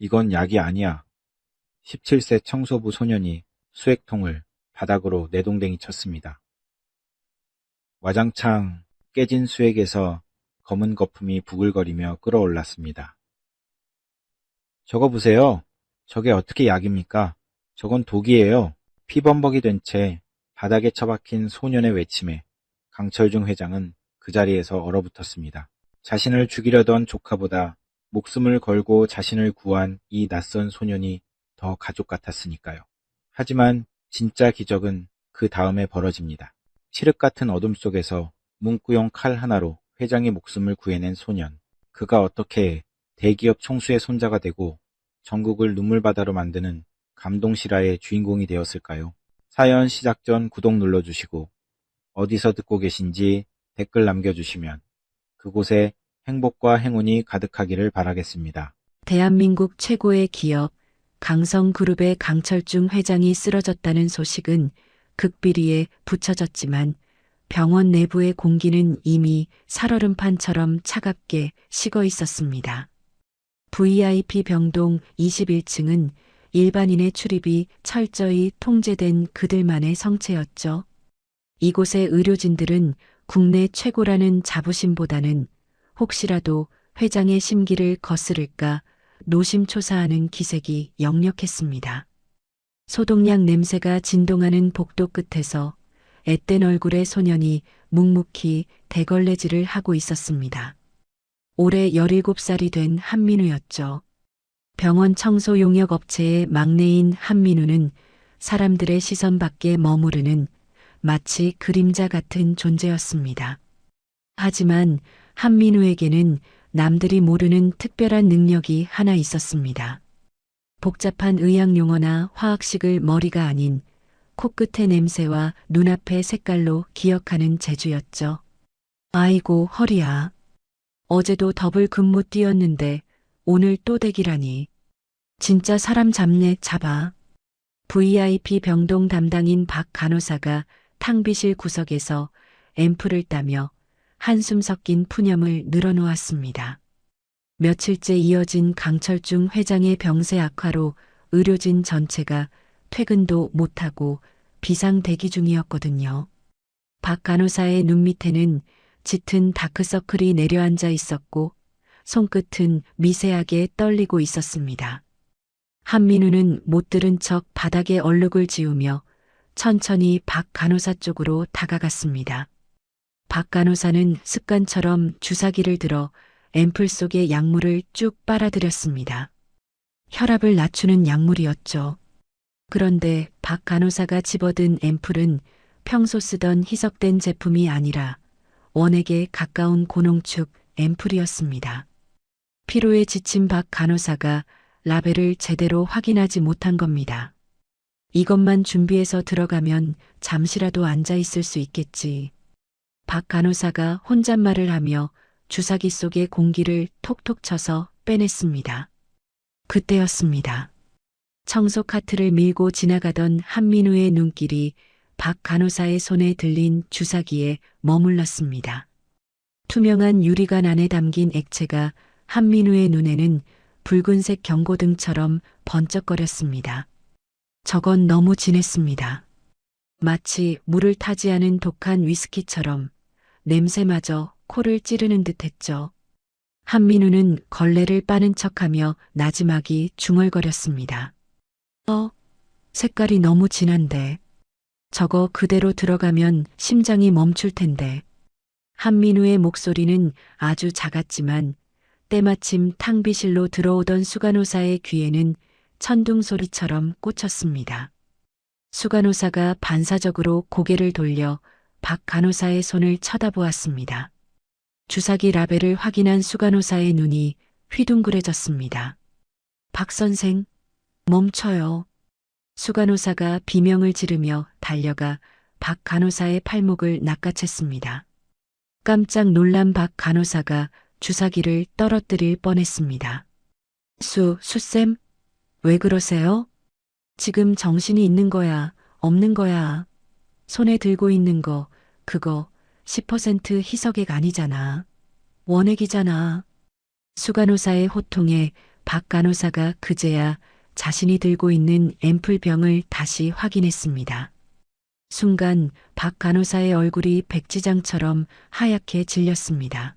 이건 약이 아니야. 17세 청소부 소년이 수액통을 바닥으로 내동댕이 쳤습니다. 와장창 깨진 수액에서 검은 거품이 부글거리며 끓어올랐습니다. 저거 보세요. 저게 어떻게 약입니까? 저건 독이에요. 피범벅이 된 채 바닥에 처박힌 소년의 외침에 강철중 회장은 그 자리에서 얼어붙었습니다. 자신을 죽이려던 조카보다 목숨을 걸고 자신을 구한 이 낯선 소년이 더 가족 같았으니까요. 하지만 진짜 기적은 그 다음에 벌어집니다. 칠흑 같은 어둠 속에서 문구용 칼 하나로 회장의 목숨을 구해낸 소년. 그가 어떻게 대기업 총수의 손자가 되고 전국을 눈물바다로 만드는 감동 실화의 주인공이 되었을까요? 사연 시작 전 구독 눌러주시고 어디서 듣고 계신지 댓글 남겨주시면 그곳에 행복과 행운이 가득하기를 바라겠습니다. 대한민국 최고의 기업 강성그룹의 강철중 회장이 쓰러졌다는 소식은 극비리에 붙여졌지만 병원 내부의 공기는 이미 살얼음판처럼 차갑게 식어 있었습니다. VIP 병동 21층은 일반인의 출입이 철저히 통제된 그들만의 성체였죠. 이곳의 의료진들은 국내 최고라는 자부심보다는 혹시라도 회장의 심기를 거스를까 노심초사하는 기색이 역력했습니다. 소독약 냄새가 진동하는 복도 끝에서 앳된 얼굴의 소년이 묵묵히 대걸레질을 하고 있었습니다. 올해 17살이 된 한민우였죠. 병원 청소 용역 업체의 막내인 한민우는 사람들의 시선 밖에 머무르는 마치 그림자 같은 존재였습니다. 하지만 한민우에게는 남들이 모르는 특별한 능력이 하나 있었습니다. 복잡한 의학 용어나 화학식을 머리가 아닌 코끝의 냄새와 눈앞의 색깔로 기억하는 재주였죠. 아이고 허리야. 어제도 더블 근무 뛰었는데 오늘 또 대기라니. 진짜 사람 잡네 잡아. VIP 병동 담당인 박 간호사가 탕비실 구석에서 앰플을 따며 한숨 섞인 푸념을 늘어놓았습니다. 며칠째 이어진 강철중 회장의 병세 악화로 의료진 전체가 퇴근도 못하고 비상 대기 중이었거든요. 박 간호사의 눈 밑에는 짙은 다크서클이 내려앉아 있었고 손끝은 미세하게 떨리고 있었습니다. 한민우는 못 들은 척 바닥에 얼룩을 지우며 천천히 박 간호사 쪽으로 다가갔습니다. 박 간호사는 습관처럼 주사기를 들어 앰플 속의 약물을 쭉 빨아들였습니다. 혈압을 낮추는 약물이었죠. 그런데 박 간호사가 집어든 앰플은 평소 쓰던 희석된 제품이 아니라 원액에 가까운 고농축 앰플이었습니다. 피로에 지친 박 간호사가 라벨을 제대로 확인하지 못한 겁니다. 이것만 준비해서 들어가면 잠시라도 앉아 있을 수 있겠지. 박 간호사가 혼잣말을 하며 주사기 속의 공기를 톡톡 쳐서 빼냈습니다. 그때였습니다. 청소 카트를 밀고 지나가던 한민우의 눈길이 박 간호사의 손에 들린 주사기에 머물렀습니다. 투명한 유리관 안에 담긴 액체가 한민우의 눈에는 붉은색 경고등처럼 번쩍거렸습니다. 저건 너무 진했습니다. 마치 물을 타지 않은 독한 위스키처럼 냄새마저 코를 찌르는 듯했죠. 한민우는 걸레를 빠는 척하며 나지막이 중얼거렸습니다. 색깔이 너무 진한데. 저거 그대로 들어가면 심장이 멈출 텐데. 한민우의 목소리는 아주 작았지만 때마침 탕비실로 들어오던 수간호사의 귀에는 천둥소리처럼 꽂혔습니다. 수간호사가 반사적으로 고개를 돌려 박 간호사의 손을 쳐다보았습니다. 주사기 라벨을 확인한 수간호사의 눈이 휘둥그레졌습니다. 박 선생, 멈춰요. 수간호사가 비명을 지르며 달려가 박 간호사의 팔목을 낚아챘습니다. 깜짝 놀란 박 간호사가 주사기를 떨어뜨릴 뻔했습니다. 수쌤? 왜 그러세요? 지금 정신이 있는 거야, 없는 거야. 손에 들고 있는 거, 그거 10% 희석액 아니잖아. 원액이잖아. 수간호사의 호통에 박 간호사가 그제야 자신이 들고 있는 앰플병을 다시 확인했습니다. 순간 박 간호사의 얼굴이 백지장처럼 하얗게 질렸습니다.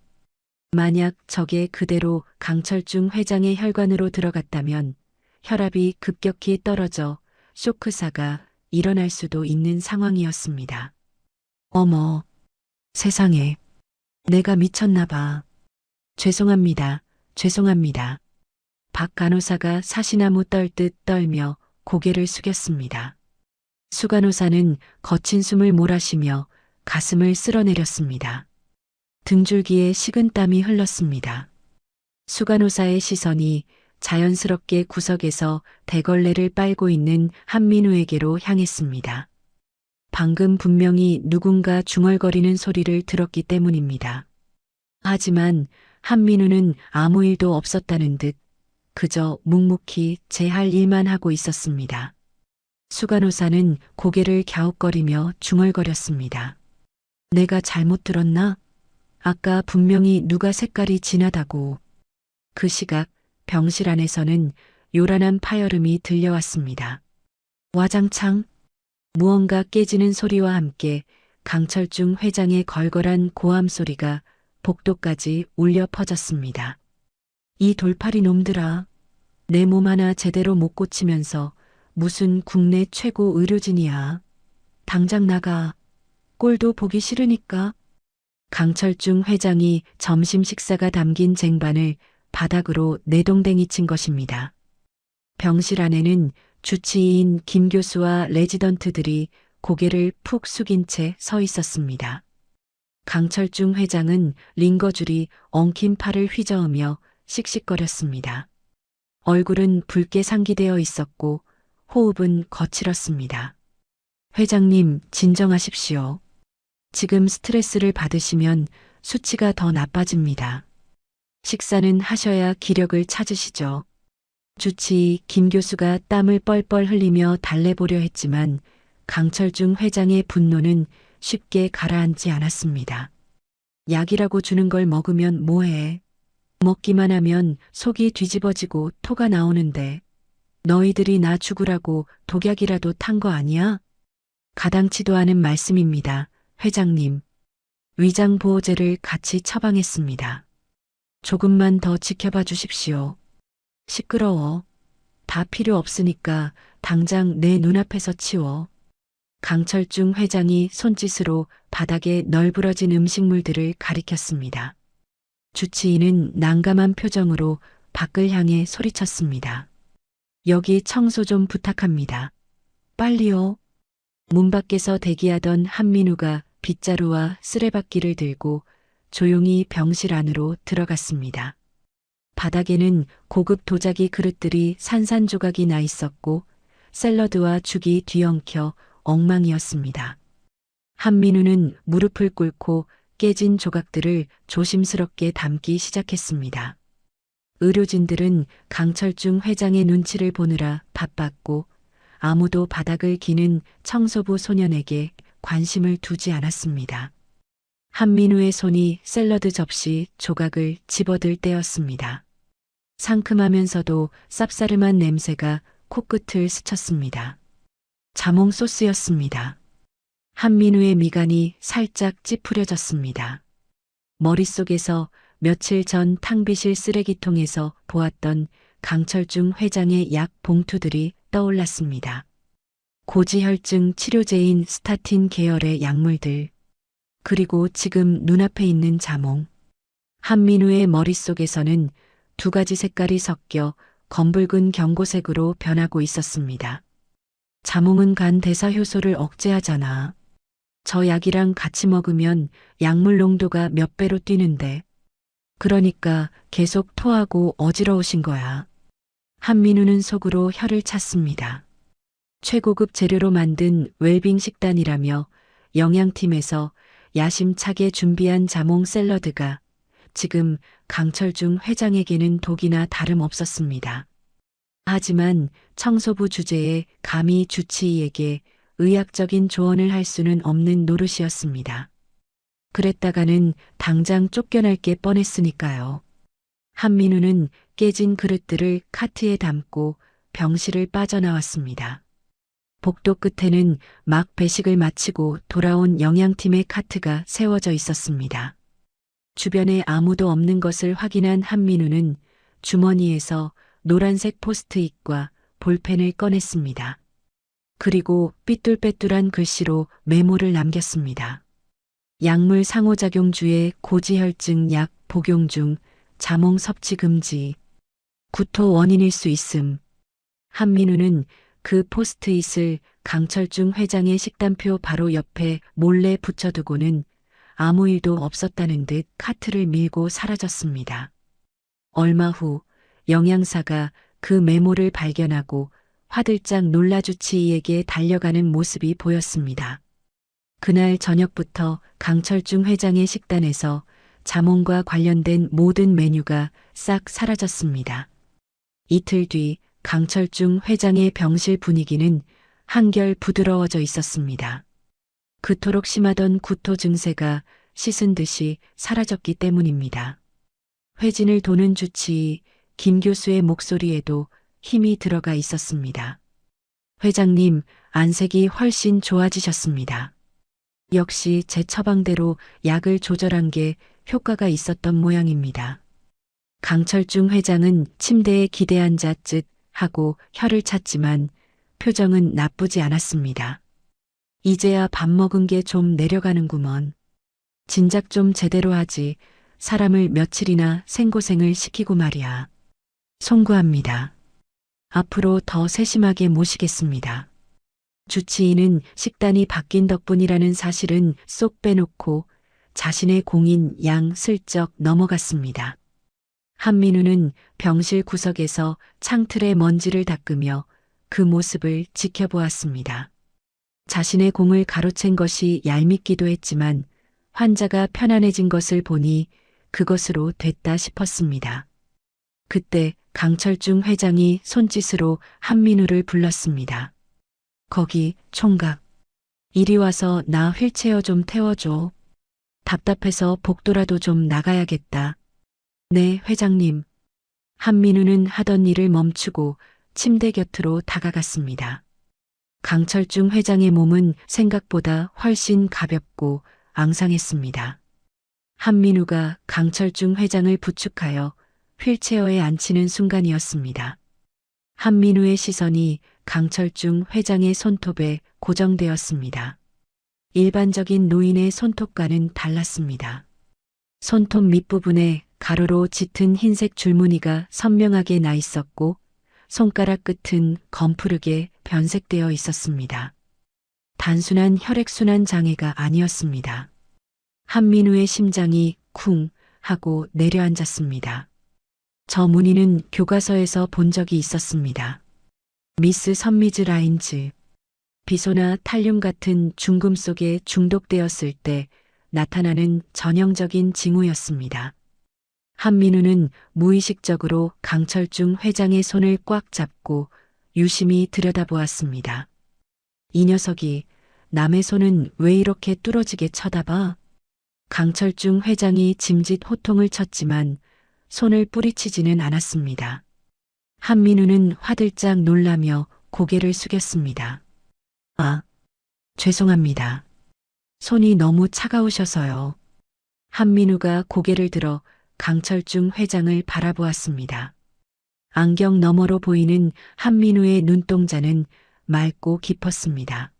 만약 저게 그대로 강철중 회장의 혈관으로 들어갔다면 혈압이 급격히 떨어져 쇼크사가 일어날 수도 있는 상황이었습니다. 어머, 세상에, 내가 미쳤나 봐. 죄송합니다. 죄송합니다. 박 간호사가 사시나무 떨듯 떨며 고개를 숙였습니다. 수 간호사는 거친 숨을 몰아쉬며 가슴을 쓸어내렸습니다. 등줄기에 식은땀이 흘렀습니다. 수 간호사의 시선이 자연스럽게 구석에서 대걸레를 빨고 있는 한민우에게로 향했습니다. 방금 분명히 누군가 중얼거리는 소리를 들었기 때문입니다. 하지만 한민우는 아무 일도 없었다는 듯 그저 묵묵히 제 할 일만 하고 있었습니다. 수 간호사는 고개를 갸웃거리며 중얼거렸습니다. 내가 잘못 들었나? 아까 분명히 누가 색깔이 진하다고. 그 시각 병실 안에서는 요란한 파열음이 들려왔습니다. 와장창 무언가 깨지는 소리와 함께 강철중 회장의 걸걸한 고함 소리가 복도까지 울려 퍼졌습니다. 이 돌팔이 놈들아, 내 몸 하나 제대로 못 고치면서 무슨 국내 최고 의료진이야. 당장 나가. 꼴도 보기 싫으니까. 강철중 회장이 점심 식사가 담긴 쟁반을 바닥으로 내동댕이 친 것입니다. 병실 안에는 주치의인 김 교수와 레지던트들이 고개를 푹 숙인 채 서 있었습니다. 강철중 회장은 링거줄이 엉킨 팔을 휘저으며 씩씩거렸습니다. 얼굴은 붉게 상기되어 있었고 호흡은 거칠었습니다. 회장님, 진정하십시오. 지금 스트레스를 받으시면 수치가 더 나빠집니다. 식사는 하셔야 기력을 찾으시죠. 주치의 김 교수가 땀을 뻘뻘 흘리며 달래보려 했지만 강철중 회장의 분노는 쉽게 가라앉지 않았습니다. 약이라고 주는 걸 먹으면 뭐해? 먹기만 하면 속이 뒤집어지고 토가 나오는데 너희들이 나 죽으라고 독약이라도 탄 거 아니야? 가당치도 않은 말씀입니다. 회장님. 위장보호제를 같이 처방했습니다. 조금만 더 지켜봐 주십시오. 시끄러워. 다 필요 없으니까 당장 내 눈앞에서 치워. 강철중 회장이 손짓으로 바닥에 널브러진 음식물들을 가리켰습니다. 주치의는 난감한 표정으로 밖을 향해 소리쳤습니다. 여기 청소 좀 부탁합니다. 빨리요. 문 밖에서 대기하던 한민우가 빗자루와 쓰레받기를 들고 조용히 병실 안으로 들어갔습니다. 바닥에는 고급 도자기 그릇들이 산산조각이 나 있었고 샐러드와 죽이 뒤엉켜 엉망이었습니다. 한민우는 무릎을 꿇고 깨진 조각들을 조심스럽게 담기 시작했습니다. 의료진들은 강철중 회장의 눈치를 보느라 바빴고 아무도 바닥을 기는 청소부 소년에게 관심을 두지 않았습니다. 한민우의 손이 샐러드 접시 조각을 집어들 때였습니다. 상큼하면서도 쌉싸름한 냄새가 코끝을 스쳤습니다. 자몽 소스였습니다. 한민우의 미간이 살짝 찌푸려졌습니다. 머릿속에서 며칠 전 탕비실 쓰레기통에서 보았던 강철중 회장의 약 봉투들이 떠올랐습니다. 고지혈증 치료제인 스타틴 계열의 약물들, 그리고 지금 눈앞에 있는 자몽. 한민우의 머릿속에서는 두 가지 색깔이 섞여 검붉은 경고색으로 변하고 있었습니다. 자몽은 간 대사 효소를 억제하잖아. 저 약이랑 같이 먹으면 약물 농도가 몇 배로 뛰는데. 그러니까 계속 토하고 어지러우신 거야. 한민우는 속으로 혀를 찼습니다. 최고급 재료로 만든 웰빙 식단이라며 영양팀에서 야심차게 준비한 자몽 샐러드가 지금 강철중 회장에게는 독이나 다름없었습니다. 하지만 청소부 주제에 감히 주치의에게 의학적인 조언을 할 수는 없는 노릇이었습니다. 그랬다가는 당장 쫓겨날 게 뻔했으니까요. 한민우는 깨진 그릇들을 카트에 담고 병실을 빠져나왔습니다. 복도 끝에는 막 배식을 마치고 돌아온 영양팀의 카트가 세워져 있었습니다. 주변에 아무도 없는 것을 확인한 한민우는 주머니에서 노란색 포스트잇과 볼펜을 꺼냈습니다. 그리고 삐뚤빼뚤한 글씨로 메모를 남겼습니다. 약물 상호작용주의 고지혈증 약 복용 중 자몽 섭취 금지. 구토 원인일 수 있음. 한민우는 그 포스트잇을 강철중 회장의 식단표 바로 옆에 몰래 붙여두고는 아무 일도 없었다는 듯 카트를 밀고 사라졌습니다. 얼마 후 영양사가 그 메모를 발견하고 화들짝 놀라 주치의에게 달려가는 모습이 보였습니다. 그날 저녁부터 강철중 회장의 식단에서 자몽과 관련된 모든 메뉴가 싹 사라졌습니다. 이틀 뒤 강철중 회장의 병실 분위기는 한결 부드러워져 있었습니다. 그토록 심하던 구토 증세가 씻은 듯이 사라졌기 때문입니다. 회진을 도는 주치의 김 교수의 목소리에도 힘이 들어가 있었습니다. 회장님, 안색이 훨씬 좋아지셨습니다. 역시 제 처방대로 약을 조절한 게 효과가 있었던 모양입니다. 강철중 회장은 침대에 기대앉아 쯧 하고 혀를 찼지만 표정은 나쁘지 않았습니다. 이제야 밥 먹은 게 좀 내려가는구먼. 진작 좀 제대로 하지. 사람을 며칠이나 생고생을 시키고 말이야. 송구합니다. 앞으로 더 세심하게 모시겠습니다. 주치의는 식단이 바뀐 덕분이라는 사실은 쏙 빼놓고 자신의 공인 양 슬쩍 넘어갔습니다. 한민우는 병실 구석에서 창틀에 먼지를 닦으며 그 모습을 지켜보았습니다. 자신의 공을 가로챈 것이 얄밉기도 했지만 환자가 편안해진 것을 보니 그것으로 됐다 싶었습니다. 그때 강철중 회장이 손짓으로 한민우를 불렀습니다. 거기 총각. 이리 와서 나 휠체어 좀 태워줘. 답답해서 복도라도 좀 나가야겠다. 네, 회장님. 한민우는 하던 일을 멈추고 침대 곁으로 다가갔습니다. 강철중 회장의 몸은 생각보다 훨씬 가볍고 앙상했습니다. 한민우가 강철중 회장을 부축하여 휠체어에 앉히는 순간이었습니다. 한민우의 시선이 강철중 회장의 손톱에 고정되었습니다. 일반적인 노인의 손톱과는 달랐습니다. 손톱 밑부분에 가로로 짙은 흰색 줄무늬가 선명하게 나 있었고 손가락 끝은 검푸르게 변색되어 있었습니다. 단순한 혈액순환 장애가 아니었습니다. 한민우의 심장이 쿵 하고 내려앉았습니다. 저 무늬는 교과서에서 본 적이 있었습니다. 미스 선미즈 라인즈. 비소나 탈륨 같은 중금 속에 중독되었을 때 나타나는 전형적인 징후였습니다. 한민우는 무의식적으로 강철중 회장의 손을 꽉 잡고 유심히 들여다보았습니다. 이 녀석이 남의 손은 왜 이렇게 뚫어지게 쳐다봐? 강철중 회장이 짐짓 호통을 쳤지만 손을 뿌리치지는 않았습니다. 한민우는 화들짝 놀라며 고개를 숙였습니다. 아, 죄송합니다. 손이 너무 차가우셔서요. 한민우가 고개를 들어 강철중 회장을 바라보았습니다. 안경 너머로 보이는 한민우의 눈동자는 맑고 깊었습니다.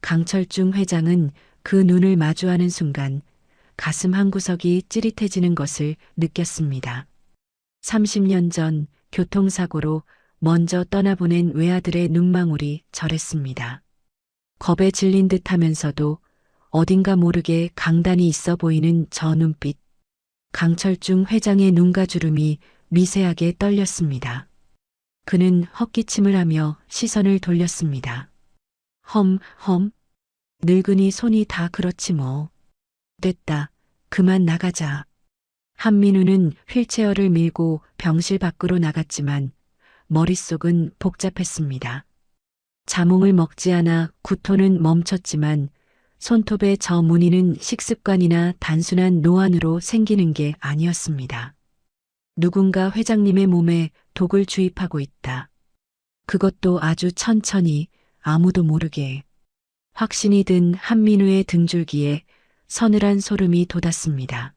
강철중 회장은 그 눈을 마주하는 순간 가슴 한구석이 찌릿해지는 것을 느꼈습니다. 30년 전 교통사고로 먼저 떠나보낸 외아들의 눈망울이 저랬습니다. 겁에 질린 듯 하면서도 어딘가 모르게 강단이 있어 보이는 저 눈빛. 강철중 회장의 눈가주름이 미세하게 떨렸습니다. 그는 헛기침을 하며 시선을 돌렸습니다. 험. 늙은이 손이 다 그렇지 뭐. 됐다. 그만 나가자. 한민우는 휠체어를 밀고 병실 밖으로 나갔지만 머릿속은 복잡했습니다. 자몽을 먹지 않아 구토는 멈췄지만 손톱의 저 무늬는 식습관이나 단순한 노안으로 생기는 게 아니었습니다. 누군가 회장님의 몸에 독을 주입하고 있다. 그것도 아주 천천히 아무도 모르게. 확신이 든 한민우의 등줄기에 서늘한 소름이 돋았습니다.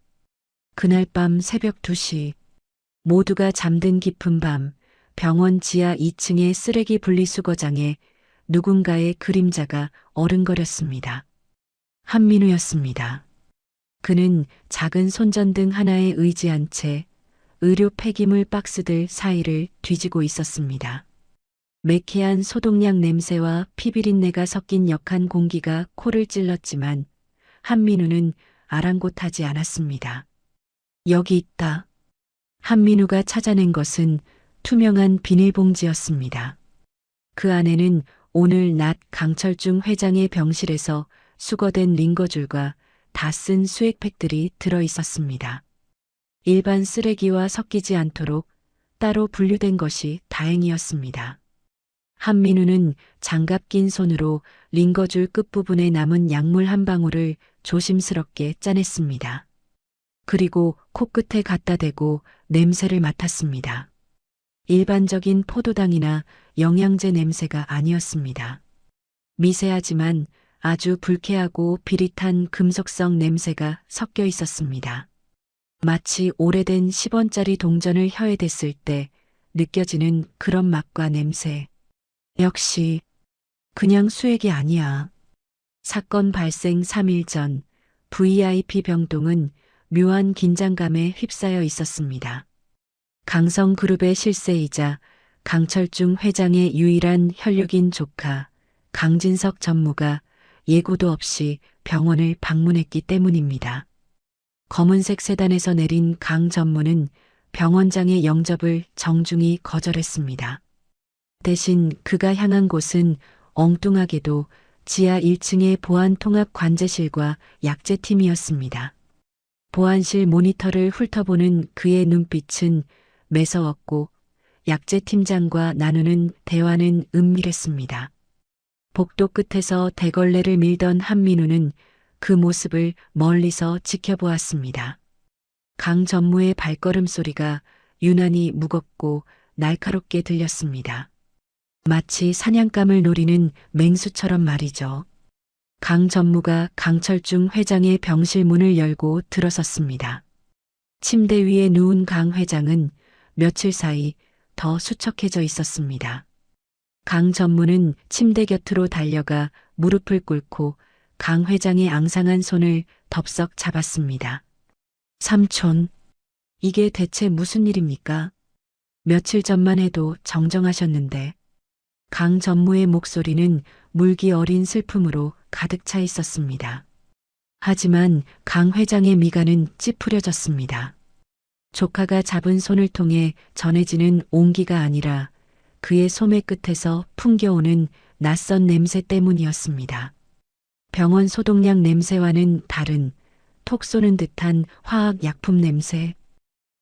그날 밤 새벽 2시 모두가 잠든 깊은 밤 병원 지하 2층의 쓰레기 분리수거장에 누군가의 그림자가 어른거렸습니다. 한민우였습니다. 그는 작은 손전등 하나에 의지한 채 의료 폐기물 박스들 사이를 뒤지고 있었습니다. 매캐한 소독약 냄새와 피비린내가 섞인 역한 공기가 코를 찔렀지만 한민우는 아랑곳하지 않았습니다. 여기 있다. 한민우가 찾아낸 것은 투명한 비닐봉지였습니다. 그 안에는 오늘 낮 강철중 회장의 병실에서 수거된 링거줄과 다 쓴 수액팩들이 들어 있었습니다. 일반 쓰레기와 섞이지 않도록 따로 분류된 것이 다행이었습니다. 한민우는 장갑 낀 손으로 링거줄 끝부분에 남은 약물 한 방울을 조심스럽게 짜냈습니다. 그리고 코끝에 갖다 대고 냄새를 맡았습니다. 일반적인 포도당이나 영양제 냄새가 아니었습니다. 미세하지만 아주 불쾌하고 비릿한 금속성 냄새가 섞여 있었습니다. 마치 오래된 10원짜리 동전을 혀에 댔을 때 느껴지는 그런 맛과 냄새. 역시 그냥 수액이 아니야. 사건 발생 3일 전 VIP 병동은 묘한 긴장감에 휩싸여 있었습니다. 강성그룹의 실세이자 강철중 회장의 유일한 혈육인 조카 강진석 전무가 예고도 없이 병원을 방문했기 때문입니다. 검은색 세단에서 내린 강 전무는 병원장의 영접을 정중히 거절했습니다. 대신 그가 향한 곳은 엉뚱하게도 지하 1층의 보안통합 관제실과 약제팀이었습니다. 보안실 모니터를 훑어보는 그의 눈빛은 매서웠고 약제팀장과 나누는 대화는 은밀했습니다. 복도 끝에서 대걸레를 밀던 한민우는 그 모습을 멀리서 지켜보았습니다. 강 전무의 발걸음 소리가 유난히 무겁고 날카롭게 들렸습니다. 마치 사냥감을 노리는 맹수처럼 말이죠. 강 전무가 강철중 회장의 병실 문을 열고 들어섰습니다. 침대 위에 누운 강 회장은 며칠 사이 더 수척해져 있었습니다. 강 전무는 침대 곁으로 달려가 무릎을 꿇고 강 회장의 앙상한 손을 덥석 잡았습니다. 삼촌, 이게 대체 무슨 일입니까? 며칠 전만 해도 정정하셨는데. 강 전무의 목소리는 물기 어린 슬픔으로 가득 차 있었습니다. 하지만 강 회장의 미간은 찌푸려졌습니다. 조카가 잡은 손을 통해 전해지는 온기가 아니라 그의 소매 끝에서 풍겨오는 낯선 냄새 때문이었습니다. 병원 소독약 냄새와는 다른 톡 쏘는 듯한 화학 약품 냄새.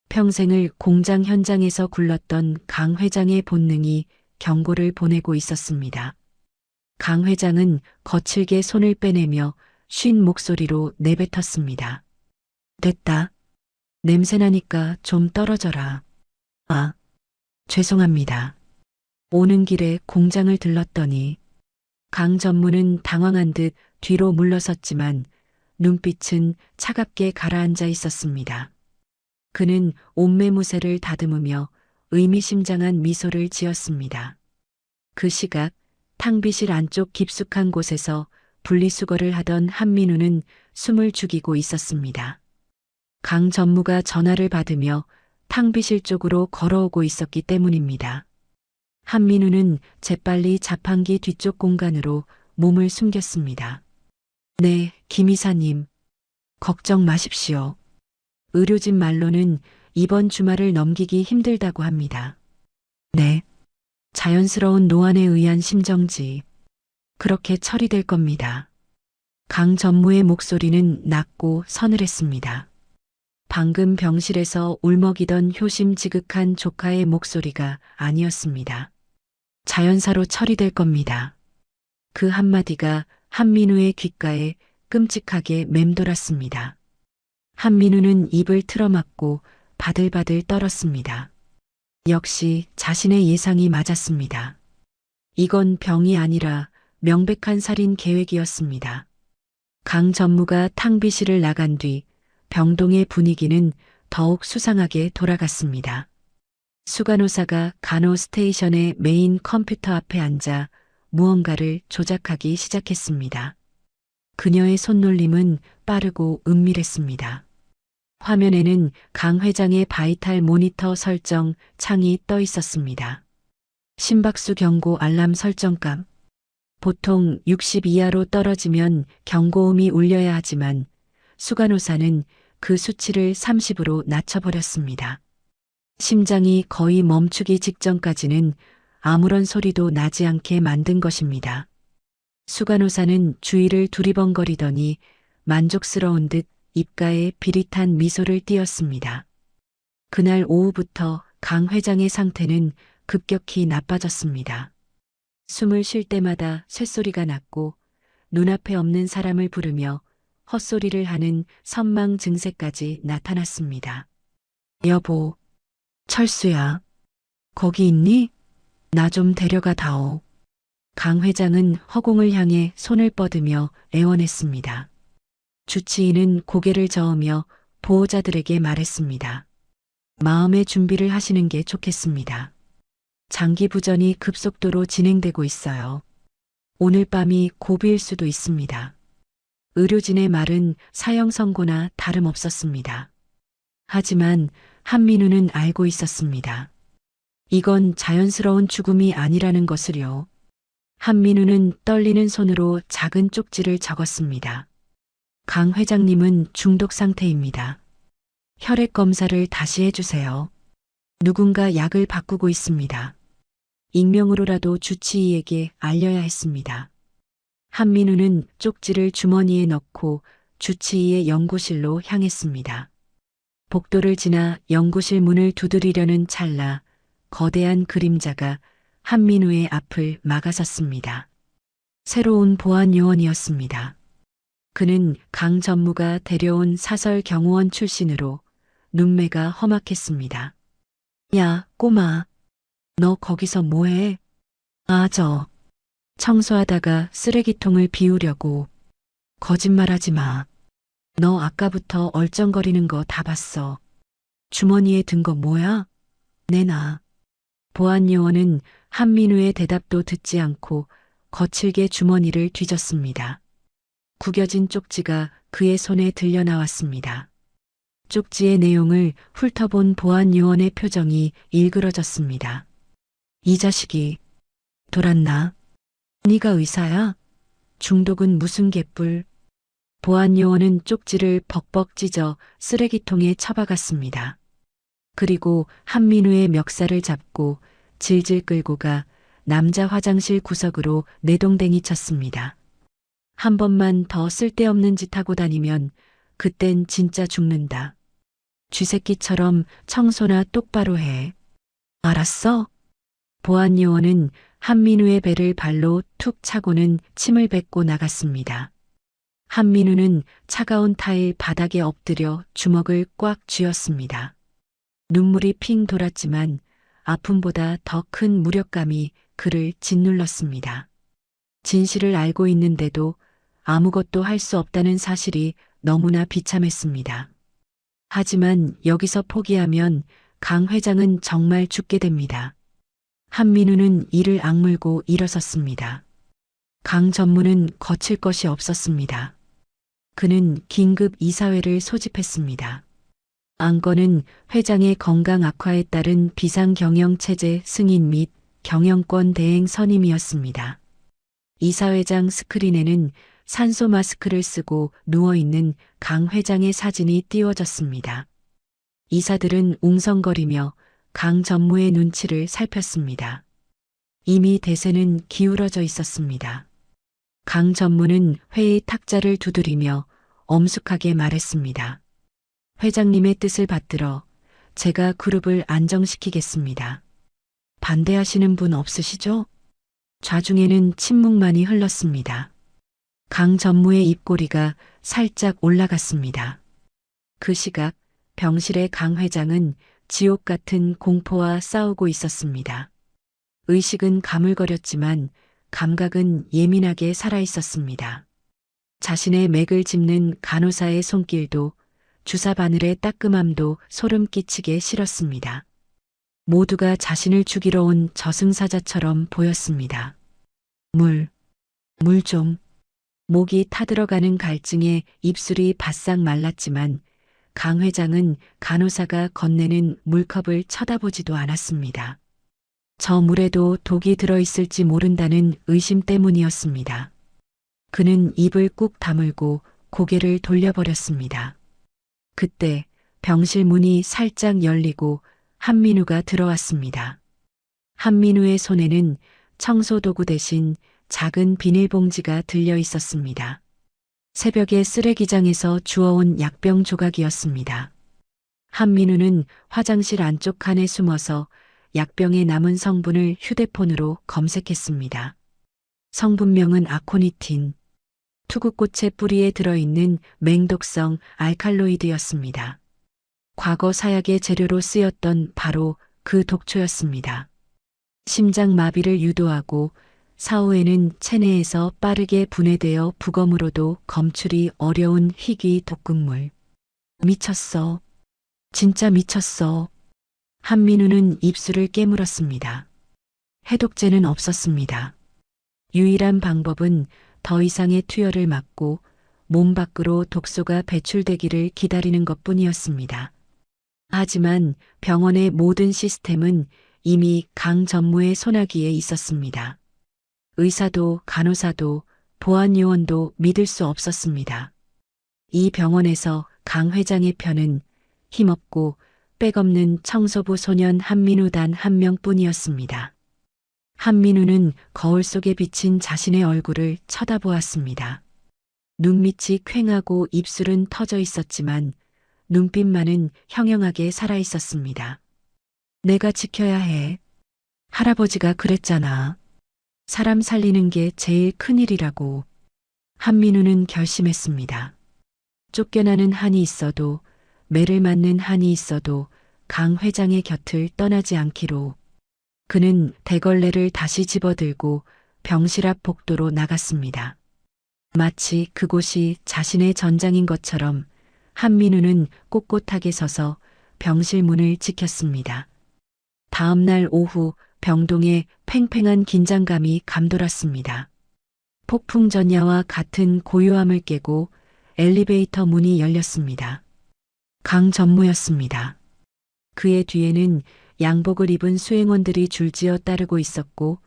평생을 공장 현장에서 굴렀던 강 회장의 본능이 경고를 보내고 있었습니다. 강 회장은 거칠게 손을 빼내며 쉰 목소리로 내뱉었습니다. 됐다. 냄새나니까 좀 떨어져라. 아, 죄송합니다. 오는 길에 공장을 들렀더니 강 전무는 당황한 듯 뒤로 물러섰지만 눈빛은 차갑게 가라앉아 있었습니다. 그는 옷매무새를 다듬으며 의미심장한 미소를 지었습니다. 그 시각 탕비실 안쪽 깊숙한 곳에서 분리수거를 하던 한민우는 숨을 죽이고 있었습니다. 강 전무가 전화를 받으며 탕비실 쪽으로 걸어오고 있었기 때문입니다. 한민우는 재빨리 자판기 뒤쪽 공간으로 몸을 숨겼습니다. 네, 김 이사님. 걱정 마십시오. 의료진 말로는 이번 주말을 넘기기 힘들다고 합니다. 네. 자연스러운 노안에 의한 심정지. 그렇게 처리될 겁니다. 강 전무의 목소리는 낮고 서늘했습니다. 방금 병실에서 울먹이던 효심 지극한 조카의 목소리가 아니었습니다. 자연사로 처리될 겁니다. 그 한마디가 한민우의 귓가에 끔찍하게 맴돌았습니다. 한민우는 입을 틀어막고 바들바들 떨었습니다. 역시 자신의 예상이 맞았습니다. 이건 병이 아니라 명백한 살인 계획이었습니다. 강 전무가 탕비실을 나간 뒤 병동의 분위기는 더욱 수상하게 돌아갔습니다. 수간호사가 간호 스테이션의 메인 컴퓨터 앞에 앉아 무언가를 조작하기 시작했습니다. 그녀의 손놀림은 빠르고 은밀했습니다. 화면에는 강 회장의 바이탈 모니터 설정 창이 떠 있었습니다. 심박수 경고 알람 설정값. 보통 60 이하로 떨어지면 경고음이 울려야 하지만 수간호사는 그 수치를 30으로 낮춰버렸습니다. 심장이 거의 멈추기 직전까지는 아무런 소리도 나지 않게 만든 것입니다. 수간호사는 주위를 두리번거리더니 만족스러운 듯 입가에 비릿한 미소를 띄었습니다. 그날 오후부터 강 회장의 상태는 급격히 나빠졌습니다. 숨을 쉴 때마다 쇳소리가 났고 눈앞에 없는 사람을 부르며 헛소리를 하는 선망 증세까지 나타났습니다. 여보, 철수야, 거기 있니? 나 좀 데려가 다오. 강 회장은 허공을 향해 손을 뻗으며 애원했습니다. 주치의는 고개를 저으며 보호자들에게 말했습니다. 마음의 준비를 하시는 게 좋겠습니다. 장기 부전이 급속도로 진행되고 있어요. 오늘 밤이 고비일 수도 있습니다. 의료진의 말은 사형 선고나 다름없었습니다. 하지만 한민우는 알고 있었습니다. 이건 자연스러운 죽음이 아니라는 것을요. 한민우는 떨리는 손으로 작은 쪽지를 적었습니다. 강 회장님은 중독 상태입니다. 혈액 검사를 다시 해주세요. 누군가 약을 바꾸고 있습니다. 익명으로라도 주치의에게 알려야 했습니다. 한민우는 쪽지를 주머니에 넣고 주치의의 연구실로 향했습니다. 복도를 지나 연구실 문을 두드리려는 찰나 거대한 그림자가 한민우의 앞을 막아섰습니다. 새로운 보안 요원이었습니다. 그는 강 전무가 데려온 사설 경호원 출신으로 눈매가 험악했습니다. 야, 꼬마. 너 거기서 뭐해? 청소하다가 쓰레기통을 비우려고. 거짓말하지 마. 너 아까부터 얼쩡거리는 거 다 봤어. 주머니에 든 거 뭐야? 내놔. 보안 요원은 한민우의 대답도 듣지 않고 거칠게 주머니를 뒤졌습니다. 구겨진 쪽지가 그의 손에 들려 나왔습니다. 쪽지의 내용을 훑어본 보안 요원의 표정이 일그러졌습니다. 이 자식이 돌았나? 네가 의사야? 중독은 무슨 개뿔? 보안 요원은 쪽지를 벅벅 찢어 쓰레기통에 처박았습니다. 그리고 한민우의 멱살을 잡고 질질 끌고 가 남자 화장실 구석으로 내동댕이 쳤습니다. 한 번만 더 쓸데없는 짓 하고 다니면 그땐 진짜 죽는다. 쥐새끼처럼 청소나 똑바로 해. 알았어? 보안 요원은 한민우의 배를 발로 툭 차고는 침을 뱉고 나갔습니다. 한민우는 차가운 타일 바닥에 엎드려 주먹을 꽉 쥐었습니다. 눈물이 핑 돌았지만 아픔보다 더 큰 무력감이 그를 짓눌렀습니다. 진실을 알고 있는데도 아무것도 할 수 없다는 사실이 너무나 비참했습니다. 하지만 여기서 포기하면 강 회장은 정말 죽게 됩니다. 한민우는 이를 악물고 일어섰습니다. 강 전무는 거칠 것이 없었습니다. 그는 긴급 이사회를 소집했습니다. 안건은 회장의 건강 악화에 따른 비상경영체제 승인 및 경영권 대행 선임이었습니다. 이사회장 스크린에는 산소 마스크를 쓰고 누워있는 강 회장의 사진이 띄워졌습니다. 이사들은 웅성거리며 강 전무의 눈치를 살폈습니다. 이미 대세는 기울어져 있었습니다. 강 전무는 회의 탁자를 두드리며 엄숙하게 말했습니다. 회장님의 뜻을 받들어 제가 그룹을 안정시키겠습니다. 반대하시는 분 없으시죠? 좌중에는 침묵만이 흘렀습니다. 강 전무의 입꼬리가 살짝 올라갔습니다. 그 시각 병실의 강 회장은 지옥 같은 공포와 싸우고 있었습니다. 의식은 가물거렸지만 감각은 예민하게 살아 있었습니다. 자신의 맥을 짚는 간호사의 손길도 주사 바늘의 따끔함도 소름 끼치게 싫었습니다. 모두가 자신을 죽이러 온 저승사자처럼 보였습니다. 물 좀. 목이 타들어가는 갈증에 입술이 바싹 말랐지만 강 회장은 간호사가 건네는 물컵을 쳐다보지도 않았습니다. 저 물에도 독이 들어있을지 모른다는 의심 때문이었습니다. 그는 입을 꾹 다물고 고개를 돌려버렸습니다. 그때 병실 문이 살짝 열리고 한민우가 들어왔습니다. 한민우의 손에는 청소도구 대신 작은 비닐봉지가 들려 있었습니다. 새벽에 쓰레기장에서 주워온 약병 조각이었습니다. 한민우는 화장실 안쪽 칸에 숨어서 약병에 남은 성분을 휴대폰으로 검색했습니다. 성분명은 아코니틴. 투구꽃의 뿌리에 들어있는 맹독성 알칼로이드였습니다. 과거 사약의 재료로 쓰였던 바로 그 독초였습니다. 심장 마비를 유도하고 사후에는 체내에서 빠르게 분해되어 부검으로도 검출이 어려운 희귀 독극물. 미쳤어. 진짜 미쳤어. 한민우는 입술을 깨물었습니다. 해독제는 없었습니다. 유일한 방법은 더 이상의 투여를 막고 몸 밖으로 독소가 배출되기를 기다리는 것뿐이었습니다. 하지만 병원의 모든 시스템은 이미 강 전무의 손아귀에 있었습니다. 의사도 간호사도 보안요원도 믿을 수 없었습니다. 이 병원에서 강 회장의 편은 힘없고 백없는 청소부 소년 한민우 단 한 명뿐이었습니다. 한민우는 거울 속에 비친 자신의 얼굴을 쳐다보았습니다. 눈밑이 퀭하고 입술은 터져 있었지만 눈빛만은 형형하게 살아 있었습니다. 내가 지켜야 해. 할아버지가 그랬잖아. 사람 살리는 게 제일 큰일이라고. 한민우는 결심했습니다. 쫓겨나는 한이 있어도 매를 맞는 한이 있어도 강 회장의 곁을 떠나지 않기로. 그는 대걸레를 다시 집어들고 병실 앞 복도로 나갔습니다. 마치 그곳이 자신의 전장인 것처럼 한민우는 꼿꼿하게 서서 병실 문을 지켰습니다. 다음 날 오후 병동에 팽팽한 긴장감이 감돌았습니다. 폭풍 전야와 같은 고요함을 깨고 엘리베이터 문이 열렸습니다. 강 전무였습니다. 그의 뒤에는 양복을 입은 수행원들이 줄지어 따르고 있었고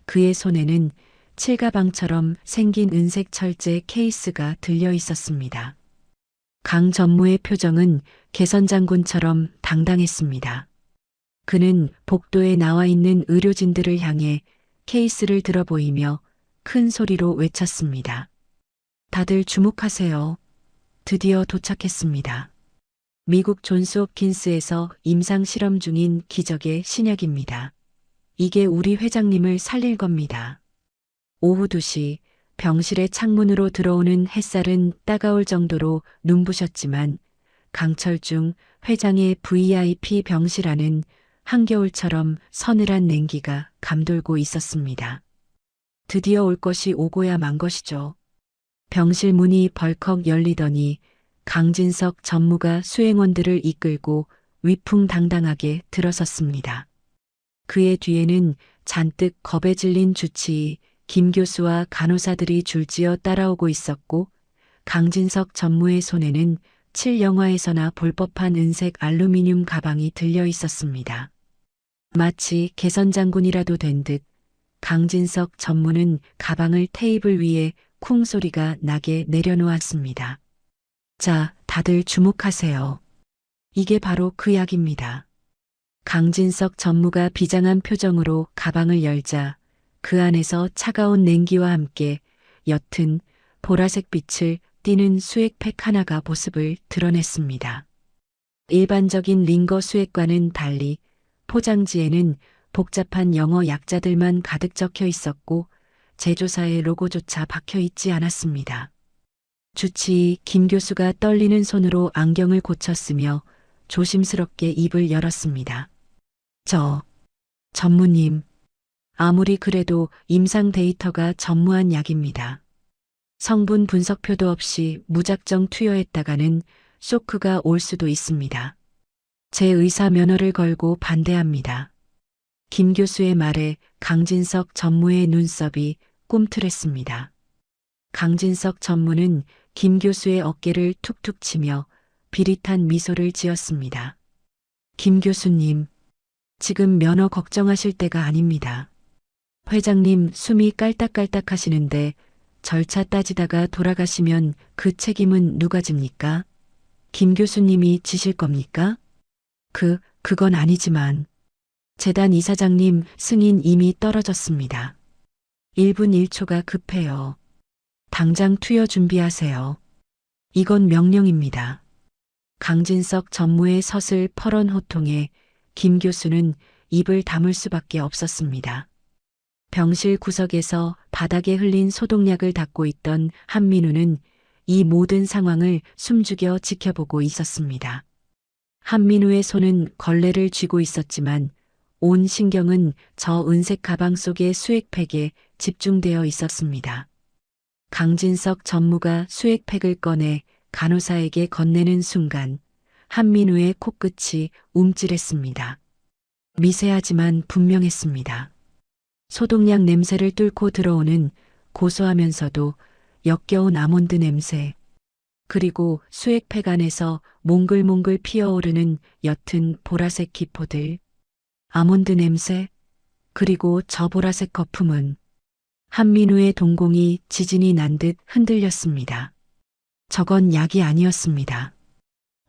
그의 손에는 칠가방처럼 생긴 은색 철제 케이스가 들려 있었습니다. 강 전무의 표정은 개선장군처럼 당당했습니다. 그는 복도에 나와 있는 의료진들을 향해 케이스를 들어 보이며 큰 소리로 외쳤습니다. 다들 주목하세요. 드디어 도착했습니다. 미국 존스 홉킨스에서 임상 실험 중인 기적의 신약입니다. 이게 우리 회장님을 살릴 겁니다. 오후 2시 병실의 창문으로 들어오는 햇살은 따가울 정도로 눈부셨지만 강철중 회장의 VIP 병실 안은 한겨울처럼 서늘한 냉기가 감돌고 있었습니다. 드디어 올 것이 오고야 만 것이죠. 병실 문이 벌컥 열리더니 강진석 전무가 수행원들을 이끌고 위풍당당하게 들어섰습니다. 그의 뒤에는 잔뜩 겁에 질린 주치의 김 교수와 간호사들이 줄지어 따라오고 있었고 강진석 전무의 손에는 7영화에서나 볼 법한 은색 알루미늄 가방이 들려 있었습니다. 마치 개선장군이라도 된 듯 강진석 전무는 가방을 테이블 위에 쿵 소리가 나게 내려놓았습니다. 자, 다들 주목하세요. 이게 바로 그 약입니다. 강진석 전무가 비장한 표정으로 가방을 열자 그 안에서 차가운 냉기와 함께 옅은 보라색 빛을 띠는 수액팩 하나가 모습을 드러냈습니다. 일반적인 링거 수액과는 달리 포장지에는 복잡한 영어 약자들만 가득 적혀 있었고 제조사의 로고조차 박혀 있지 않았습니다. 주치의 김 교수가 떨리는 손으로 안경을 고쳤으며 조심스럽게 입을 열었습니다. 전무님. 아무리 그래도 임상 데이터가 전무한 약입니다. 성분 분석표도 없이 무작정 투여했다가는 쇼크가 올 수도 있습니다. 제 의사 면허를 걸고 반대합니다. 김 교수의 말에 강진석 전무의 눈썹이 꿈틀했습니다. 강진석 전무는 김 교수의 어깨를 툭툭 치며 비릿한 미소를 지었습니다. 김 교수님, 지금 면허 걱정하실 때가 아닙니다. 회장님 숨이 깔딱깔딱 하시는데 절차 따지다가 돌아가시면 그 책임은 누가 집니까? 김 교수님이 지실 겁니까? 그건 아니지만 재단 이사장님 승인 이미 떨어졌습니다. 1분 1초가 급해요. 당장 투여 준비하세요. 이건 명령입니다. 강진석 전무의 서슬 퍼런 호통에 김 교수는 입을 다물 수밖에 없었습니다. 병실 구석에서 바닥에 흘린 소독약을 닦고 있던 한민우는 이 모든 상황을 숨죽여 지켜보고 있었습니다. 한민우의 손은 걸레를 쥐고 있었지만 온 신경은 저 은색 가방 속의 수액팩에 집중되어 있었습니다. 강진석 전무가 수액팩을 꺼내 간호사에게 건네는 순간 한민우의 코끝이 움찔했습니다. 미세하지만 분명했습니다. 소독약 냄새를 뚫고 들어오는 고소하면서도 역겨운 아몬드 냄새, 그리고 수액팩 안에서 몽글몽글 피어오르는 옅은 보라색 기포들, 아몬드 냄새, 그리고 저 보라색 거품은 한민우의 동공이 지진이 난 듯 흔들렸습니다. 저건 약이 아니었습니다.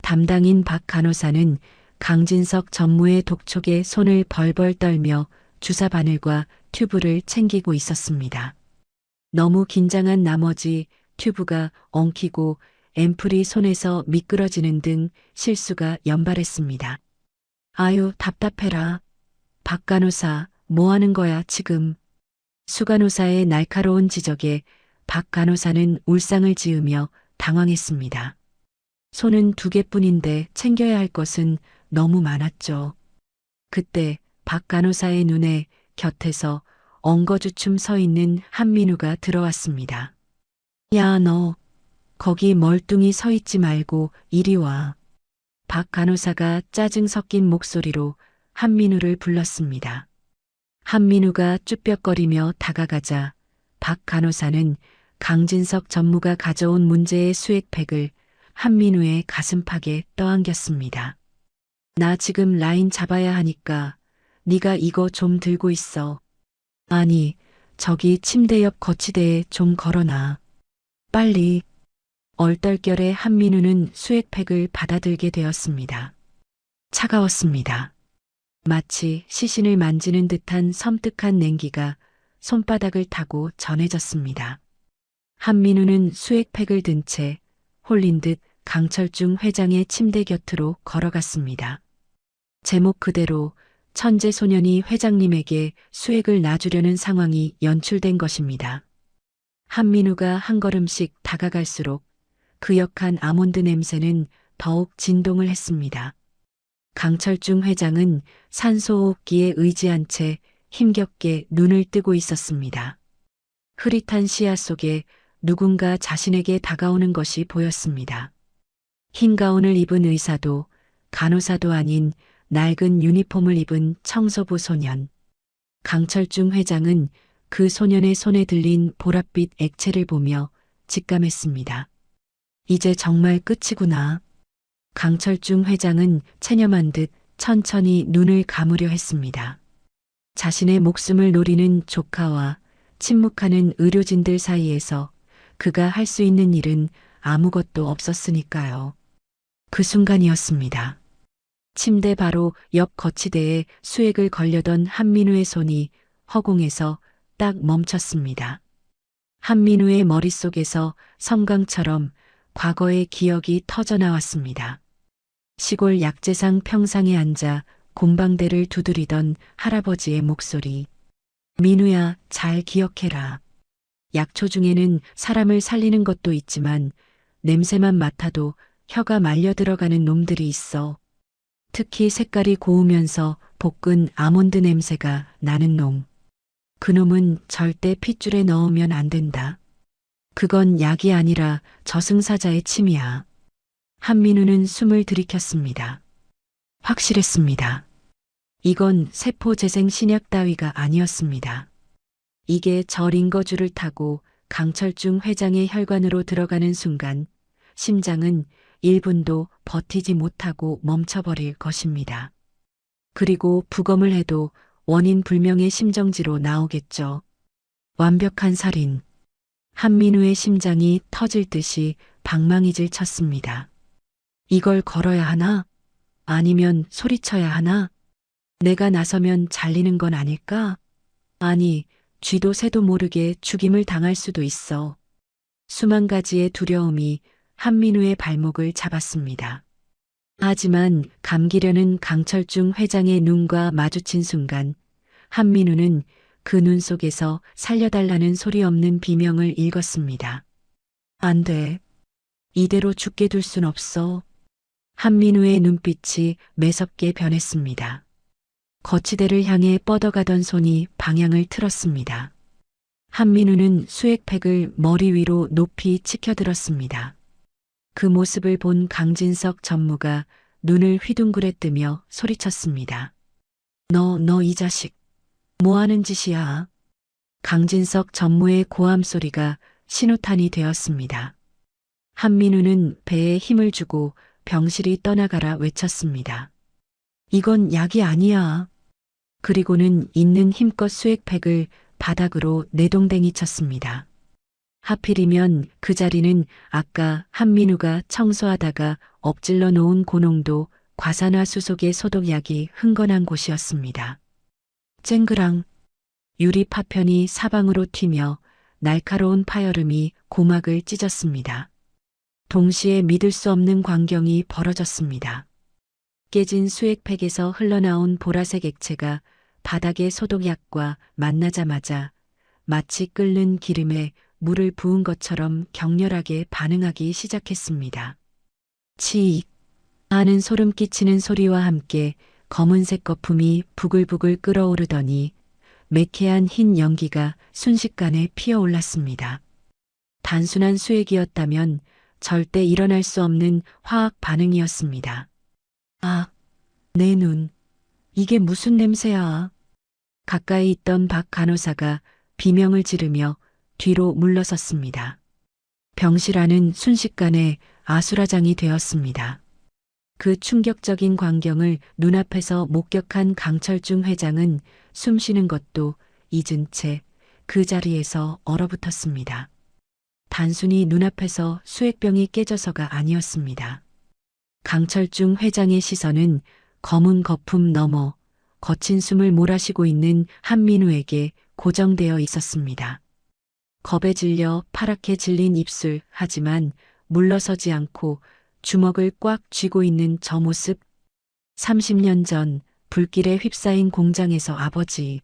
담당인 박 간호사는 강진석 전무의 독촉에 손을 벌벌 떨며 주사 바늘과 튜브를 챙기고 있었습니다. 너무 긴장한 나머지 튜브가 엉키고 앰플이 손에서 미끄러지는 등 실수가 연발했습니다. 아유, 답답해라. 박 간호사, 뭐 하는 거야, 지금? 수 간호사의 날카로운 지적에 박 간호사는 울상을 지으며 당황했습니다. 손은 2개뿐인데 챙겨야 할 것은 너무 많았죠. 그때 박 간호사의 눈에 곁에서 엉거주춤 서 있는 한민우가 들어왔습니다. 야, 너 거기 멀뚱히 서 있지 말고 이리 와. 박 간호사가 짜증 섞인 목소리로 한민우를 불렀습니다. 한민우가 쭈뼛거리며 다가가자 박 간호사는 강진석 전무가 가져온 문제의 수액팩을 한민우의 가슴팍에 떠안겼습니다. 나 지금 라인 잡아야 하니까 네가 이거 좀 들고 있어. 아니, 저기 침대 옆 거치대에 좀 걸어놔. 빨리. 얼떨결에 한민우는 수액팩을 받아들게 되었습니다. 차가웠습니다. 마치 시신을 만지는 듯한 섬뜩한 냉기가 손바닥을 타고 전해졌습니다. 한민우는 수액팩을 든 채 홀린 듯 강철중 회장의 침대 곁으로 걸어갔습니다. 제목 그대로 천재 소년이 회장님에게 수액을 놔주려는 상황이 연출된 것입니다. 한민우가 한 걸음씩 다가갈수록 그 역한 아몬드 냄새는 더욱 진동을 했습니다. 강철중 회장은 산소호흡기에 의지한 채 힘겹게 눈을 뜨고 있었습니다. 흐릿한 시야 속에 누군가 자신에게 다가오는 것이 보였습니다. 흰 가운을 입은 의사도 간호사도 아닌 낡은 유니폼을 입은 청소부 소년. 강철중 회장은 그 소년의 손에 들린 보랏빛 액체를 보며 직감했습니다. 이제 정말 끝이구나. 강철중 회장은 체념한 듯 천천히 눈을 감으려 했습니다. 자신의 목숨을 노리는 조카와 침묵하는 의료진들 사이에서 그가 할 수 있는 일은 아무것도 없었으니까요. 그 순간이었습니다. 침대 바로 옆 거치대에 수액을 걸려던 한민우의 손이 허공에서 딱 멈췄습니다. 한민우의 머릿속에서 섬광처럼 과거의 기억이 터져나왔습니다. 시골 약재상 평상에 앉아 곰방대를 두드리던 할아버지의 목소리. 민우야, 잘 기억해라. 약초 중에는 사람을 살리는 것도 있지만 냄새만 맡아도 혀가 말려 들어가는 놈들이 있어. 특히 색깔이 고우면서 볶은 아몬드 냄새가 나는 놈. 그놈은 절대 핏줄에 넣으면 안 된다. 그건 약이 아니라 저승사자의 침이야. 한민우는 숨을 들이켰습니다. 확실했습니다. 이건 세포 재생 신약 따위가 아니었습니다. 이게 저링거주를 타고 강철중 회장의 혈관으로 들어가는 순간 심장은 1분도 버티지 못하고 멈춰버릴 것입니다. 그리고 부검을 해도 원인 불명의 심정지로 나오겠죠. 완벽한 살인. 한민우의 심장이 터질 듯이 방망이질 쳤습니다. 이걸 걸어야 하나? 아니면 소리쳐야 하나? 내가 나서면 잘리는 건 아닐까? 아니, 쥐도 새도 모르게 죽임을 당할 수도 있어. 수만 가지의 두려움이 한민우의 발목을 잡았습니다. 하지만 감기려는 강철중 회장의 눈과 마주친 순간 한민우는 그 눈 속에서 살려달라는 소리 없는 비명을 읽었습니다. 안 돼. 이대로 죽게 둘 순 없어. 한민우의 눈빛이 매섭게 변했습니다. 거치대를 향해 뻗어가던 손이 방향을 틀었습니다. 한민우는 수액팩을 머리 위로 높이 치켜들었습니다. 그 모습을 본 강진석 전무가 눈을 휘둥그레 뜨며 소리쳤습니다. 너 이 자식, 뭐 하는 짓이야? 강진석 전무의 고함 소리가 신호탄이 되었습니다. 한민우는 배에 힘을 주고 병실이 떠나가라 외쳤습니다. 이건 약이 아니야. 그리고는 있는 힘껏 수액팩을 바닥으로 내동댕이 쳤습니다. 하필이면 그 자리는 아까 한민우가 청소하다가 엎질러 놓은 고농도 과산화수속의 소독약이 흥건한 곳이었습니다. 쨍그랑 유리 파편이 사방으로 튀며 날카로운 파열음이 고막을 찢었습니다. 동시에 믿을 수 없는 광경이 벌어졌습니다. 깨진 수액팩에서 흘러나온 보라색 액체가 바닥의 소독약과 만나자마자 마치 끓는 기름에 물을 부은 것처럼 격렬하게 반응하기 시작했습니다. 치익 하는 소름 끼치는 소리와 함께 검은색 거품이 부글부글 끓어오르더니 매캐한 흰 연기가 순식간에 피어올랐습니다. 단순한 수액이었다면 절대 일어날 수 없는 화학 반응이었습니다. 아, 내 눈. 이게 무슨 냄새야? 가까이 있던 박 간호사가 비명을 지르며 뒤로 물러섰습니다. 병실 안은 순식간에 아수라장이 되었습니다. 그 충격적인 광경을 눈앞에서 목격한 강철중 회장은 숨 쉬는 것도 잊은 채 그 자리에서 얼어붙었습니다. 단순히 눈앞에서 수액병이 깨져서가 아니었습니다. 강철중 회장의 시선은 검은 거품 너머 거친 숨을 몰아쉬고 있는 한민우에게 고정되어 있었습니다. 겁에 질려 파랗게 질린 입술 하지만 물러서지 않고 주먹을 꽉 쥐고 있는 저 모습. 30년 전 불길에 휩싸인 공장에서 아버지,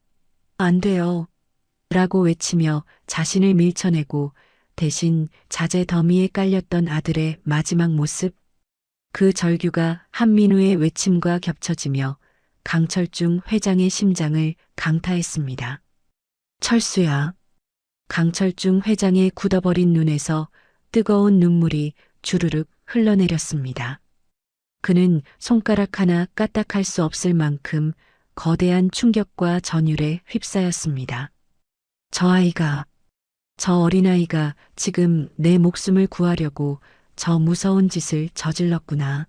안 돼요. 라고 외치며 자신을 밀쳐내고 대신 자재 더미에 깔렸던 아들의 마지막 모습. 그 절규가 한민우의 외침과 겹쳐지며 강철중 회장의 심장을 강타했습니다. 철수야. 강철중 회장의 굳어버린 눈에서 뜨거운 눈물이 주르륵 흘러내렸습니다. 그는 손가락 하나 까딱할 수 없을 만큼 거대한 충격과 전율에 휩싸였습니다. 저 어린아이가 지금 내 목숨을 구하려고 저 무서운 짓을 저질렀구나.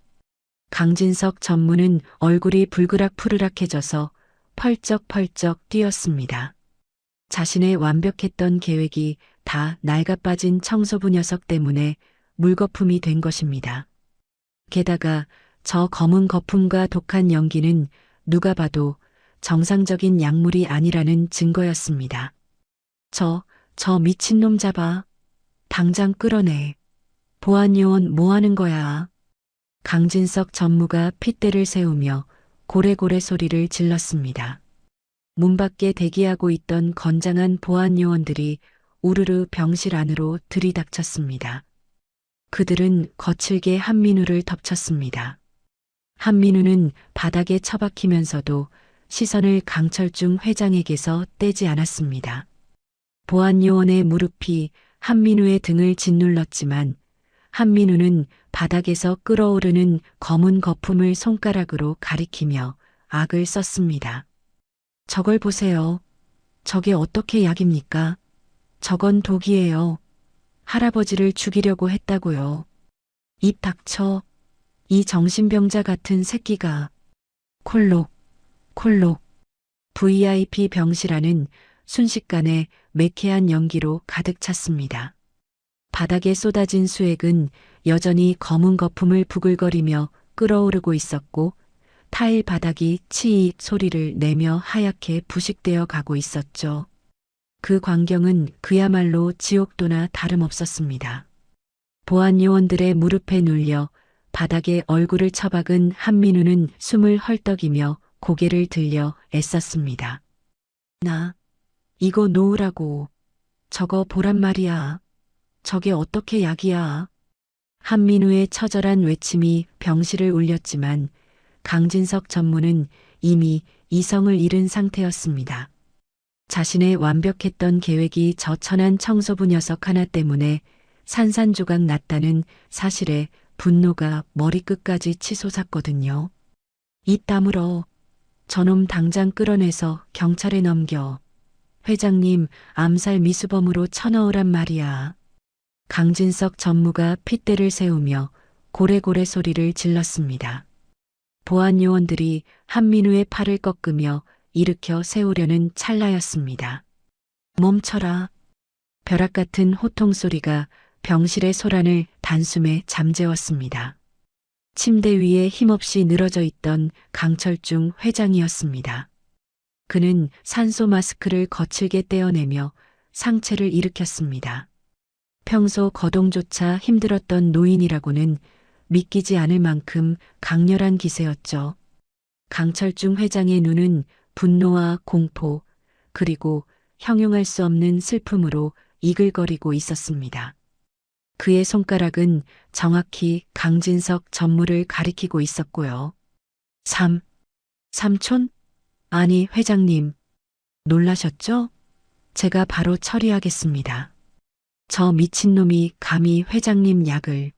강진석 전무는 얼굴이 불그락 푸르락해져서 펄쩍펄쩍 뛰었습니다. 자신의 완벽했던 계획이 다 낡아빠진 청소부 녀석 때문에 물거품이 된 것입니다. 게다가 저 검은 거품과 독한 연기는 누가 봐도 정상적인 약물이 아니라는 증거였습니다. 저 미친놈 잡아. 당장 끌어내. 보안요원 뭐 하는 거야? 강진석 전무가 핏대를 세우며 고래고래 소리를 질렀습니다. 문 밖에 대기하고 있던 건장한 보안요원들이 우르르 병실 안으로 들이닥쳤습니다. 그들은 거칠게 한민우를 덮쳤습니다. 한민우는 바닥에 처박히면서도 시선을 강철중 회장에게서 떼지 않았습니다. 보안요원의 무릎이 한민우의 등을 짓눌렀지만 한민우는 바닥에서 끓어오르는 검은 거품을 손가락으로 가리키며 악을 썼습니다. 저걸 보세요. 저게 어떻게 약입니까? 저건 독이에요. 할아버지를 죽이려고 했다고요. 입 닥쳐. 이 정신병자 같은 새끼가. 콜록, 콜록. VIP 병실안은 순식간에 매캐한 연기로 가득 찼습니다. 바닥에 쏟아진 수액은 여전히 검은 거품을 부글거리며 끓어오르고 있었고 타일 바닥이 치익 소리를 내며 하얗게 부식되어 가고 있었죠. 그 광경은 그야말로 지옥도나 다름없었습니다. 보안 요원들의 무릎에 눌려 바닥에 얼굴을 처박은 한민우는 숨을 헐떡이며 고개를 들려 애썼습니다. 나 이거 놓으라고. 저거 보란 말이야. 저게 어떻게 약이야. 한민우의 처절한 외침이 병실을 울렸지만 강진석 전무는 이미 이성을 잃은 상태였습니다. 자신의 완벽했던 계획이 저천한 청소부 녀석 하나 때문에 산산조각 났다는 사실에 분노가 머리끝까지 치솟았거든요. 입 다물어. 저놈 당장 끌어내서 경찰에 넘겨. 회장님 암살 미수범으로 쳐넣으란 말이야. 강진석 전무가 핏대를 세우며 고래고래 소리를 질렀습니다. 보안 요원들이 한민우의 팔을 꺾으며 일으켜 세우려는 찰나였습니다. 멈춰라. 벼락 같은 호통 소리가 병실의 소란을 단숨에 잠재웠습니다. 침대 위에 힘없이 늘어져 있던 강철중 회장이었습니다. 그는 산소 마스크를 거칠게 떼어내며 상체를 일으켰습니다. 평소 거동조차 힘들었던 노인이라고는 믿기지 않을 만큼 강렬한 기세였죠. 강철중 회장의 눈은 분노와 공포, 그리고 형용할 수 없는 슬픔으로 이글거리고 있었습니다. 그의 손가락은 정확히 강진석 전무를 가리키고 있었고요. 삼촌? 아니, 회장님. 놀라셨죠? 제가 바로 처리하겠습니다. 저 미친놈이 감히 회장님 약을.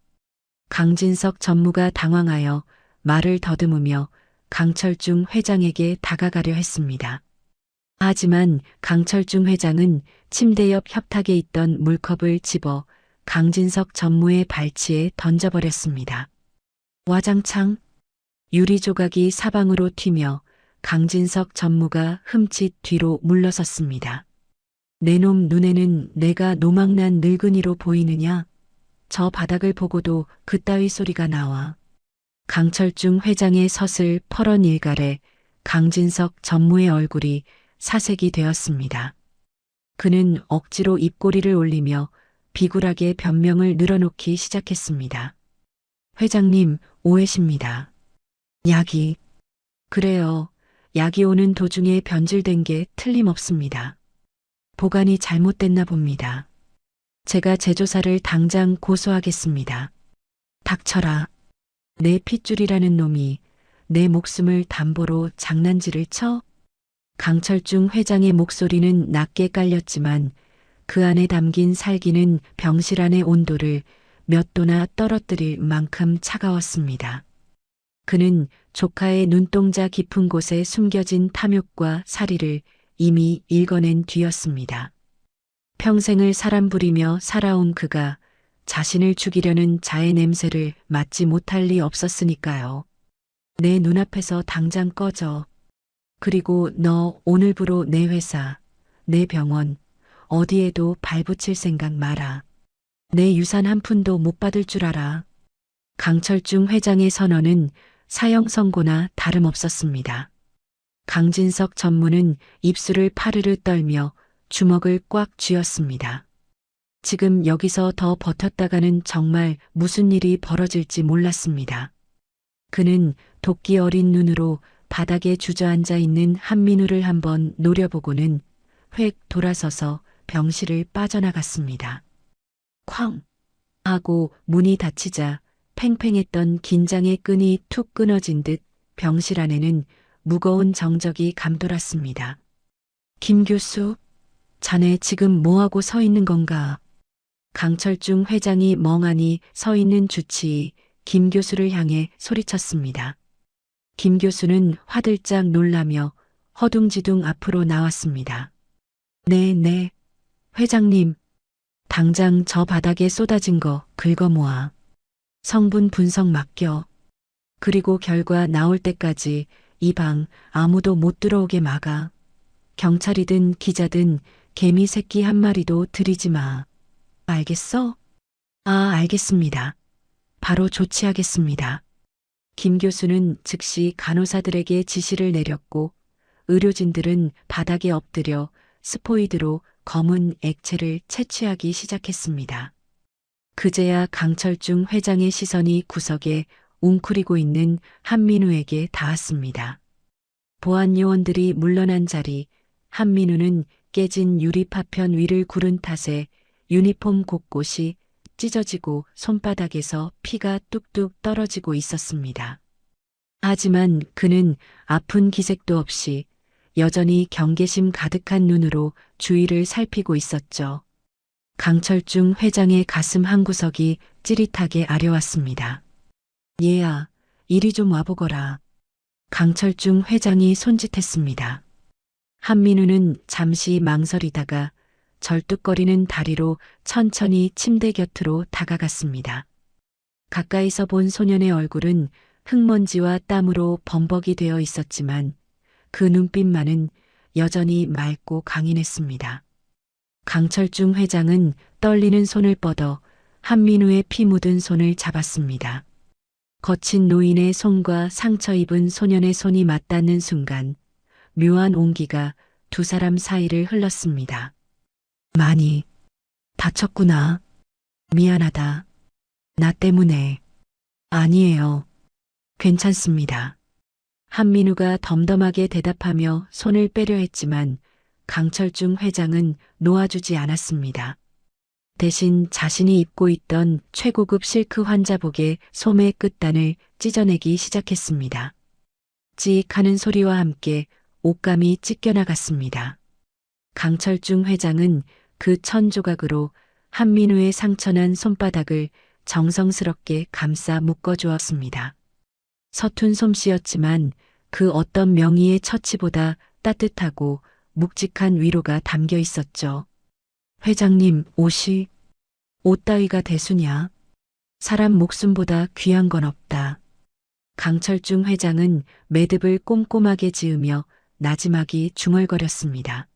강진석 전무가 당황하여 말을 더듬으며 강철중 회장에게 다가가려 했습니다. 하지만 강철중 회장은 침대 옆 협탁에 있던 물컵을 집어 강진석 전무의 발치에 던져버렸습니다. 와장창. 유리 조각이 사방으로 튀며 강진석 전무가 흠칫 뒤로 물러섰습니다. 내 놈 눈에는 내가 노망난 늙은이로 보이느냐? 저 바닥을 보고도 그따위 소리가 나와. 강철중 회장의 서슬 퍼런 일갈에 강진석 전무의 얼굴이 사색이 되었습니다. 그는 억지로 입꼬리를 올리며 비굴하게 변명을 늘어놓기 시작했습니다. 회장님, 오해십니다. 약이. 그래요. 약이 오는 도중에 변질된 게 틀림없습니다. 보관이 잘못됐나 봅니다. 제가 제조사를 당장 고소하겠습니다. 닥쳐라. 내 핏줄이라는 놈이 내 목숨을 담보로 장난질을 쳐? 강철중 회장의 목소리는 낮게 깔렸지만 그 안에 담긴 살기는 병실 안의 온도를 몇 도나 떨어뜨릴 만큼 차가웠습니다. 그는 조카의 눈동자 깊은 곳에 숨겨진 탐욕과 살이를 이미 읽어낸 뒤였습니다. 평생을 사람 부리며 살아온 그가 자신을 죽이려는 자의 냄새를 맡지 못할 리 없었으니까요. 내 눈앞에서 당장 꺼져. 그리고 너 오늘부로 내 회사, 내 병원, 어디에도 발붙일 생각 마라. 내 유산 한 푼도 못 받을 줄 알아. 강철중 회장의 선언은 사형 선고나 다름없었습니다. 강진석 전무는 입술을 파르르 떨며 주먹을 꽉 쥐었습니다. 지금 여기서 더 버텼다가는 정말 무슨 일이 벌어질지 몰랐습니다. 그는 도끼 어린 눈으로 바닥에 주저앉아 있는 한민우를 한번 노려보고는 획 돌아서서 병실을 빠져나갔습니다. 쾅 하고 문이 닫히자 팽팽했던 긴장의 끈이 툭 끊어진 듯 병실 안에는 무거운 정적이 감돌았습니다. 김 교수, 자네 지금 뭐하고 서 있는 건가? 강철중 회장이 멍하니 서 있는 주치의 김 교수를 향해 소리쳤습니다. 김 교수는 화들짝 놀라며 허둥지둥 앞으로 나왔습니다. 네, 회장님. 당장 저 바닥에 쏟아진 거 긁어 모아. 성분 분석 맡겨. 그리고 결과 나올 때까지 이 방 아무도 못 들어오게 막아. 경찰이든 기자든 개미 새끼 한 마리도 들이지 마. 알겠어? 아, 알겠습니다. 바로 조치하겠습니다. 김 교수는 즉시 간호사들에게 지시를 내렸고 의료진들은 바닥에 엎드려 스포이드로 검은 액체를 채취하기 시작했습니다. 그제야 강철중 회장의 시선이 구석에 웅크리고 있는 한민우에게 닿았습니다. 보안 요원들이 물러난 자리, 한민우는 깨진 유리 파편 위를 구른 탓에 유니폼 곳곳이 찢어지고 손바닥에서 피가 뚝뚝 떨어지고 있었습니다. 하지만 그는 아픈 기색도 없이 여전히 경계심 가득한 눈으로 주위를 살피고 있었죠. 강철중 회장의 가슴 한구석이 찌릿하게 아려왔습니다. 얘야, 이리 좀 와보거라. 강철중 회장이 손짓했습니다. 한민우는 잠시 망설이다가 절뚝거리는 다리로 천천히 침대 곁으로 다가갔습니다. 가까이서 본 소년의 얼굴은 흙먼지와 땀으로 범벅이 되어 있었지만 그 눈빛만은 여전히 맑고 강인했습니다. 강철중 회장은 떨리는 손을 뻗어 한민우의 피 묻은 손을 잡았습니다. 거친 노인의 손과 상처 입은 소년의 손이 맞닿는 순간 묘한 온기가 두 사람 사이를 흘렀습니다. 많이 다쳤구나. 미안하다. 나 때문에. 아니에요. 괜찮습니다. 한민우가 덤덤하게 대답하며 손을 빼려 했지만 강철중 회장은 놓아주지 않았습니다. 대신 자신이 입고 있던 최고급 실크 환자복의 소매 끝단을 찢어내기 시작했습니다. 찍 하는 소리와 함께 옷감이 찢겨나갔습니다. 강철중 회장은 그 천조각으로 한민우의 상처난 손바닥을 정성스럽게 감싸 묶어주었습니다. 서툰 솜씨였지만 그 어떤 명의의 처치보다 따뜻하고 묵직한 위로가 담겨 있었죠. 회장님, 옷 따위가 대수냐? 사람 목숨보다 귀한 건 없다. 강철중 회장은 매듭을 꼼꼼하게 지으며 나지막이 중얼거렸습니다.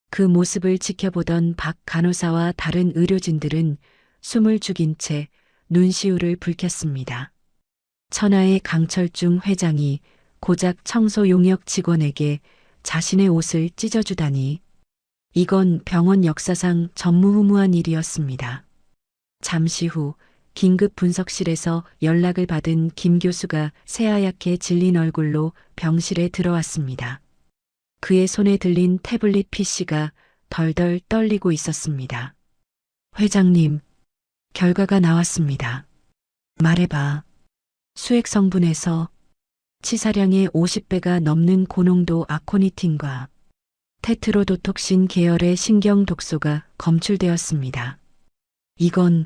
그 모습을 지켜보던 박 간호사와 다른 의료진들은 숨을 죽인 채 눈시울을 붉혔습니다. 천하의 강철중 회장이 고작 청소 용역 직원에게 자신의 옷을 찢어주다니. 이건 병원 역사상 전무후무한 일이었습니다. 잠시 후 긴급 분석실에서 연락을 받은 김 교수가 새하얗게 질린 얼굴로 병실에 들어왔습니다. 그의 손에 들린 태블릿 PC가 덜덜 떨리고 있었습니다. 회장님, 결과가 나왔습니다. 말해봐. 수액 성분에서 치사량의 50배가 넘는 고농도 아코니틴과 테트로도톡신 계열의 신경 독소가 검출되었습니다. 이건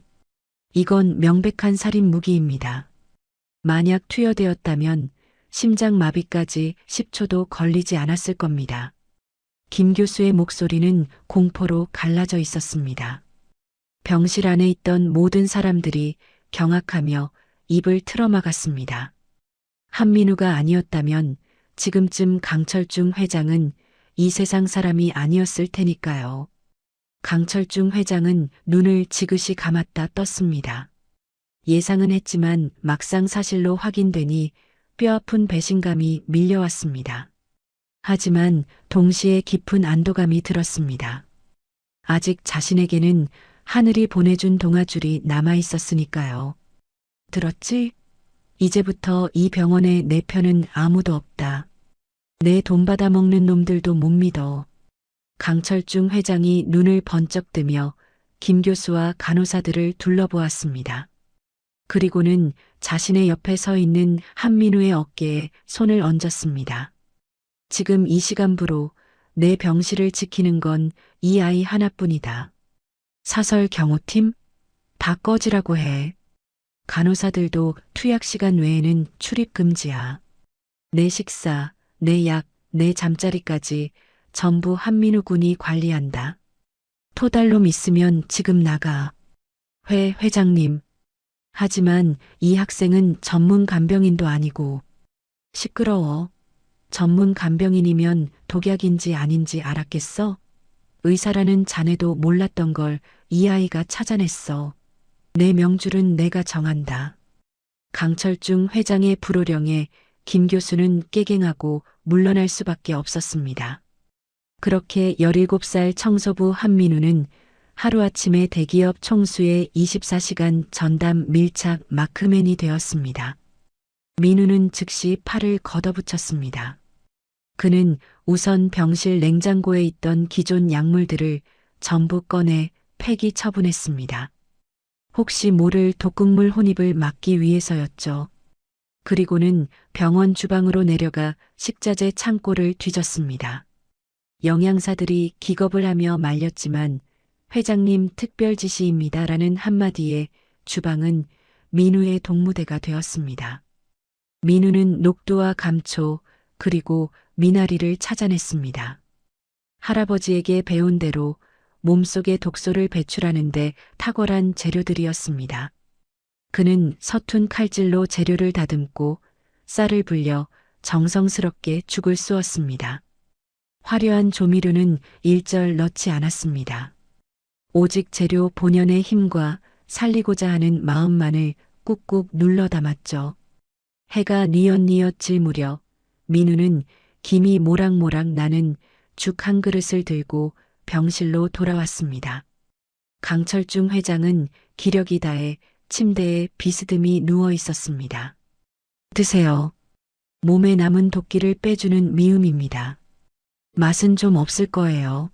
명백한 살인 무기입니다. 만약 투여되었다면 심장마비까지 10초도 걸리지 않았을 겁니다. 김 교수의 목소리는 공포로 갈라져 있었습니다. 병실 안에 있던 모든 사람들이 경악하며 입을 틀어막았습니다. 한민우가 아니었다면 지금쯤 강철중 회장은 이 세상 사람이 아니었을 테니까요. 강철중 회장은 눈을 지그시 감았다 떴습니다. 예상은 했지만 막상 사실로 확인되니 뼈아픈 배신감이 밀려왔습니다. 하지만 동시에 깊은 안도감이 들었습니다. 아직 자신에게는 하늘이 보내준 동아줄이 남아있었으니까요. 들었지? 이제부터 이 병원에 내 편은 아무도 없다. 내 돈 받아먹는 놈들도 못 믿어. 강철중 회장이 눈을 번쩍 뜨며 김 교수와 간호사들을 둘러보았습니다. 그리고는 자신의 옆에 서 있는 한민우의 어깨에 손을 얹었습니다. 지금 이 시간부로 내 병실을 지키는 건 이 아이 하나뿐이다. 사설 경호팀? 다 꺼지라고 해. 간호사들도 투약 시간 외에는 출입 금지야. 내 식사, 내 약, 내 잠자리까지 전부 한민우 군이 관리한다. 토달롬 있으면 지금 나가. 회장님. 하지만 이 학생은 전문 간병인도 아니고. 시끄러워. 전문 간병인이면 독약인지 아닌지 알았겠어? 의사라는 자네도 몰랐던 걸 이 아이가 찾아냈어. 내 명줄은 내가 정한다. 강철중 회장의 불호령에 김 교수는 깨갱하고 물러날 수밖에 없었습니다. 그렇게 17살 청소부 한민우는 하루아침에 대기업 총수의 24시간 전담 밀착 마크맨이 되었습니다. 민우는 즉시 팔을 걷어붙였습니다. 그는 우선 병실 냉장고에 있던 기존 약물들을 전부 꺼내 폐기 처분했습니다. 혹시 모를 독극물 혼입을 막기 위해서였죠. 그리고는 병원 주방으로 내려가 식자재 창고를 뒤졌습니다. 영양사들이 기겁을 하며 말렸지만 회장님 특별 지시입니다라는 한마디에 주방은 민우의 동무대가 되었습니다. 민우는 녹두와 감초 그리고 미나리를 찾아냈습니다. 할아버지에게 배운 대로 몸속의 독소를 배출하는데 탁월한 재료들이었습니다. 그는 서툰 칼질로 재료를 다듬고 쌀을 불려 정성스럽게 죽을 쑤었습니다. 화려한 조미료는 일절 넣지 않았습니다. 오직 재료 본연의 힘과 살리고자 하는 마음만을 꾹꾹 눌러 담았죠. 해가 뉘엿뉘엿 질 무렵 민우는 김이 모락모락 나는 죽 한 그릇을 들고 병실로 돌아왔습니다. 강철중 회장은 기력이 다해 침대에 비스듬히 누워 있었습니다. 드세요. 몸에 남은 도끼를 빼주는 미음입니다. 맛은 좀 없을 거예요.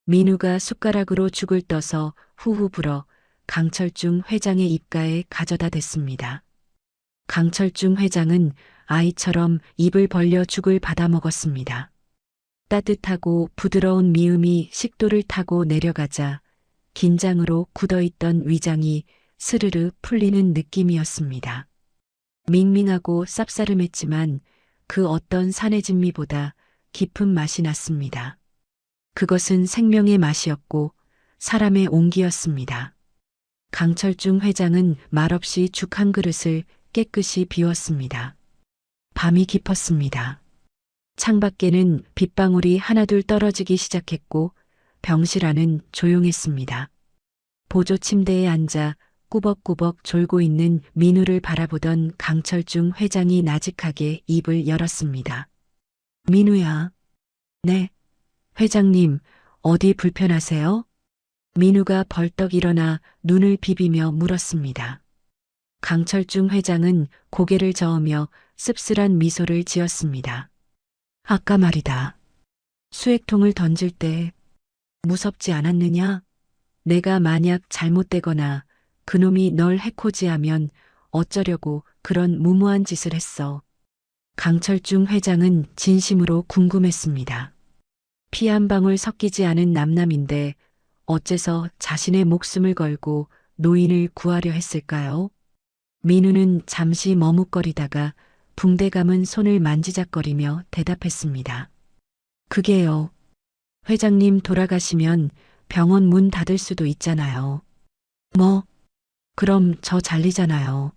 민우가 숟가락으로 죽을 떠서 후후 불어 강철중 회장의 입가에 가져다 댔습니다. 강철중 회장은 아이처럼 입을 벌려 죽을 받아 먹었습니다. 따뜻하고 부드러운 미음이 식도를 타고 내려가자 긴장으로 굳어있던 위장이 스르르 풀리는 느낌이었습니다. 밍밍하고 쌉싸름했지만 그 어떤 산의 진미보다 깊은 맛이 났습니다. 그것은 생명의 맛이었고 사람의 온기였습니다. 강철중 회장은 말없이 죽 한 그릇을 깨끗이 비웠습니다. 밤이 깊었습니다. 창밖에는 빗방울이 하나둘 떨어지기 시작했고 병실 안은 조용했습니다. 보조 침대에 앉아 꾸벅꾸벅 졸고 있는 민우를 바라보던 강철중 회장이 나직하게 입을 열었습니다. 민우야. 네. 회장님, 어디 불편하세요? 민우가 벌떡 일어나 눈을 비비며 물었습니다. 강철중 회장은 고개를 저으며 씁쓸한 미소를 지었습니다. 아까 말이다. 수액통을 던질 때 무섭지 않았느냐? 내가 만약 잘못되거나 그놈이 널 해코지하면 어쩌려고 그런 무모한 짓을 했어. 강철중 회장은 진심으로 궁금했습니다. 피 한 방울 섞이지 않은 남남인데 어째서 자신의 목숨을 걸고 노인을 구하려 했을까요? 민우는 잠시 머뭇거리다가 붕대 감은 손을 만지작거리며 대답했습니다. 그게요. 회장님 돌아가시면 병원 문 닫을 수도 있잖아요. 뭐? 그럼 저 잘리잖아요.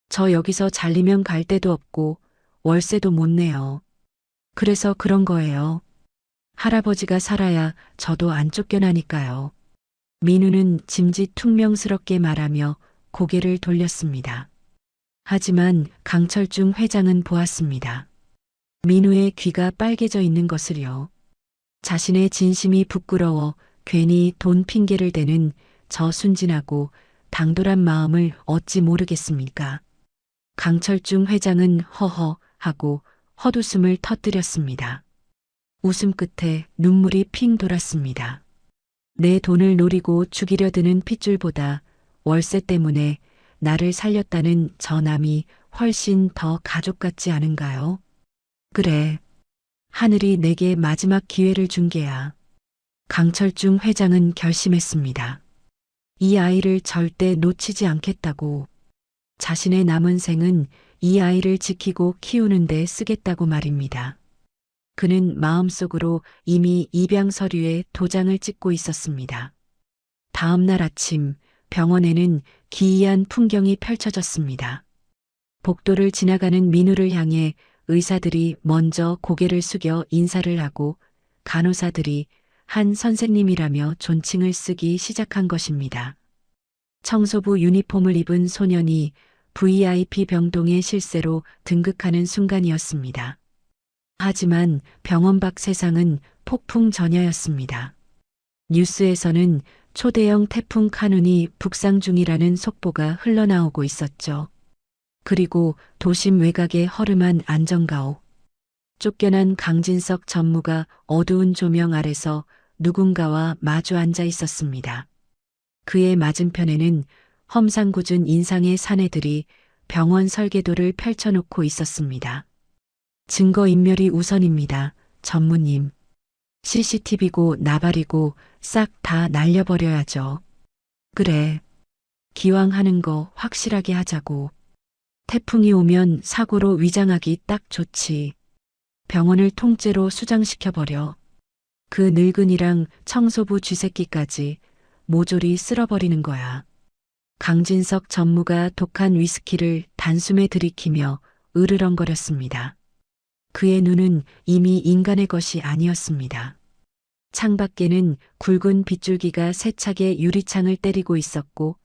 저 여기서 잘리면 갈 데도 없고 월세도 못 내요. 그래서 그런 거예요. 할아버지가 살아야 저도 안 쫓겨나니까요. 민우는 짐짓퉁명스럽게 말하며 고개를 돌렸습니다. 하지만 강철중 회장은 보았습니다. 민우의 귀가 빨개져 있는 것을요. 자신의 진심이 부끄러워 괜히 돈 핑계를 대는 저 순진하고 당돌한 마음을 어찌 모르겠습니까? 강철중 회장은 허허 하고 헛웃음을 터뜨렸습니다. 웃음 끝에 눈물이 핑 돌았습니다. 내 돈을 노리고 죽이려 드는 핏줄보다 월세 때문에 나를 살렸다는 저 남이 훨씬 더 가족 같지 않은가요? 그래. 하늘이 내게 마지막 기회를 준 게야. 강철중 회장은 결심했습니다. 이 아이를 절대 놓치지 않겠다고. 자신의 남은 생은 이 아이를 지키고 키우는 데 쓰겠다고 말입니다. 그는 마음속으로 이미 입양 서류에 도장을 찍고 있었습니다. 다음 날 아침 병원에는 기이한 풍경이 펼쳐졌습니다. 복도를 지나가는 민우를 향해 의사들이 먼저 고개를 숙여 인사를 하고 간호사들이 한 선생님이라며 존칭을 쓰기 시작한 것입니다. 청소부 유니폼을 입은 소년이 VIP 병동의 실세로 등극하는 순간이었습니다. 하지만 병원 밖 세상은 폭풍 전야였습니다. 뉴스에서는 초대형 태풍 카눈이 북상 중이라는 속보가 흘러나오고 있었죠. 그리고 도심 외곽의 허름한 안전가옥. 쫓겨난 강진석 전무가 어두운 조명 아래서 누군가와 마주 앉아 있었습니다. 그의 맞은편에는 험상궂은 인상의 사내들이 병원 설계도를 펼쳐놓고 있었습니다. 증거인멸이 우선입니다. 전무님. CCTV고 나발이고 싹 다 날려버려야죠. 그래. 기왕 하는 거 확실하게 하자고. 태풍이 오면 사고로 위장하기 딱 좋지. 병원을 통째로 수장시켜버려. 그 늙은이랑 청소부 쥐새끼까지 모조리 쓸어버리는 거야. 강진석 전무가 독한 위스키를 단숨에 들이키며 으르렁거렸습니다. 그의 눈은 이미 인간의 것이 아니었습니다. 창밖에는 굵은 빗줄기가 세차게 유리창을 때리고 있었고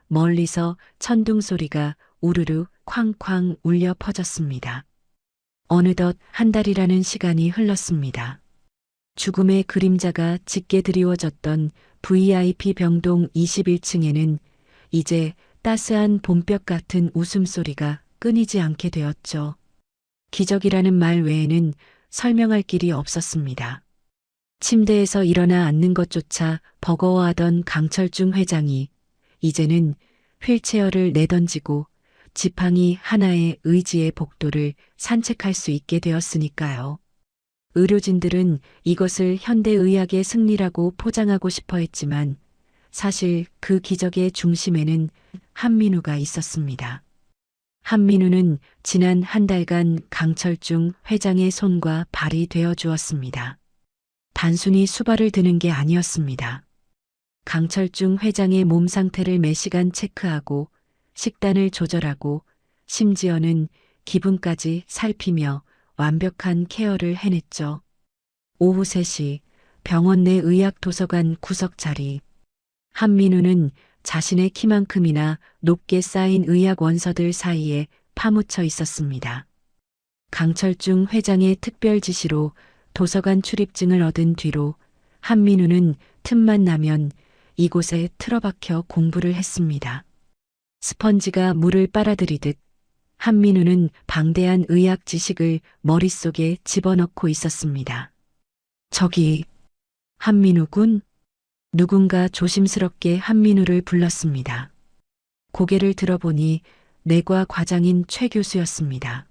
멀리서 천둥 소리가 우르르 쾅쾅 울려 퍼졌습니다. 어느덧 한 달이라는 시간이 흘렀습니다. 죽음의 그림자가 짙게 드리워졌던 VIP 병동 21층에는 이제 따스한 봄볕 같은 웃음소리가 끊이지 않게 되었죠. 기적이라는 말 외에는 설명할 길이 없었습니다. 침대에서 일어나 앉는 것조차 버거워하던 강철중 회장이 이제는 휠체어를 내던지고 지팡이 하나의 의지의 복도를 산책할 수 있게 되었으니까요. 의료진들은 이것을 현대의학의 승리라고 포장하고 싶어 했지만 사실 그 기적의 중심에는 한민우가 있었습니다. 한민우는 지난 한 달간 강철중 회장의 손과 발이 되어 주었습니다. 단순히 수발을 드는 게 아니었습니다. 강철중 회장의 몸 상태를 매시간 체크하고 식단을 조절하고 심지어는 기분까지 살피며 완벽한 케어를 해냈죠. 오후 3시 병원 내 의학 도서관 구석 자리. 한민우는 자신의 키만큼이나 높게 쌓인 의학 원서들 사이에 파묻혀 있었습니다. 강철중 회장의 특별 지시로 도서관 출입증을 얻은 뒤로 한민우는 틈만 나면 이곳에 틀어박혀 공부를 했습니다. 스펀지가 물을 빨아들이듯 한민우는 방대한 의학 지식을 머릿속에 집어넣고 있었습니다. 저기, 한민우군? 누군가 조심스럽게 한민우를 불렀습니다. 고개를 들어보니 내과 과장인 최 교수였습니다.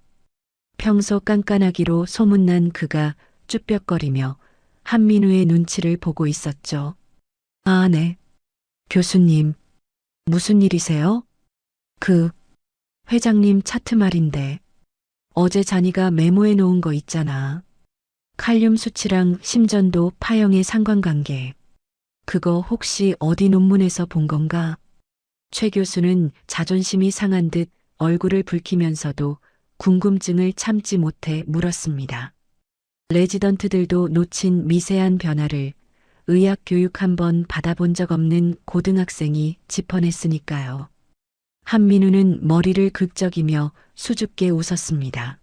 평소 깐깐하기로 소문난 그가 쭈뼛거리며 한민우의 눈치를 보고 있었죠. 아, 네. 교수님, 무슨 일이세요? 회장님 차트 말인데 어제 자니가 메모해 놓은 거 있잖아. 칼륨 수치랑 심전도 파형의 상관관계. 그거 혹시 어디 논문에서 본 건가? 최 교수는 자존심이 상한 듯 얼굴을 붉히면서도 궁금증을 참지 못해 물었습니다. 레지던트들도 놓친 미세한 변화를 의학 교육 한번 받아본 적 없는 고등학생이 짚어냈으니까요. 한민우는 머리를 긁적이며 수줍게 웃었습니다.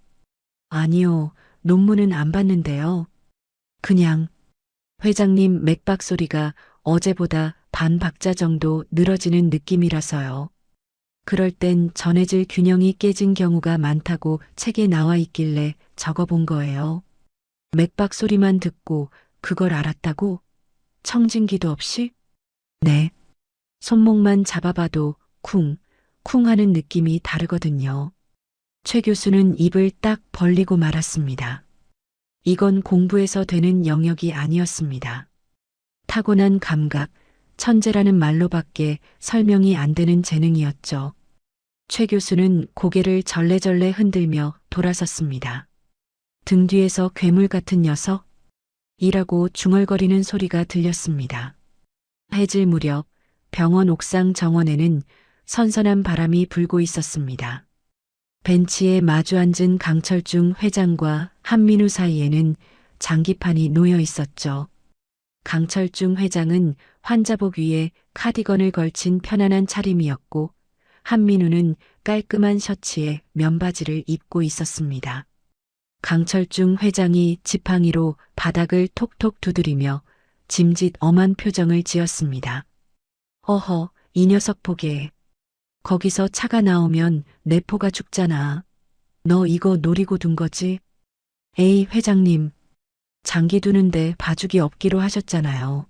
아니요, 논문은 안 봤는데요. 그냥 회장님 맥박 소리가 어제보다 반 박자 정도 늘어지는 느낌이라서요. 그럴 땐 전해질 균형이 깨진 경우가 많다고 책에 나와 있길래 적어본 거예요. 맥박 소리만 듣고 그걸 알았다고? 청진기도 없이? 네. 손목만 잡아봐도 쿵, 쿵 하는 느낌이 다르거든요. 최 교수는 입을 딱 벌리고 말았습니다. 이건 공부해서 되는 영역이 아니었습니다. 타고난 감각, 천재라는 말로밖에 설명이 안 되는 재능이었죠. 최 교수는 고개를 절레절레 흔들며 돌아섰습니다. 등 뒤에서 괴물 같은 녀석? 이라고 중얼거리는 소리가 들렸습니다. 해질 무렵 병원 옥상 정원에는 선선한 바람이 불고 있었습니다. 벤치에 마주 앉은 강철중 회장과 한민우 사이에는 장기판이 놓여 있었죠. 강철중 회장은 환자복 위에 카디건을 걸친 편안한 차림이었고 한민우는 깔끔한 셔츠에 면바지를 입고 있었습니다. 강철중 회장이 지팡이로 바닥을 톡톡 두드리며 짐짓 엄한 표정을 지었습니다. 어허, 이 녀석 보게. 거기서 차가 나오면 내포가 죽잖아. 너 이거 노리고 둔 거지? 에이, 회장님. 장기 두는데 봐주기 없기로 하셨잖아요.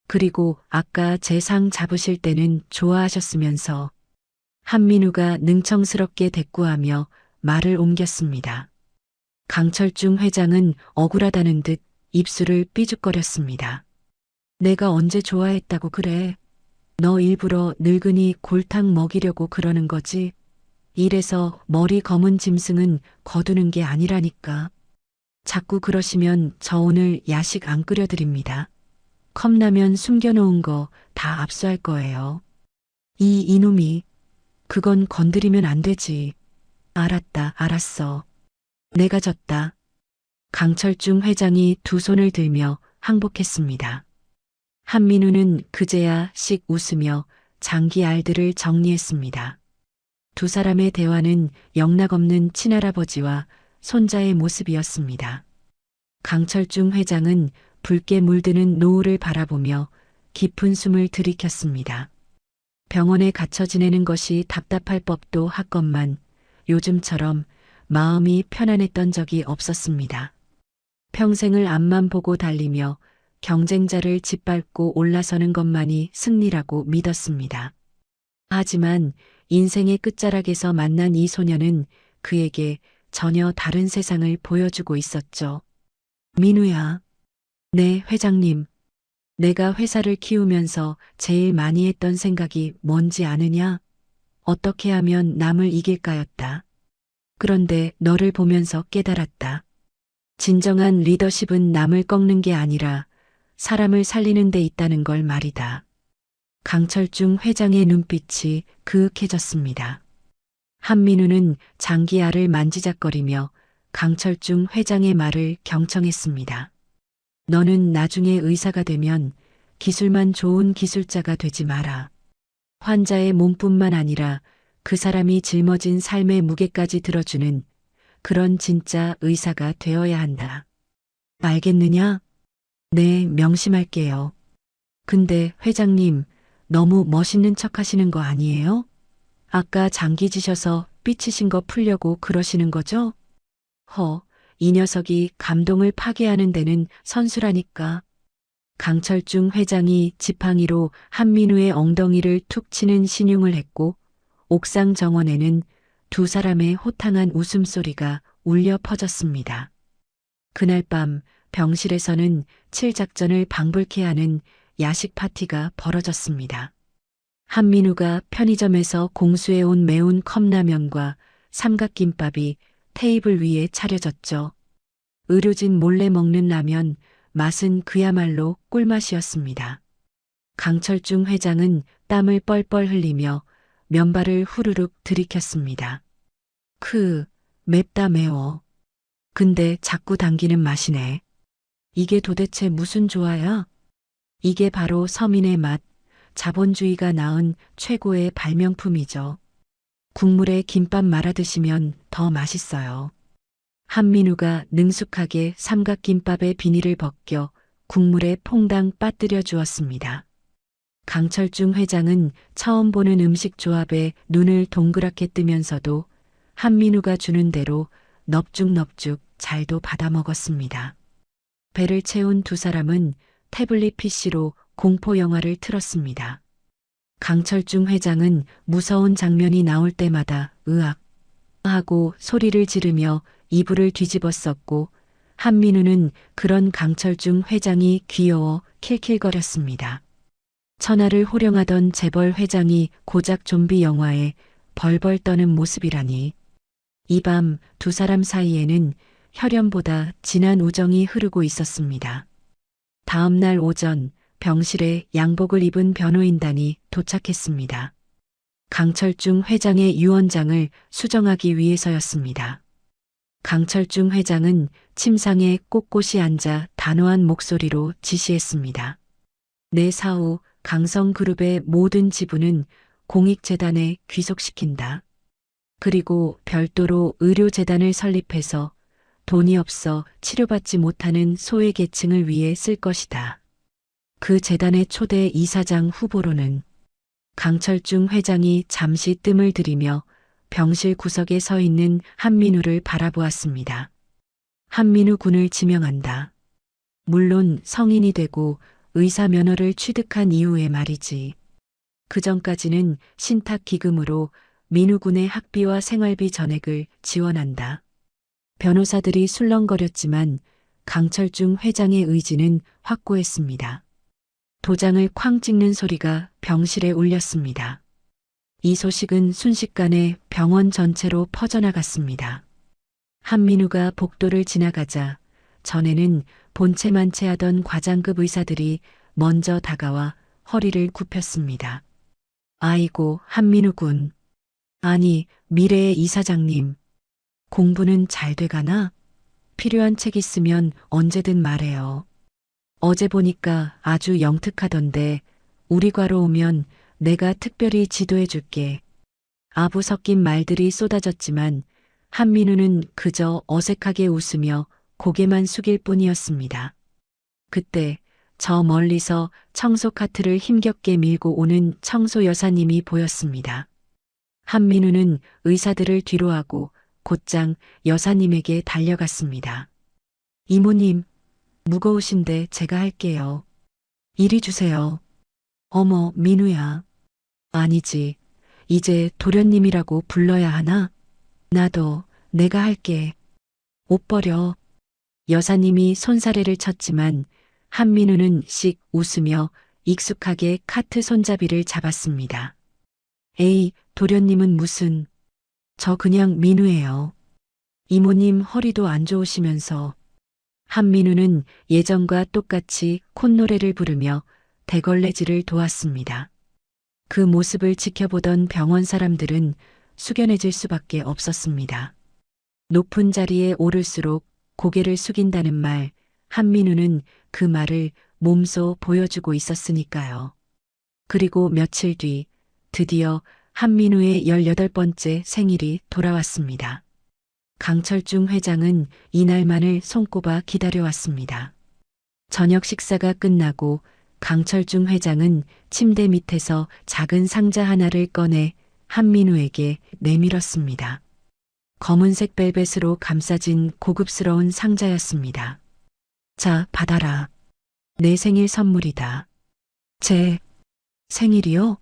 그리고 아까 제 상 잡으실 때는 좋아하셨으면서. 한민우가 능청스럽게 대꾸하며 말을 옮겼습니다. 강철중 회장은 억울하다는 듯 입술을 삐죽거렸습니다. 내가 언제 좋아했다고 그래? 너 일부러 늙은이 골탕 먹이려고 그러는 거지? 이래서 머리 검은 짐승은 거두는 게 아니라니까. 자꾸 그러시면 저 오늘 야식 안 끓여드립니다. 컵라면 숨겨놓은 거 다 압수할 거예요. 이놈이. 그건 건드리면 안 되지. 알았다, 알았어. 내가 졌다. 강철중 회장이 두 손을 들며 항복했습니다. 한민우는 그제야 씩 웃으며 장기 알들을 정리했습니다. 두 사람의 대화는 영락없는 친할아버지와 손자의 모습이었습니다. 강철중 회장은 붉게 물드는 노을을 바라보며 깊은 숨을 들이켰습니다. 병원에 갇혀 지내는 것이 답답할 법도 하건만 요즘처럼 마음이 편안했던 적이 없었습니다. 평생을 앞만 보고 달리며 경쟁자를 짓밟고 올라서는 것만이 승리라고 믿었습니다. 하지만 인생의 끝자락에서 만난 이 소녀는 그에게 전혀 다른 세상을 보여주고 있었죠. 민우야. 네, 회장님. 내가 회사를 키우면서 제일 많이 했던 생각이 뭔지 아느냐? 어떻게 하면 남을 이길까였다. 그런데 너를 보면서 깨달았다. 진정한 리더십은 남을 꺾는 게 아니라 사람을 살리는 데 있다는 걸 말이다. 강철중 회장의 눈빛이 그윽해졌습니다. 한민우는 장기알을 만지작거리며 강철중 회장의 말을 경청했습니다. 너는 나중에 의사가 되면 기술만 좋은 기술자가 되지 마라. 환자의 몸뿐만 아니라 그 사람이 짊어진 삶의 무게까지 들어주는 그런 진짜 의사가 되어야 한다. 알겠느냐? 네, 명심할게요. 근데 회장님, 너무 멋있는 척 하시는 거 아니에요? 아까 장기 지셔서 삐치신 거 풀려고 그러시는 거죠? 이 녀석이 감동을 파괴하는 데는 선수라니까. 강철중 회장이 지팡이로 한민우의 엉덩이를 툭 치는 신용을 했고 옥상 정원에는 두 사람의 호탕한 웃음소리가 울려 퍼졌습니다. 그날 밤 병실에서는 칠작전을 방불케 하는 야식 파티가 벌어졌습니다. 한민우가 편의점에서 공수해온 매운 컵라면과 삼각김밥이 테이블 위에 차려졌죠. 의료진 몰래 먹는 라면, 맛은 그야말로 꿀맛이었습니다. 강철중 회장은 땀을 뻘뻘 흘리며 면발을 후루룩 들이켰습니다. 맵다 매워. 근데 자꾸 당기는 맛이네. 이게 도대체 무슨 조화야? 이게 바로 서민의 맛, 자본주의가 낳은 최고의 발명품이죠. 국물에 김밥 말아 드시면 더 맛있어요. 한민우가 능숙하게 삼각김밥의 비닐을 벗겨 국물에 퐁당 빠뜨려 주었습니다. 강철중 회장은 처음 보는 음식 조합에 눈을 동그랗게 뜨면서도 한민우가 주는 대로 넙죽넙죽 잘도 받아 먹었습니다. 배를 채운 두 사람은 태블릿 PC로 공포 영화를 틀었습니다. 강철중 회장은 무서운 장면이 나올 때마다 으악 하고 소리를 지르며 이불을 뒤집었었고, 한민우는 그런 강철중 회장이 귀여워 킬킬거렸습니다. 천하를 호령하던 재벌 회장이 고작 좀비 영화에 벌벌 떠는 모습이라니. 이 밤 두 사람 사이에는 혈연보다 진한 우정이 흐르고 있었습니다. 다음 날 오전 병실에 양복을 입은 변호인단이 도착했습니다. 강철중 회장의 유언장을 수정하기 위해서였습니다. 강철중 회장은 침상에 꼿꼿이 앉아 단호한 목소리로 지시했습니다. 내 사후 강성그룹의 모든 지분은 공익재단에 귀속시킨다. 그리고 별도로 의료재단을 설립해서 돈이 없어 치료받지 못하는 소외계층을 위해 쓸 것이다. 그 재단의 초대 이사장 후보로는 강철중 회장이 잠시 뜸을 들이며 병실 구석에 서 있는 한민우를 바라보았습니다. 한민우 군을 지명한다. 물론 성인이 되고 의사 면허를 취득한 이후에 말이지. 그 전까지는 신탁기금으로 민우 군의 학비와 생활비 전액을 지원한다. 변호사들이 술렁거렸지만 강철중 회장의 의지는 확고했습니다. 도장을 쾅 찍는 소리가 병실에 울렸습니다. 이 소식은 순식간에 병원 전체로 퍼져나갔습니다. 한민우가 복도를 지나가자 전에는 본체만체하던 과장급 의사들이 먼저 다가와 허리를 굽혔습니다. 아이고, 한민우 군. 아니, 미래의 이사장님. 공부는 잘 돼가나? 필요한 책 있으면 언제든 말해요. 어제 보니까 아주 영특하던데 우리 과로 오면 내가 특별히 지도해 줄게. 아부 섞인 말들이 쏟아졌지만 한민우는 그저 어색하게 웃으며 고개만 숙일 뿐이었습니다. 그때 저 멀리서 청소 카트를 힘겹게 밀고 오는 청소 여사님이 보였습니다. 한민우는 의사들을 뒤로하고 곧장 여사님에게 달려갔습니다. 이모님, 무거우신데 제가 할게요. 이리 주세요. 어머, 민우야. 아니지. 이제 도련님이라고 불러야 하나? 나도 내가 할게. 옷 버려. 여사님이 손사래를 쳤지만 한민우는 씩 웃으며 익숙하게 카트 손잡이를 잡았습니다. 에이, 도련님은 무슨. 저 그냥 민우예요. 이모님 허리도 안 좋으시면서. 한민우는 예전과 똑같이 콧노래를 부르며 대걸레질을 도왔습니다. 그 모습을 지켜보던 병원 사람들은 숙연해질 수밖에 없었습니다. 높은 자리에 오를수록 고개를 숙인다는 말, 한민우는 그 말을 몸소 보여주고 있었으니까요. 그리고 며칠 뒤 드디어 한민우의 18번째 생일이 돌아왔습니다. 강철중 회장은 이날만을 손꼽아 기다려왔습니다. 저녁 식사가 끝나고 강철중 회장은 침대 밑에서 작은 상자 하나를 꺼내 한민우에게 내밀었습니다. 검은색 벨벳으로 감싸진 고급스러운 상자였습니다. 자, 받아라. 내 생일 선물이다. 제 생일이요?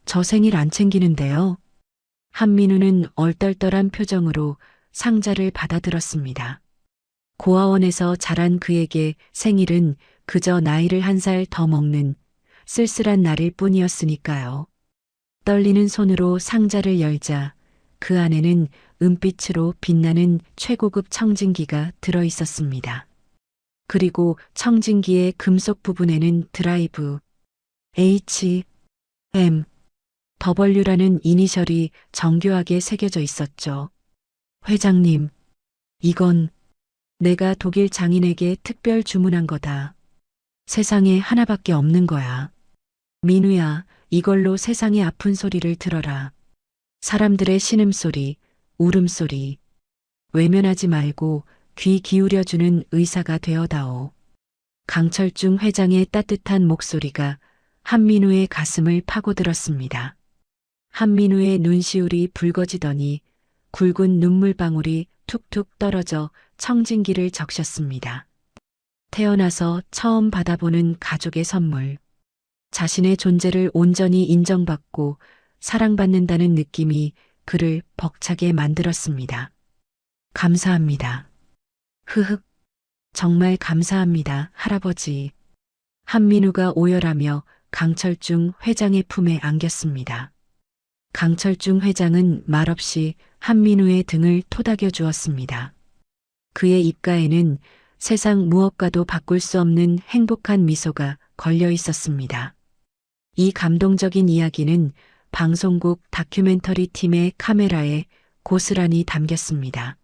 저 생일 안 챙기는데요. 한민우는 얼떨떨한 표정으로 상자를 받아들었습니다. 고아원에서 자란 그에게 생일은 그저 나이를 1살 더 먹는 쓸쓸한 날일 뿐이었으니까요. 떨리는 손으로 상자를 열자 그 안에는 은빛으로 빛나는 최고급 청진기가 들어 있었습니다. 그리고 청진기의 금속 부분에는 드라이브, H, M, W라는 이니셜이 정교하게 새겨져 있었죠. 회장님, 이건 내가 독일 장인에게 특별 주문한 거다. 세상에 하나밖에 없는 거야. 민우야, 이걸로 세상의 아픈 소리를 들어라. 사람들의 신음소리, 울음소리. 외면하지 말고 귀 기울여주는 의사가 되어다오. 강철중 회장의 따뜻한 목소리가 한민우의 가슴을 파고들었습니다. 한민우의 눈시울이 붉어지더니 굵은 눈물방울이 툭툭 떨어져 청진기를 적셨습니다. 태어나서 처음 받아보는 가족의 선물. 자신의 존재를 온전히 인정받고 사랑받는다는 느낌이 그를 벅차게 만들었습니다. 감사합니다. 흐흑. 정말 감사합니다, 할아버지. 한민우가 오열하며 강철중 회장의 품에 안겼습니다. 강철중 회장은 말없이 한민우의 등을 토닥여 주었습니다. 그의 입가에는 세상 무엇과도 바꿀 수 없는 행복한 미소가 걸려 있었습니다. 이 감동적인 이야기는 방송국 다큐멘터리 팀의 카메라에 고스란히 담겼습니다.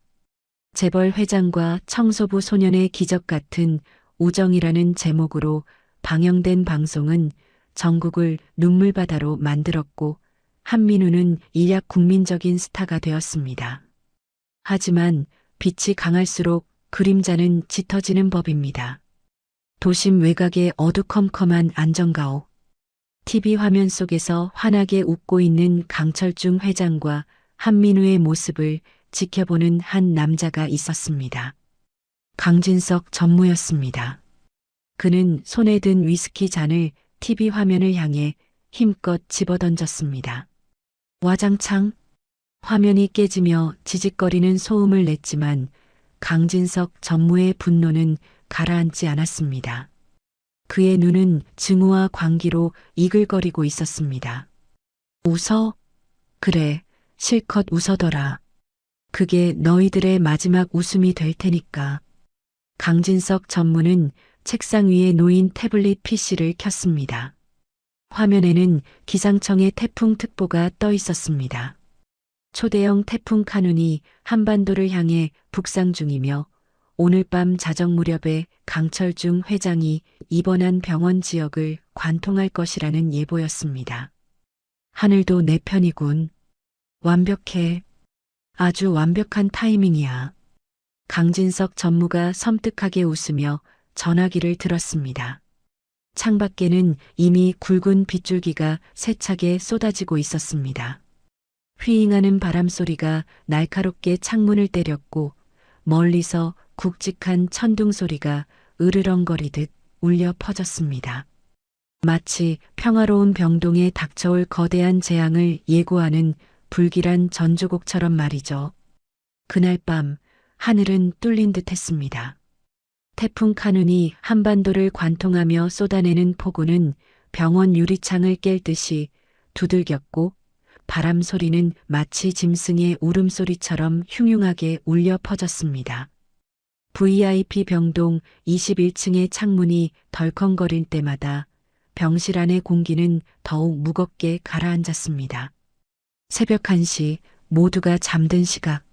재벌 회장과 청소부 소년의 기적 같은 우정이라는 제목으로 방영된 방송은 전국을 눈물바다로 만들었고 한민우는 일약 국민적인 스타가 되었습니다. 하지만 빛이 강할수록 그림자는 짙어지는 법입니다. 도심 외곽의 어두컴컴한 안정가옥. TV 화면 속에서 환하게 웃고 있는 강철중 회장과 한민우의 모습을 지켜보는 한 남자가 있었습니다. 강진석 전무였습니다. 그는 손에 든 위스키 잔을 TV 화면을 향해 힘껏 집어던졌습니다. 와장창. 화면이 깨지며 지직거리는 소음을 냈지만 강진석 전무의 분노는 가라앉지 않았습니다. 그의 눈은 증오와 광기로 이글거리고 있었습니다. 웃어? 그래, 실컷 웃어더라. 그게 너희들의 마지막 웃음이 될 테니까. 강진석 전무는 책상 위에 놓인 태블릿 PC를 켰습니다. 화면에는 기상청의 태풍특보가 떠 있었습니다. 초대형 태풍 카눈이 한반도를 향해 북상 중이며 오늘 밤 자정 무렵에 강철중 회장이 입원한 병원 지역을 관통할 것이라는 예보였습니다. 하늘도 내 편이군. 완벽해. 아주 완벽한 타이밍이야. 강진석 전무가 섬뜩하게 웃으며 전화기를 들었습니다. 창밖에는 이미 굵은 빗줄기가 세차게 쏟아지고 있었습니다. 휘잉하는 바람 소리가 날카롭게 창문을 때렸고 멀리서 굵직한 천둥 소리가 으르렁거리듯 울려 퍼졌습니다. 마치 평화로운 병동에 닥쳐올 거대한 재앙을 예고하는 불길한 전조곡처럼 말이죠. 그날 밤 하늘은 뚫린 듯 했습니다. 태풍 카눈이 한반도를 관통하며 쏟아내는 폭우는 병원 유리창을 깰 듯이 두들겼고 바람 소리는 마치 짐승의 울음소리처럼 흉흉하게 울려 퍼졌습니다. VIP 병동 21층의 창문이 덜컹거릴 때마다 병실 안의 공기는 더욱 무겁게 가라앉았습니다. 새벽 1시 모두가 잠든 시각.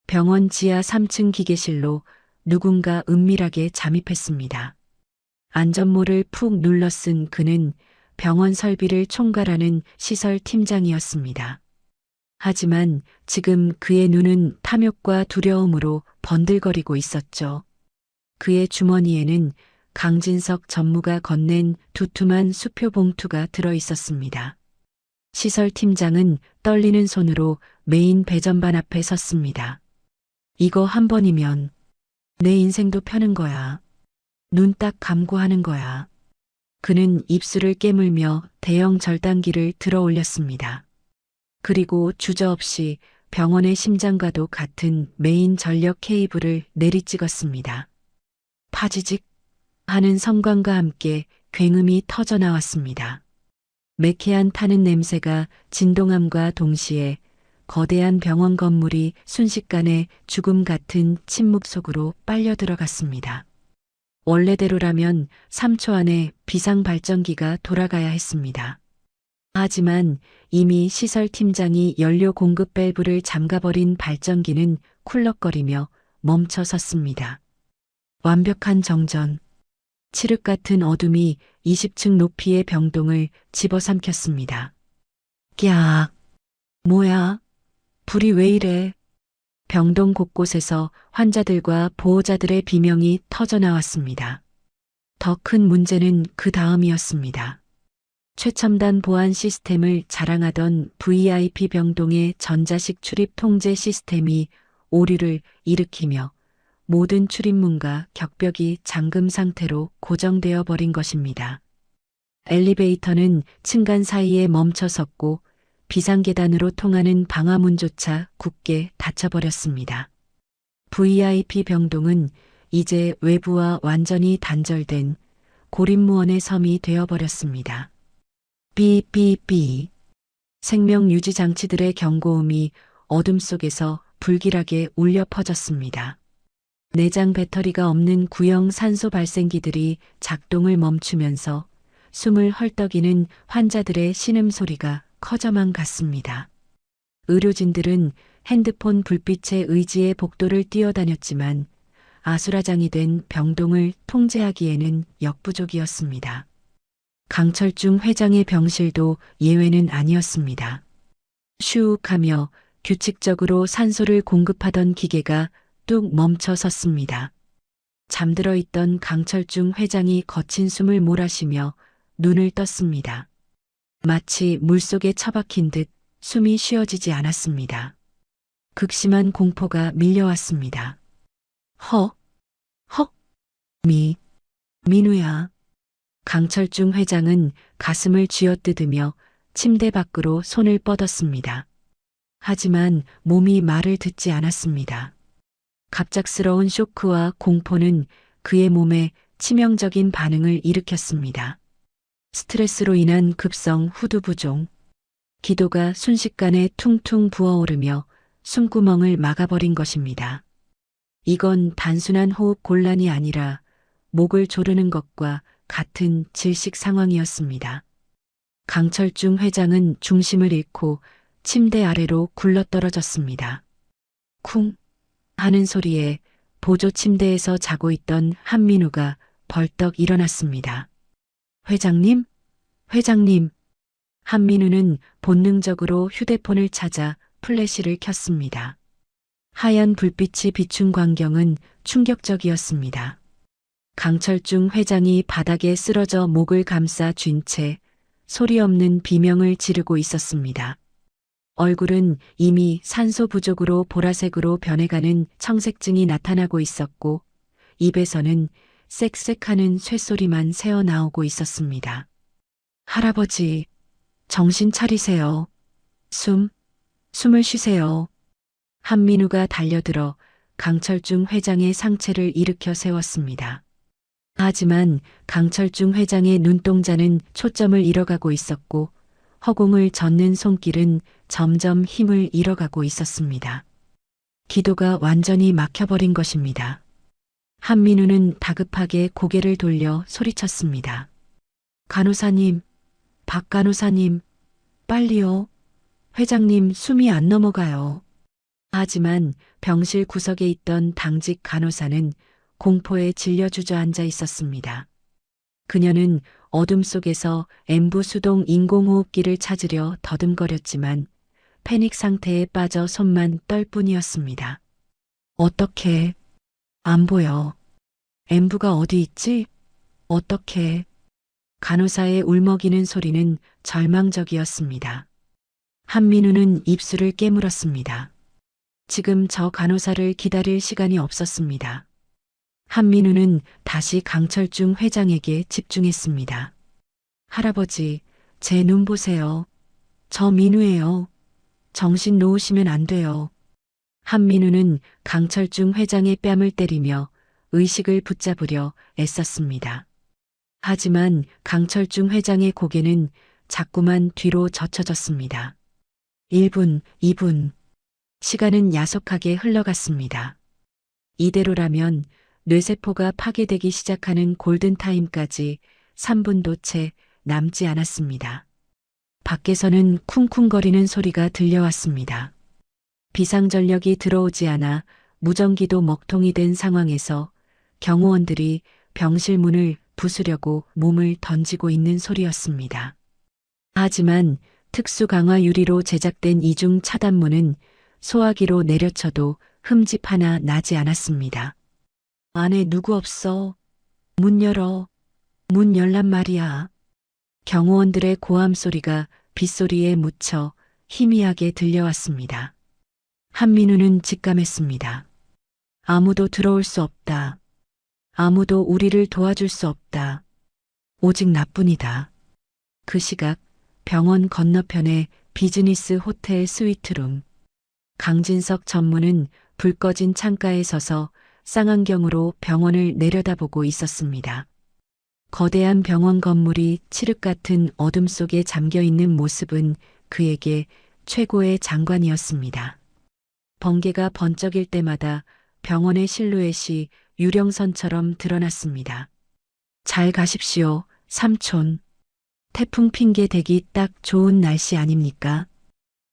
병원 지하 3층 기계실로 누군가 은밀하게 잠입했습니다. 안전모를 푹 눌러 쓴 그는 병원 설비를 총괄하는 시설 팀장이었습니다. 하지만 지금 그의 눈은 탐욕과 두려움으로 번들거리고 있었죠. 그의 주머니에는 강진석 전무가 건넨 두툼한 수표 봉투가 들어 있었습니다. 시설 팀장은 떨리는 손으로 메인 배전반 앞에 섰습니다. 이거 한 번이면 내 인생도 펴는 거야. 눈 딱 감고 하는 거야. 그는 입술을 깨물며 대형 절단기를 들어 올렸습니다. 그리고 주저없이 병원의 심장과도 같은 메인 전력 케이블을 내리찍었습니다. 파지직 하는 성광과 함께 굉음이 터져 나왔습니다. 매캐한 타는 냄새가 진동함과 동시에 거대한 병원 건물이 순식간에 죽음 같은 침묵 속으로 빨려 들어갔습니다. 원래대로라면 3초 안에 비상 발전기가 돌아가야 했습니다. 하지만 이미 시설 팀장이 연료 공급 밸브를 잠가버린 발전기는 쿨럭거리며 멈춰 섰습니다. 완벽한 정전. 칠흑 같은 어둠이 20층 높이의 병동을 집어삼켰습니다. 꺄악. 뭐야? 불이 왜 이래? 병동 곳곳에서 환자들과 보호자들의 비명이 터져 나왔습니다. 더 큰 문제는 그 다음이었습니다. 최첨단 보안 시스템을 자랑하던 VIP 병동의 전자식 출입 통제 시스템이 오류를 일으키며 모든 출입문과 격벽이 잠금 상태로 고정되어 버린 것입니다. 엘리베이터는 층간 사이에 멈춰 섰고 비상계단으로 통하는 방화문조차 굳게 닫혀버렸습니다. VIP 병동은 이제 외부와 완전히 단절된 고립무원의 섬이 되어버렸습니다. 삐삐삐. 생명 유지 장치들의 경고음이 어둠 속에서 불길하게 울려 퍼졌습니다. 내장 배터리가 없는 구형 산소 발생기들이 작동을 멈추면서 숨을 헐떡이는 환자들의 신음소리가 커져만 갔습니다. 의료진들은 핸드폰 불빛에 의지해 복도를 뛰어다녔지만 아수라장이 된 병동을 통제하기에는 역부족이었습니다. 강철중 회장의 병실도 예외는 아니었습니다. 슈욱하며 규칙적으로 산소를 공급하던 기계가 뚝 멈춰 섰습니다. 잠들어 있던 강철중 회장이 거친 숨을 몰아쉬며 눈을 떴습니다. 마치 물속에 처박힌 듯 숨이 쉬어지지 않았습니다. 극심한 공포가 밀려왔습니다. 민우야. 강철중 회장은 가슴을 쥐어뜯으며 침대 밖으로 손을 뻗었습니다. 하지만 몸이 말을 듣지 않았습니다. 갑작스러운 쇼크와 공포는 그의 몸에 치명적인 반응을 일으켰습니다. 스트레스로 인한 급성 후두부종. 기도가 순식간에 퉁퉁 부어오르며 숨구멍을 막아버린 것입니다. 이건 단순한 호흡 곤란이 아니라 목을 조르는 것과 같은 질식 상황이었습니다. 강철중 회장은 중심을 잃고 침대 아래로 굴러떨어졌습니다. 쿵 하는 소리에 보조 침대에서 자고 있던 한민우가 벌떡 일어났습니다. 회장님? 회장님! 한민우는 본능적으로 휴대폰을 찾아 플래시를 켰습니다. 하얀 불빛이 비춘 광경은 충격적이었습니다. 강철중 회장이 바닥에 쓰러져 목을 감싸 쥔 채 소리 없는 비명을 지르고 있었습니다. 얼굴은 이미 산소 부족으로 보라색으로 변해가는 청색증이 나타나고 있었고 입에서는 쌕쌕하는 쇳소리만 새어나오고 있었습니다. 할아버지, 정신 차리세요. 숨을 쉬세요. 한민우가 달려들어 강철중 회장의 상체를 일으켜 세웠습니다. 하지만 강철중 회장의 눈동자는 초점을 잃어가고 있었고 허공을 젓는 손길은 점점 힘을 잃어가고 있었습니다. 기도가 완전히 막혀버린 것입니다. 한민우는 다급하게 고개를 돌려 소리쳤습니다. 간호사님, 박 간호사님, 빨리요. 회장님 숨이 안 넘어가요. 하지만 병실 구석에 있던 당직 간호사는 공포에 질려 주저앉아 있었습니다. 그녀는 어둠 속에서 엠부 수동 인공호흡기를 찾으려 더듬거렸지만 패닉 상태에 빠져 손만 떨 뿐이었습니다. 어떻게? 안 보여. 엠부가 어디 있지? 어떻게? 간호사의 울먹이는 소리는 절망적이었습니다. 한민우는 입술을 깨물었습니다. 지금 저 간호사를 기다릴 시간이 없었습니다. 한민우는 다시 강철중 회장에게 집중했습니다. 할아버지, 제 눈 보세요. 저 민우예요. 정신 놓으시면 안 돼요. 한민우는 강철중 회장의 뺨을 때리며 의식을 붙잡으려 애썼습니다. 하지만 강철중 회장의 고개는 자꾸만 뒤로 젖혀졌습니다. 1분, 2분. 시간은 야속하게 흘러갔습니다. 이대로라면 뇌세포가 파괴되기 시작하는 골든타임까지 3분도 채 남지 않았습니다. 밖에서는 쿵쿵거리는 소리가 들려왔습니다. 비상전력이 들어오지 않아 무전기도 먹통이 된 상황에서 경호원들이 병실 문을 부수려고 몸을 던지고 있는 소리였습니다. 하지만 특수 강화 유리로 제작된 이중 차단문은 소화기로 내려쳐도 흠집 하나 나지 않았습니다. 안에 누구 없어. 문 열어. 문 열란 말이야. 경호원들의 고함 소리가 빗소리에 묻혀 희미하게 들려왔습니다. 한민우는 직감했습니다. 아무도 들어올 수 없다. 아무도 우리를 도와줄 수 없다. 오직 나뿐이다. 그 시각 병원 건너편에 비즈니스 호텔 스위트룸. 강진석 전무는 불 꺼진 창가에 서서 쌍안경으로 병원을 내려다보고 있었습니다. 거대한 병원 건물이 칠흑 같은 어둠 속에 잠겨 있는 모습은 그에게 최고의 장관이었습니다. 번개가 번쩍일 때마다 병원의 실루엣이 유령선처럼 드러났습니다. 잘 가십시오, 삼촌. 태풍 핑계 대기 딱 좋은 날씨 아닙니까?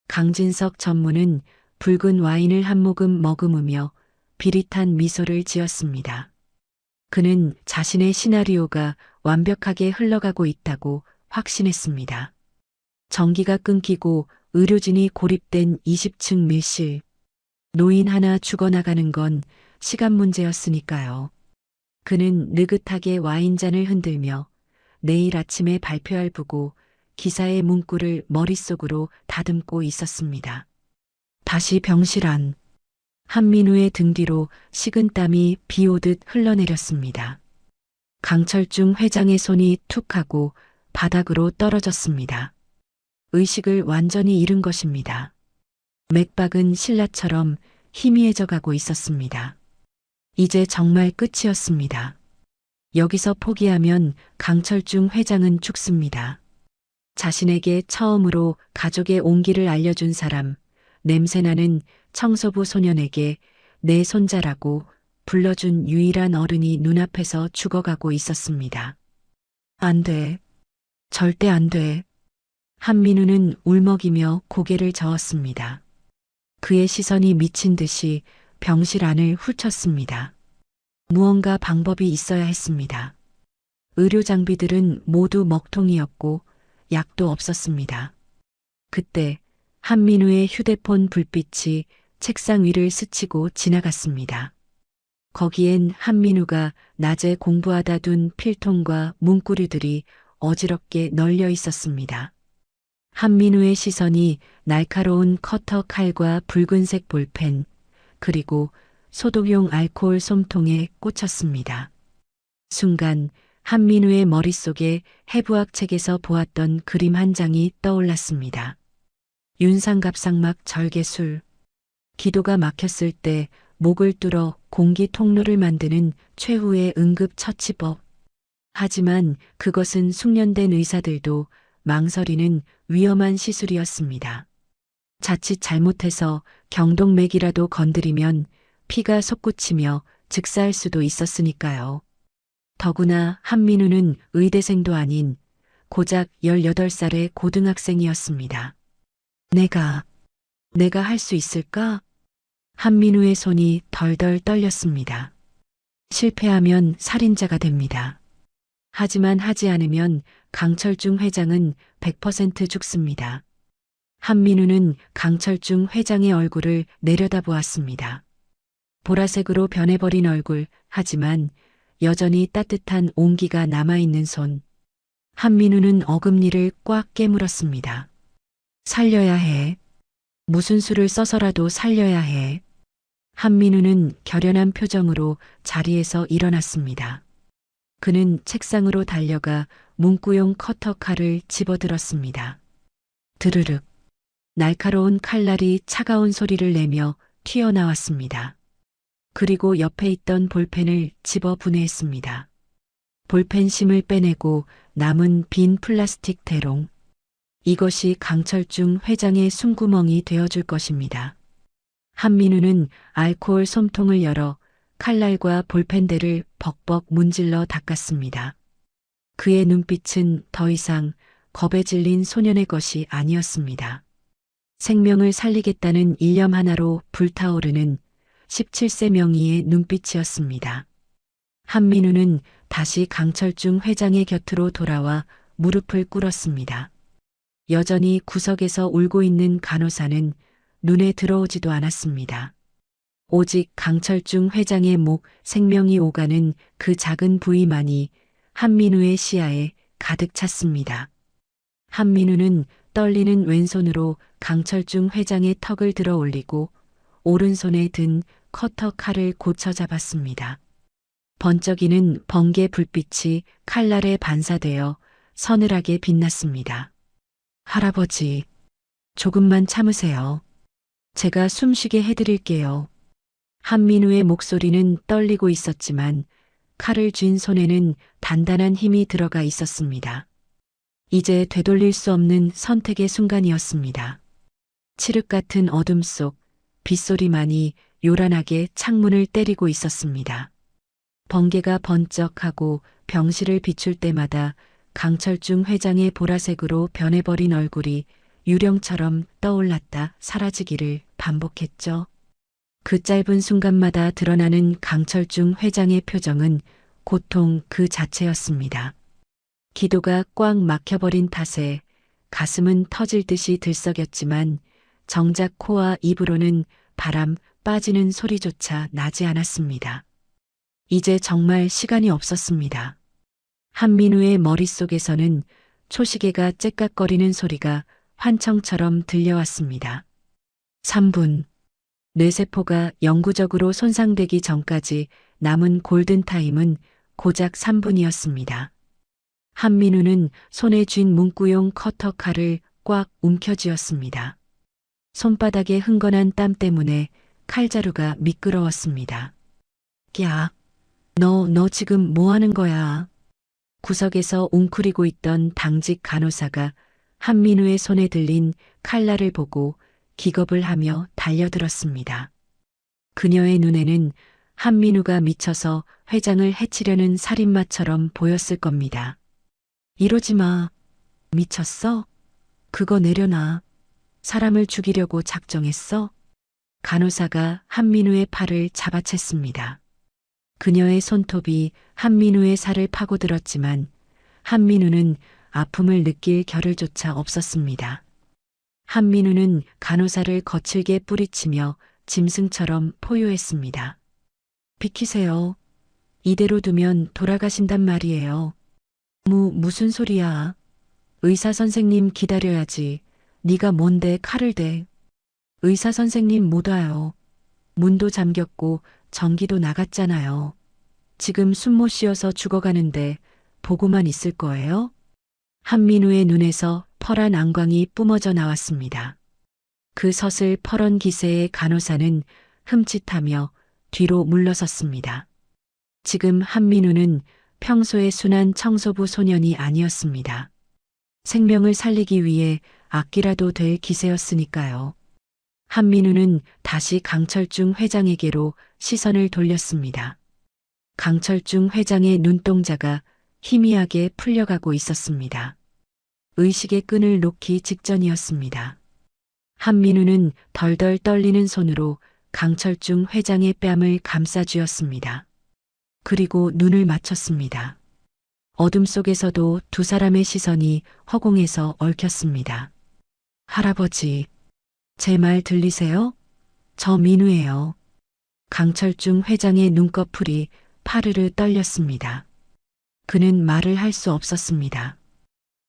강진석 전무는 붉은 와인을 한 모금 머금으며 비릿한 미소를 지었습니다. 그는 자신의 시나리오가 완벽하게 흘러가고 있다고 확신했습니다. 전기가 끊기고 의료진이 고립된 20층 밀실. 노인 하나 죽어나가는 건 시간 문제였으니까요. 그는 느긋하게 와인잔을 흔들며 내일 아침에 발표할 보고 기사의 문구를 머릿속으로 다듬고 있었습니다. 다시 병실 안. 한민우의 등 뒤로 식은땀이 비 오듯 흘러내렸습니다. 강철중 회장의 손이 툭 하고 바닥으로 떨어졌습니다. 의식을 완전히 잃은 것입니다. 맥박은 신라처럼 희미해져 가고 있었습니다. 이제 정말 끝이었습니다. 여기서 포기하면 강철중 회장은 죽습니다. 자신에게 처음으로 가족의 온기를 알려준 사람, 냄새나는 청소부 소년에게 내 손자라고 불러준 유일한 어른이 눈앞에서 죽어가고 있었습니다. 안 돼. 절대 안 돼. 한민우는 울먹이며 고개를 저었습니다. 그의 시선이 미친 듯이 병실 안을 훑쳤습니다. 무언가 방법이 있어야 했습니다. 의료 장비들은 모두 먹통이었고 약도 없었습니다. 그때 한민우의 휴대폰 불빛이 책상 위를 스치고 지나갔습니다. 거기엔 한민우가 낮에 공부하다 둔 필통과 문구류들이 어지럽게 널려 있었습니다. 한민우의 시선이 날카로운 커터 칼과 붉은색 볼펜, 그리고 소독용 알코올 솜통에 꽂혔습니다. 순간 한민우의 머릿속에 해부학 책에서 보았던 그림 한 장이 떠올랐습니다. 윤상갑상막 절개술. 기도가 막혔을 때 목을 뚫어 공기 통로를 만드는 최후의 응급처치법. 하지만 그것은 숙련된 의사들도 망설이는 위험한 시술이었습니다. 자칫 잘못해서 경동맥이라도 건드리면 피가 솟구치며 즉사할 수도 있었으니까요. 더구나 한민우는 의대생도 아닌 고작 18살의 고등학생이었습니다. 내가 할 수 있을까? 한민우의 손이 덜덜 떨렸습니다. 실패하면 살인자가 됩니다. 하지만 하지 않으면 강철중 회장은 100% 죽습니다. 한민우는 강철중 회장의 얼굴을 내려다보았습니다. 보라색으로 변해버린 얼굴, 하지만 여전히 따뜻한 온기가 남아있는 손. 한민우는 어금니를 꽉 깨물었습니다. 살려야 해. 무슨 수를 써서라도 살려야 해. 한민우는 결연한 표정으로 자리에서 일어났습니다. 그는 책상으로 달려가 문구용 커터 칼을 집어들었습니다. 드르륵. 날카로운 칼날이 차가운 소리를 내며 튀어나왔습니다. 그리고 옆에 있던 볼펜을 집어 분해했습니다. 볼펜 심을 빼내고 남은 빈 플라스틱 대롱. 이것이 강철중 회장의 숨구멍이 되어줄 것입니다. 한민우는 알코올 솜통을 열어 칼날과 볼펜대를 벅벅 문질러 닦았습니다. 그의 눈빛은 더 이상 겁에 질린 소년의 것이 아니었습니다. 생명을 살리겠다는 일념 하나로 불타오르는 17세 명의의 눈빛이었습니다. 한민우는 다시 강철중 회장의 곁으로 돌아와 무릎을 꿇었습니다. 여전히 구석에서 울고 있는 간호사는 눈에 들어오지도 않았습니다. 오직 강철중 회장의 목 생명이 오가는 그 작은 부위만이 한민우의 시야에 가득 찼습니다. 한민우는 떨리는 왼손으로 강철중 회장의 턱을 들어 올리고 오른손에 든 커터 칼을 고쳐 잡았습니다. 번쩍이는 번개 불빛이 칼날에 반사되어 서늘하게 빛났습니다. 할아버지, 조금만 참으세요. 제가 숨쉬게 해드릴게요. 한민우의 목소리는 떨리고 있었지만 칼을 쥔 손에는 단단한 힘이 들어가 있었습니다. 이제 되돌릴 수 없는 선택의 순간이었습니다. 칠흑 같은 어둠 속 빗소리만이 요란하게 창문을 때리고 있었습니다. 번개가 번쩍하고 병실을 비출 때마다 강철중 회장의 보라색으로 변해버린 얼굴이 유령처럼 떠올랐다 사라지기를 반복했죠. 그 짧은 순간마다 드러나는 강철중 회장의 표정은 고통 그 자체였습니다. 기도가 꽉 막혀버린 탓에 가슴은 터질 듯이 들썩였지만 정작 코와 입으로는 바람 빠지는 소리조차 나지 않았습니다. 이제 정말 시간이 없었습니다. 한민우의 머릿속에서는 초시계가 째깍거리는 소리가 환청처럼 들려왔습니다. 3분. 뇌세포가 영구적으로 손상되기 전까지 남은 골든타임은 고작 3분이었습니다. 한민우는 손에 쥔 문구용 커터 칼을 꽉 움켜쥐었습니다. 손바닥에 흥건한 땀 때문에 칼자루가 미끄러웠습니다. 야, 너 지금 뭐 하는 거야? 구석에서 웅크리고 있던 당직 간호사가 한민우의 손에 들린 칼날을 보고 기겁을 하며 달려들었습니다. 그녀의 눈에는 한민우가 미쳐서 회장을 해치려는 살인마처럼 보였을 겁니다. 이러지 마. 미쳤어? 그거 내려놔. 사람을 죽이려고 작정했어? 간호사가 한민우의 팔을 잡아챘습니다. 그녀의 손톱이 한민우의 살을 파고들었지만 한민우는 아픔을 느낄 겨를조차 없었습니다. 한민우는 간호사를 거칠게 뿌리치며 짐승처럼 포효했습니다. 비키세요. 이대로 두면 돌아가신단 말이에요. 무슨 소리야. 의사 선생님 기다려야지. 네가 뭔데 칼을 대. 의사 선생님 못 와요. 문도 잠겼고 전기도 나갔잖아요. 지금 숨 못 쉬어서 죽어가는데 보고만 있을 거예요? 한민우의 눈에서 펄한 안광이 뿜어져 나왔습니다. 그 서슬 퍼런 기세의 간호사는 흠칫하며 뒤로 물러섰습니다. 지금 한민우는 평소의 순한 청소부 소년이 아니었습니다. 생명을 살리기 위해 악기라도 될 기세였으니까요. 한민우는 다시 강철중 회장에게로 시선을 돌렸습니다. 강철중 회장의 눈동자가 희미하게 풀려가고 있었습니다. 의식의 끈을 놓기 직전이었습니다. 한민우는 덜덜 떨리는 손으로 강철중 회장의 뺨을 감싸쥐었습니다. 그리고 눈을 맞췄습니다. 어둠 속에서도 두 사람의 시선이 허공에서 얽혔습니다. 할아버지, 제 말 들리세요? 저 민우예요. 강철중 회장의 눈꺼풀이 파르르 떨렸습니다. 그는 말을 할 수 없었습니다.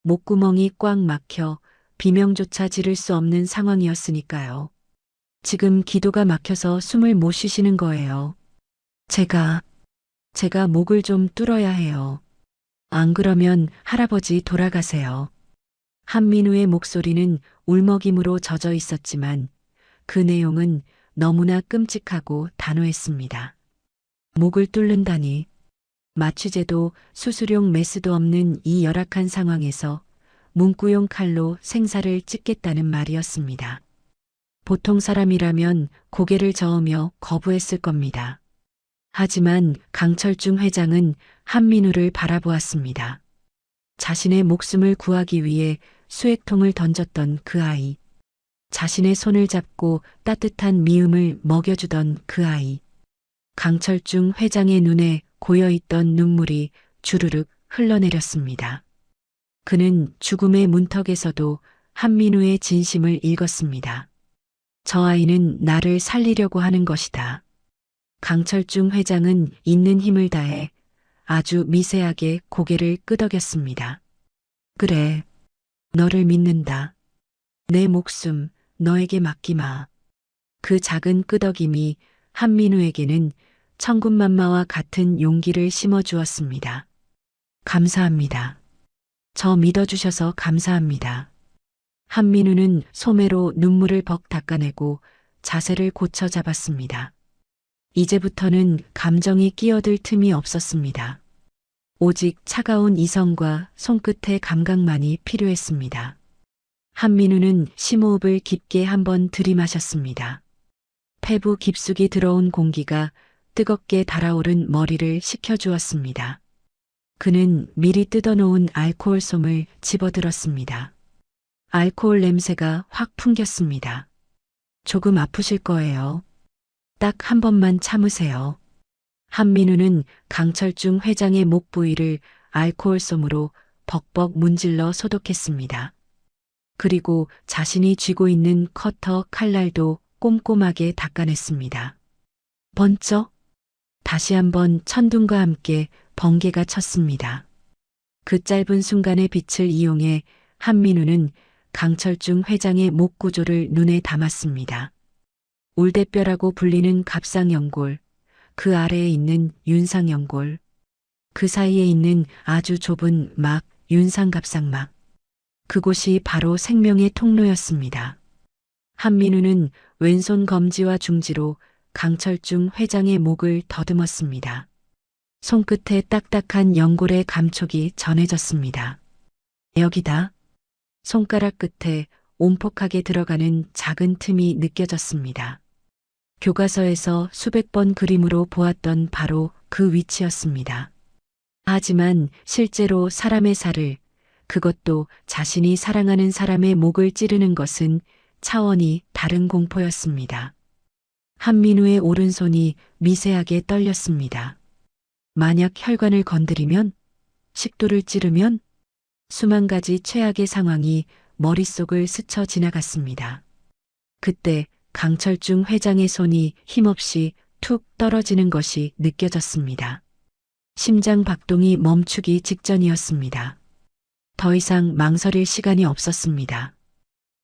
목구멍이 꽉 막혀 비명조차 지를 수 없는 상황이었으니까요. 지금 기도가 막혀서 숨을 못 쉬시는 거예요. 제가 목을 좀 뚫어야 해요. 안 그러면 할아버지 돌아가세요. 한민우의 목소리는 울먹임으로 젖어 있었지만 그 내용은 너무나 끔찍하고 단호했습니다. 목을 뚫는다니. 마취제도 수술용 메스도 없는 이 열악한 상황에서 문구용 칼로 생사를 찢겠다는 말이었습니다. 보통 사람이라면 고개를 저으며 거부했을 겁니다. 하지만 강철중 회장은 한민우를 바라보았습니다. 자신의 목숨을 구하기 위해 수액통을 던졌던 그 아이. 자신의 손을 잡고 따뜻한 미움을 먹여주던 그 아이. 강철중 회장의 눈에 고여있던 눈물이 주르륵 흘러내렸습니다. 그는 죽음의 문턱에서도 한민우의 진심을 읽었습니다. 저 아이는 나를 살리려고 하는 것이다. 강철중 회장은 있는 힘을 다해 아주 미세하게 고개를 끄덕였습니다. 그래, 너를 믿는다. 내 목숨 너에게 맡기마. 그 작은 끄덕임이 한민우에게는 천군만마와 같은 용기를 심어주었습니다. 감사합니다. 저 믿어주셔서 감사합니다. 한민우는 소매로 눈물을 벅 닦아내고 자세를 고쳐 잡았습니다. 이제부터는 감정이 끼어들 틈이 없었습니다. 오직 차가운 이성과 손끝의 감각만이 필요했습니다. 한민우는 심호흡을 깊게 한번 들이마셨습니다. 폐부 깊숙이 들어온 공기가 뜨겁게 달아오른 머리를 식혀주었습니다. 그는 미리 뜯어놓은 알코올솜을 집어들었습니다. 알코올 냄새가 확 풍겼습니다. 조금 아프실 거예요. 딱 한 번만 참으세요. 한민우는 강철중 회장의 목 부위를 알코올솜으로 벅벅 문질러 소독했습니다. 그리고 자신이 쥐고 있는 커터 칼날도 꼼꼼하게 닦아냈습니다. 번쩍 다시 한번 천둥과 함께 번개가 쳤습니다. 그 짧은 순간의 빛을 이용해 한민우는 강철중 회장의 목 구조를 눈에 담았습니다. 울대뼈라고 불리는 갑상연골, 그 아래에 있는 윤상연골, 그 사이에 있는 아주 좁은 막, 윤상갑상막. 그곳이 바로 생명의 통로였습니다. 한민우는 왼손 검지와 중지로 강철중 회장의 목을 더듬었습니다. 손끝에 딱딱한 연골의 감촉이 전해졌습니다. 여기다. 손가락 끝에 온폭하게 들어가는 작은 틈이 느껴졌습니다. 교과서에서 수백 번 그림으로 보았던 바로 그 위치였습니다. 하지만 실제로 사람의 살을, 그것도 자신이 사랑하는 사람의 목을 찌르는 것은 차원이 다른 공포였습니다. 한민우의 오른손이 미세하게 떨렸습니다. 만약 혈관을 건드리면, 식도를 찌르면, 수만 가지 최악의 상황이 머릿속을 스쳐 지나갔습니다. 그때 강철중 회장의 손이 힘없이 툭 떨어지는 것이 느껴졌습니다. 심장 박동이 멈추기 직전이었습니다. 더 이상 망설일 시간이 없었습니다.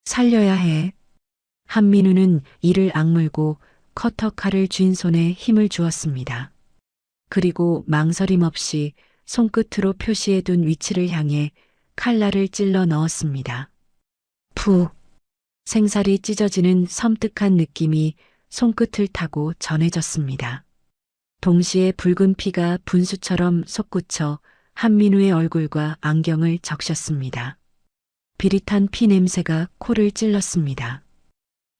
살려야 해. 한민우는 이를 악물고 커터 칼을 쥔 손에 힘을 주었습니다. 그리고 망설임 없이 손끝으로 표시해둔 위치를 향해 칼날을 찔러 넣었습니다. 푹! 생살이 찢어지는 섬뜩한 느낌이 손끝을 타고 전해졌습니다. 동시에 붉은 피가 분수처럼 솟구쳐 한민우의 얼굴과 안경을 적셨습니다. 비릿한 피 냄새가 코를 찔렀습니다.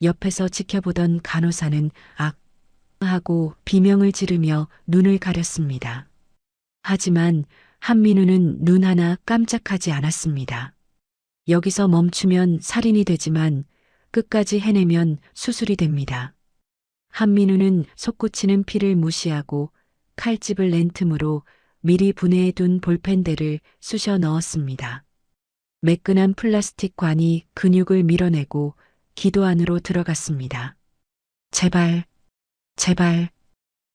옆에서 지켜보던 간호사는 악! 하고 비명을 지르며 눈을 가렸습니다. 하지만 한민우는 눈 하나 깜짝하지 않았습니다. 여기서 멈추면 살인이 되지만 끝까지 해내면 수술이 됩니다. 한민우는 솟구치는 피를 무시하고 칼집을 낸 틈으로 미리 분해해둔 볼펜대를 쑤셔 넣었습니다. 매끈한 플라스틱 관이 근육을 밀어내고 기도 안으로 들어갔습니다. 제발, 제발.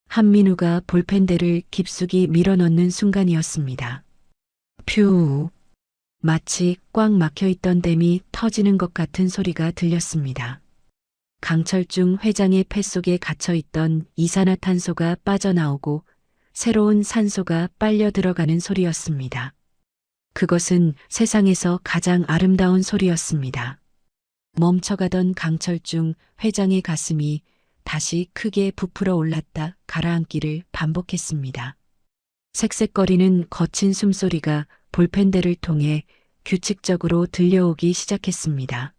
한민우가 볼펜대를 깊숙이 밀어넣는 순간이었습니다. 퓨. 마치 꽉 막혀있던 댐이 터지는 것 같은 소리가 들렸습니다. 강철중 회장의 폐 속에 갇혀있던 이산화탄소가 빠져나오고 새로운 산소가 빨려 들어가는 소리였습니다. 그것은 세상에서 가장 아름다운 소리였습니다. 멈춰가던 강철중 회장의 가슴이 다시 크게 부풀어 올랐다 가라앉기를 반복했습니다. 색색거리는 거친 숨소리가 볼펜대를 통해 규칙적으로 들려오기 시작했습니다.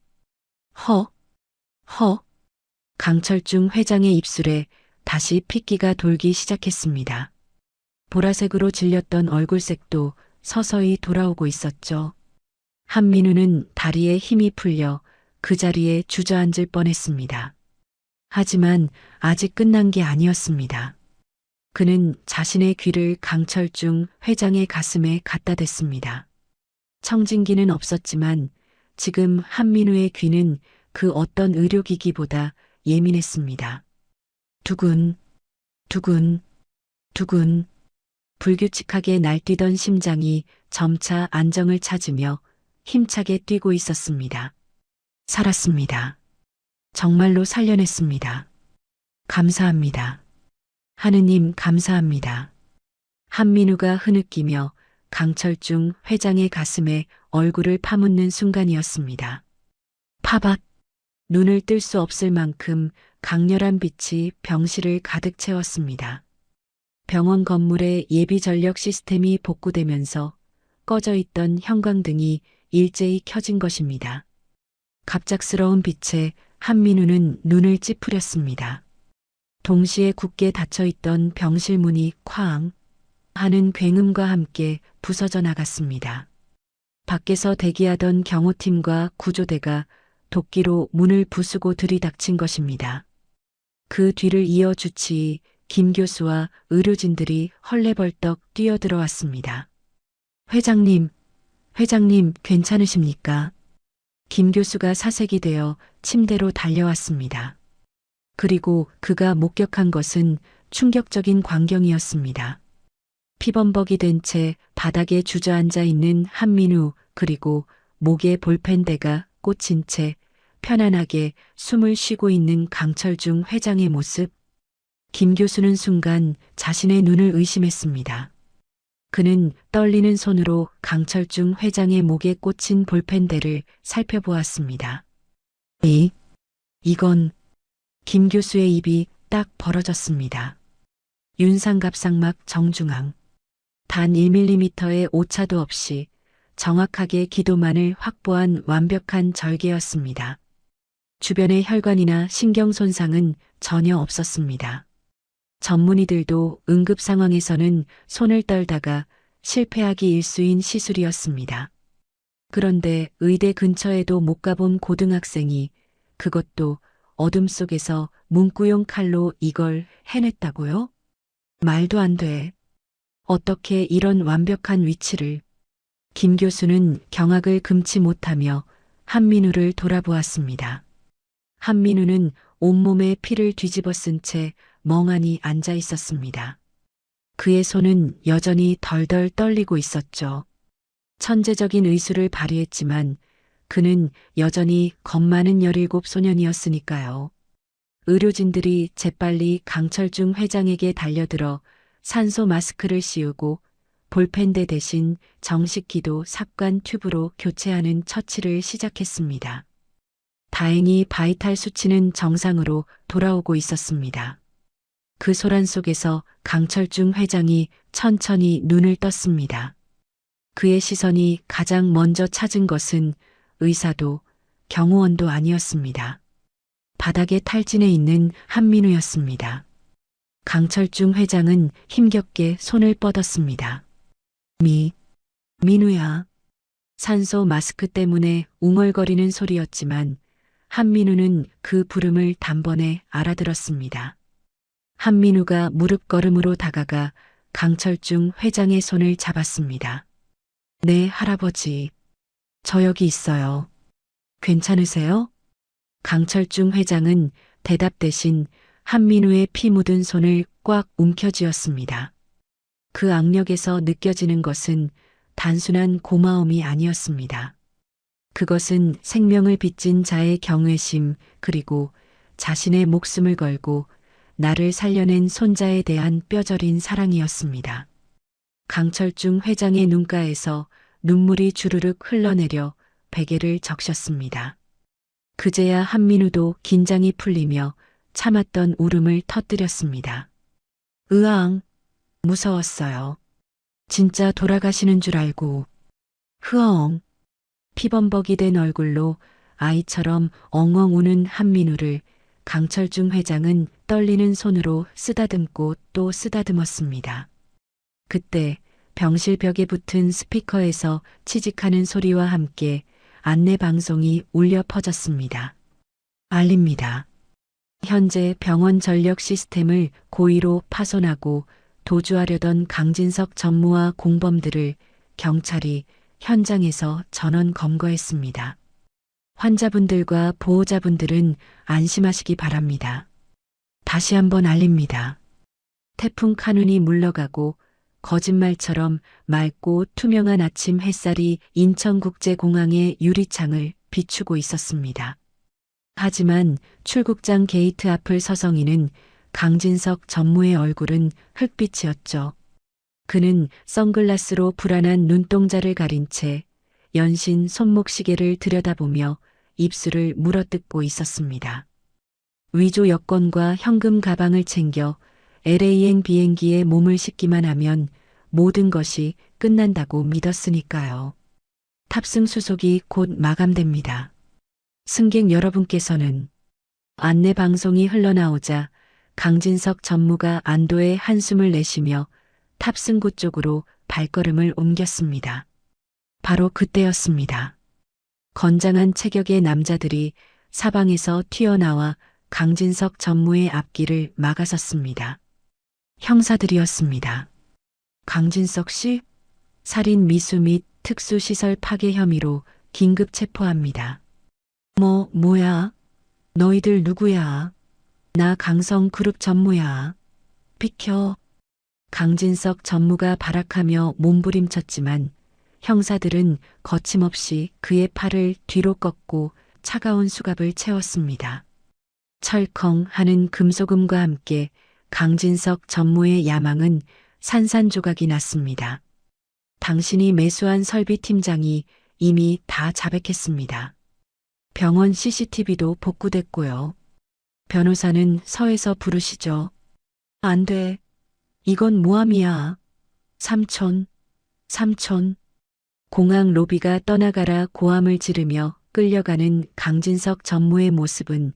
허, 허. 강철중 회장의 입술에 다시 핏기가 돌기 시작했습니다. 보라색으로 질렸던 얼굴색도 서서히 돌아오고 있었죠. 한민우는 다리에 힘이 풀려 그 자리에 주저앉을 뻔했습니다. 하지만 아직 끝난 게 아니었습니다. 그는 자신의 귀를 강철중 회장의 가슴에 갖다 댔습니다. 청진기는 없었지만 지금 한민우의 귀는 그 어떤 의료기기보다 예민했습니다. 두근, 두근, 두근. 불규칙하게 날뛰던 심장이 점차 안정을 찾으며 힘차게 뛰고 있었습니다. 살았습니다. 정말로 살려냈습니다. 감사합니다. 하느님 감사합니다. 한민우가 흐느끼며 강철중 회장의 가슴에 얼굴을 파묻는 순간이었습니다. 파박! 눈을 뜰 수 없을 만큼 강렬한 빛이 병실을 가득 채웠습니다. 병원 건물의 예비 전력 시스템이 복구되면서 꺼져 있던 형광등이 일제히 켜진 것입니다. 갑작스러운 빛에 한민우는 눈을 찌푸렸습니다. 동시에 굳게 닫혀있던 병실 문이 쾅 하는 굉음과 함께 부서져 나갔습니다. 밖에서 대기하던 경호팀과 구조대가 도끼로 문을 부수고 들이닥친 것입니다. 그 뒤를 이어 주치의 김 교수와 의료진들이 헐레벌떡 뛰어들어왔습니다. 회장님, 회장님 괜찮으십니까? 김 교수가 사색이 되어 침대로 달려왔습니다. 그리고 그가 목격한 것은 충격적인 광경이었습니다. 피범벅이 된 채 바닥에 주저앉아 있는 한민우, 그리고 목에 볼펜대가 꽂힌 채 편안하게 숨을 쉬고 있는 강철중 회장의 모습. 김 교수는 순간 자신의 눈을 의심했습니다. 그는 떨리는 손으로 강철중 회장의 목에 꽂힌 볼펜대를 살펴보았습니다. 이건... 김 교수의 입이 딱 벌어졌습니다. 윤상갑상막 정중앙. 단 1mm의 오차도 없이 정확하게 기도만을 확보한 완벽한 절개였습니다. 주변의 혈관이나 신경 손상은 전혀 없었습니다. 전문의들도 응급 상황에서는 손을 떨다가 실패하기 일쑤인 시술이었습니다. 그런데 의대 근처에도 못 가본 고등학생이, 그것도 어둠 속에서 문구용 칼로 이걸 해냈다고요? 말도 안 돼. 어떻게 이런 완벽한 위치를. 김 교수는 경악을 금치 못하며 한민우를 돌아보았습니다. 한민우는 온몸에 피를 뒤집어 쓴 채 멍하니 앉아 있었습니다. 그의 손은 여전히 덜덜 떨리고 있었죠. 천재적인 의술을 발휘했지만 그는 여전히 겁 많은 17소년이었으니까요. 의료진들이 재빨리 강철중 회장에게 달려들어 산소 마스크를 씌우고 볼펜대 대신 정식 기도 삽관 튜브로 교체하는 처치를 시작했습니다. 다행히 바이탈 수치는 정상으로 돌아오고 있었습니다. 그 소란 속에서 강철중 회장이 천천히 눈을 떴습니다. 그의 시선이 가장 먼저 찾은 것은 의사도 경호원도 아니었습니다. 바닥에 탈진해 있는 한민우였습니다. 강철중 회장은 힘겹게 손을 뻗었습니다. 민우야. 산소 마스크 때문에 웅얼거리는 소리였지만 한민우는 그 부름을 단번에 알아들었습니다. 한민우가 무릎걸음으로 다가가 강철중 회장의 손을 잡았습니다. 네, 할아버지. 저 여기 있어요. 괜찮으세요? 강철중 회장은 대답 대신 한민우의 피 묻은 손을 꽉 움켜쥐었습니다. 그 악력에서 느껴지는 것은 단순한 고마움이 아니었습니다. 그것은 생명을 빚진 자의 경외심, 그리고 자신의 목숨을 걸고 나를 살려낸 손자에 대한 뼈저린 사랑이었습니다. 강철중 회장의 눈가에서 눈물이 주르륵 흘러내려 베개를 적셨습니다. 그제야 한민우도 긴장이 풀리며 참았던 울음을 터뜨렸습니다. 으앙, 무서웠어요. 진짜 돌아가시는 줄 알고. 흐엉. 피범벅이 된 얼굴로 아이처럼 엉엉 우는 한민우를 강철중 회장은 떨리는 손으로 쓰다듬고 또 쓰다듬었습니다. 그때 병실 벽에 붙은 스피커에서 치직하는 소리와 함께 안내 방송이 울려 퍼졌습니다. 알립니다. 현재 병원 전력 시스템을 고의로 파손하고 도주하려던 강진석 전무와 공범들을 경찰이 현장에서 전원 검거했습니다. 환자분들과 보호자분들은 안심하시기 바랍니다. 다시 한번 알립니다. 태풍 카눈이 물러가고 거짓말처럼 맑고 투명한 아침 햇살이 인천국제공항의 유리창을 비추고 있었습니다. 하지만 출국장 게이트 앞을 서성이는 강진석 전무의 얼굴은 흑빛이었죠. 그는 선글라스로 불안한 눈동자를 가린 채 연신 손목시계를 들여다보며 입술을 물어뜯고 있었습니다. 위조 여권과 현금 가방을 챙겨 LA행 비행기에 몸을 싣기만 하면 모든 것이 끝난다고 믿었으니까요. 탑승 수속이 곧 마감됩니다. 승객 여러분께서는 안내 방송이 흘러나오자 강진석 전무가 안도의 한숨을 내쉬며 탑승구 쪽으로 발걸음을 옮겼습니다. 바로 그때였습니다. 건장한 체격의 남자들이 사방에서 튀어나와 강진석 전무의 앞길을 막아섰습니다. 형사들이었습니다. 강진석 씨, 살인 미수 및 특수시설 파괴 혐의로 긴급 체포합니다. 뭐야? 너희들 누구야? 나 강성그룹 전무야. 비켜. 강진석 전무가 발악하며 몸부림쳤지만 형사들은 거침없이 그의 팔을 뒤로 꺾고 차가운 수갑을 채웠습니다. 철컹 하는 금소금과 함께 강진석 전무의 야망은 산산조각이 났습니다. 당신이 매수한 설비팀장이 이미 다 자백했습니다. 병원 CCTV도 복구됐고요. 변호사는 서에서 부르시죠. 안 돼. 이건 모함이야. 삼촌. 공항 로비가 떠나가라 고함을 지르며 끌려가는 강진석 전무의 모습은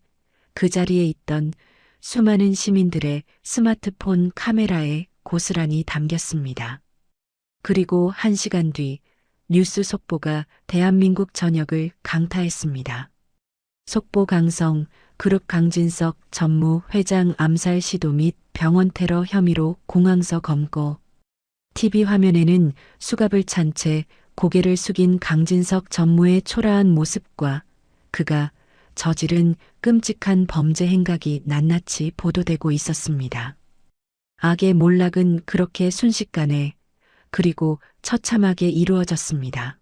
그 자리에 있던 수많은 시민들의 스마트폰 카메라에 고스란히 담겼습니다. 그리고 1시간 뒤 뉴스 속보가 대한민국 전역을 강타했습니다. 속보 강성, 그룹 강진석 전무 회장 암살 시도 및 병원 테러 혐의로 공항서 검거. TV 화면에는 수갑을 찬 채 고개를 숙인 강진석 전무의 초라한 모습과 그가 저지른 끔찍한 범죄 행각이 낱낱이 보도되고 있었습니다. 악의 몰락은 그렇게 순식간에 그리고 처참하게 이루어졌습니다.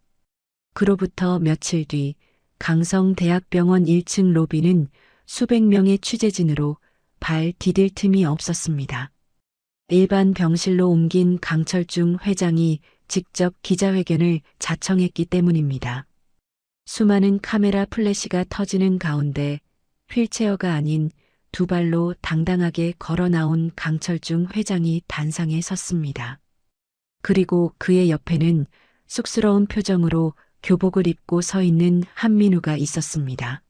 그로부터 며칠 뒤 강성대학병원 1층 로비는 수백 명의 취재진으로 발 디딜 틈이 없었습니다. 일반 병실로 옮긴 강철중 회장이 직접 기자회견을 자청했기 때문입니다. 수많은 카메라 플래시가 터지는 가운데 휠체어가 아닌 두 발로 당당하게 걸어 나온 강철중 회장이 단상에 섰습니다. 그리고 그의 옆에는 쑥스러운 표정으로 교복을 입고 서 있는 한민우가 있었습니다.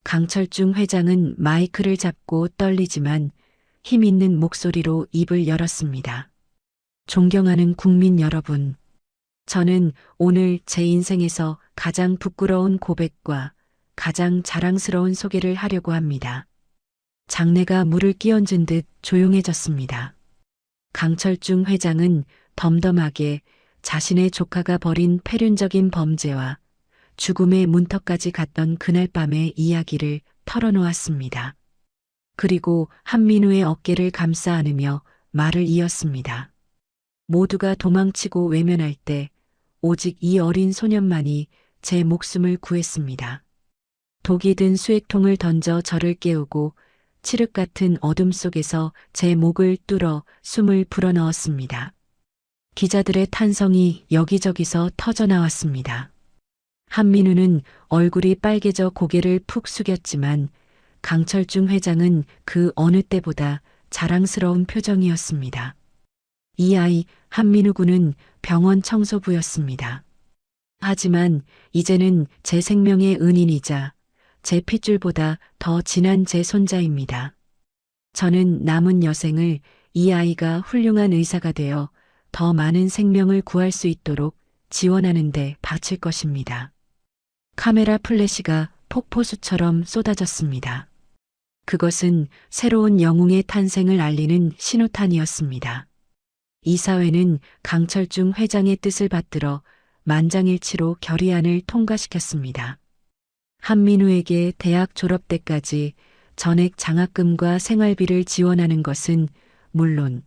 강철중 회장은 마이크를 잡고 떨리지만 힘 있는 목소리로 입을 열었습니다. 존경하는 국민 여러분, 저는 오늘 제 인생에서 가장 부끄러운 고백과 가장 자랑스러운 소개를 하려고 합니다. 장내가 물을 끼얹은 듯 조용해졌습니다. 강철중 회장은 덤덤하게 자신의 조카가 벌인 패륜적인 범죄와 죽음의 문턱까지 갔던 그날 밤의 이야기를 털어놓았습니다. 그리고 한민우의 어깨를 감싸 안으며 말을 이었습니다. 모두가 도망치고 외면할 때 오직 이 어린 소년만이 제 목숨을 구했습니다. 독이 든 수액통을 던져 저를 깨우고 칠흑 같은 어둠 속에서 제 목을 뚫어 숨을 불어넣었습니다. 기자들의 탄성이 여기저기서 터져나왔습니다. 한민우는 얼굴이 빨개져 고개를 푹 숙였지만 강철중 회장은 그 어느 때보다 자랑스러운 표정이었습니다. 이 아이 한민우 군은 병원 청소부였습니다. 하지만 이제는 제 생명의 은인이자 제 핏줄보다 더 진한 제 손자입니다. 저는 남은 여생을 이 아이가 훌륭한 의사가 되어 더 많은 생명을 구할 수 있도록 지원하는 데 바칠 것입니다. 카메라 플래시가 폭포수처럼 쏟아졌습니다. 그것은 새로운 영웅의 탄생을 알리는 신호탄이었습니다. 이 사회는 강철중 회장의 뜻을 받들어 만장일치로 결의안을 통과시켰습니다. 한민우에게 대학 졸업 때까지 전액 장학금과 생활비를 지원하는 것은 물론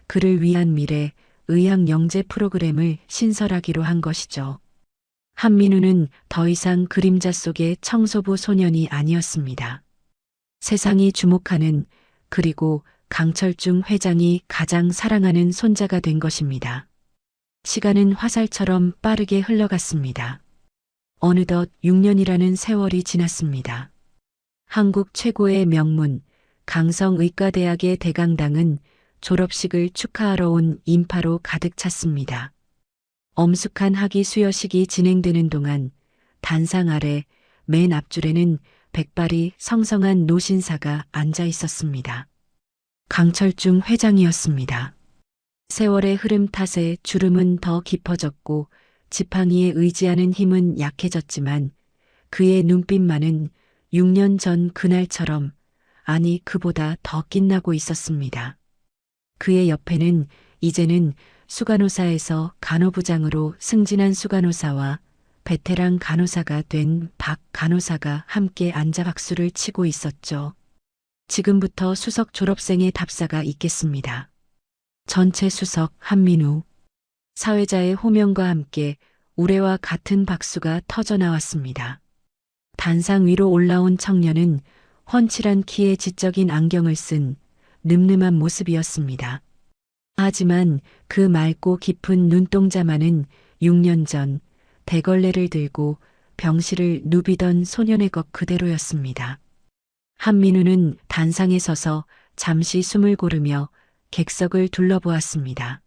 그를 위한 미래 의학 영재 프로그램을 신설하기로 한 것이죠. 한민우는 더 이상 그림자 속의 청소부 소년이 아니었습니다. 세상이 주목하는 그리고 강철중 회장이 가장 사랑하는 손자가 된 것입니다. 시간은 화살처럼 빠르게 흘러갔습니다. 어느덧 6년이라는 세월이 지났습니다. 한국 최고의 명문 강성의과대학의 대강당은 졸업식을 축하하러 온 인파로 가득 찼습니다. 엄숙한 학위 수여식이 진행되는 동안 단상 아래 맨 앞줄에는 백발이 성성한 노신사가 앉아 있었습니다. 강철중 회장이었습니다. 세월의 흐름 탓에 주름은 더 깊어졌고 지팡이에 의지하는 힘은 약해졌지만 그의 눈빛만은 6년 전 그날처럼, 아니 그보다 더 빛나고 있었습니다. 그의 옆에는 이제는 수간호사에서 간호부장으로 승진한 수간호사와 베테랑 간호사가 된 박 간호사가 함께 앉아 박수를 치고 있었죠. 지금부터 수석 졸업생의 답사가 있겠습니다. 전체 수석 한민우. 사회자의 호명과 함께 우레와 같은 박수가 터져 나왔습니다. 단상 위로 올라온 청년은 훤칠한 키에 지적인 안경을 쓴 늠름한 모습이었습니다. 하지만 그 맑고 깊은 눈동자만은 6년 전 대걸레를 들고 병실을 누비던 소년의 것 그대로였습니다. 한민우는 단상에 서서 잠시 숨을 고르며 객석을 둘러보았습니다.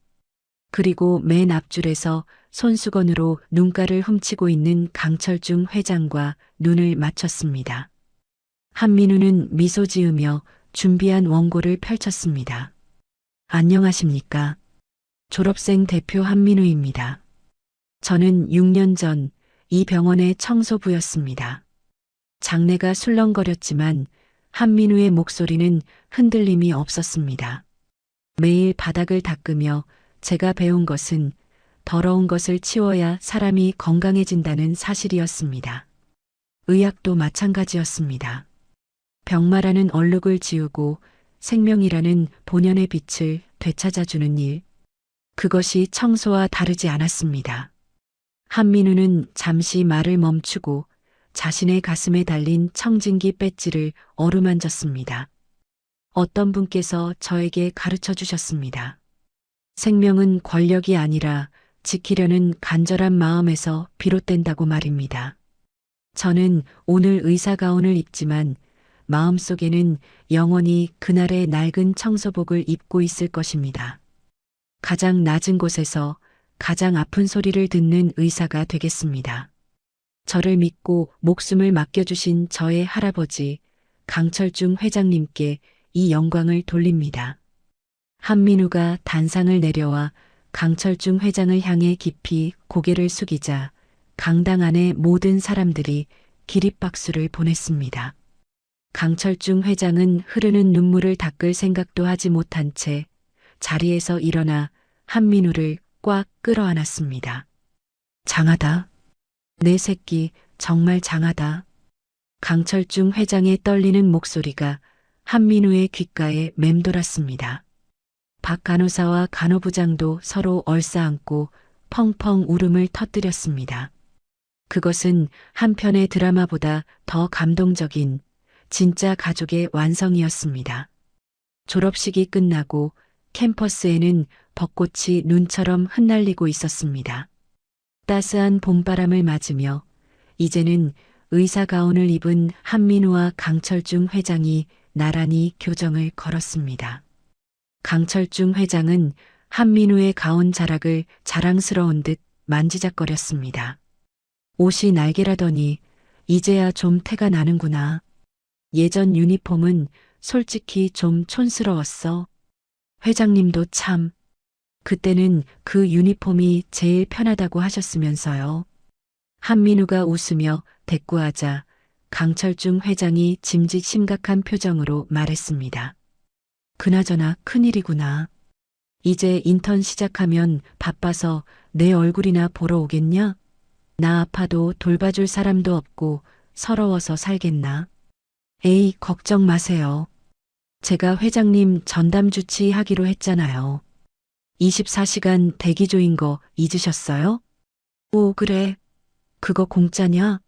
그리고 맨 앞줄에서 손수건으로 눈가를 훔치고 있는 강철중 회장과 눈을 맞췄습니다. 한민우는 미소 지으며 준비한 원고를 펼쳤습니다. 안녕하십니까? 졸업생 대표 한민우입니다. 저는 6년 전 이 병원의 청소부였습니다. 장내가 술렁거렸지만 한민우의 목소리는 흔들림이 없었습니다. 매일 바닥을 닦으며 제가 배운 것은 더러운 것을 치워야 사람이 건강해진다는 사실이었습니다. 의학도 마찬가지였습니다. 병마라는 얼룩을 지우고 생명이라는 본연의 빛을 되찾아주는 일, 그것이 청소와 다르지 않았습니다. 한민우는 잠시 말을 멈추고 자신의 가슴에 달린 청진기 배지를 어루만졌습니다. 어떤 분께서 저에게 가르쳐 주셨습니다. 생명은 권력이 아니라 지키려는 간절한 마음에서 비롯된다고 말입니다. 저는 오늘 의사 가운을 입지만 마음속에는 영원히 그날의 낡은 청소복을 입고 있을 것입니다. 가장 낮은 곳에서 가장 아픈 소리를 듣는 의사가 되겠습니다. 저를 믿고 목숨을 맡겨주신 저의 할아버지 강철중 회장님께 이 영광을 돌립니다. 한민우가 단상을 내려와 강철중 회장을 향해 깊이 고개를 숙이자 강당 안의 모든 사람들이 기립박수를 보냈습니다. 강철중 회장은 흐르는 눈물을 닦을 생각도 하지 못한 채 자리에서 일어나 한민우를 꽉 끌어안았습니다. 장하다. 내 새끼 정말 장하다. 강철중 회장의 떨리는 목소리가 한민우의 귓가에 맴돌았습니다. 박 간호사와 간호부장도 서로 얼싸안고 펑펑 울음을 터뜨렸습니다. 그것은 한편의 드라마보다 더 감동적인 진짜 가족의 완성이었습니다. 졸업식이 끝나고 캠퍼스에는 벚꽃이 눈처럼 흩날리고 있었습니다. 따스한 봄바람을 맞으며 이제는 의사 가운을 입은 한민우와 강철중 회장이 나란히 교정을 걸었습니다. 강철중 회장은 한민우의 가운 자락을 자랑스러운 듯 만지작거렸습니다. 옷이 날개라더니 이제야 좀 태가 나는구나. 예전 유니폼은 솔직히 좀 촌스러웠어. 회장님도 참, 그때는 그 유니폼이 제일 편하다고 하셨으면서요. 한민우가 웃으며 대꾸하자 강철중 회장이 짐짓 심각한 표정으로 말했습니다. 그나저나 큰일이구나. 이제 인턴 시작하면 바빠서 내 얼굴이나 보러 오겠냐? 나 아파도 돌봐줄 사람도 없고 서러워서 살겠나? 에이, 걱정 마세요. 제가 회장님 전담 주치하기로 했잖아요. 24시간 대기조인 거 잊으셨어요? 오, 그래. 그거 공짜냐?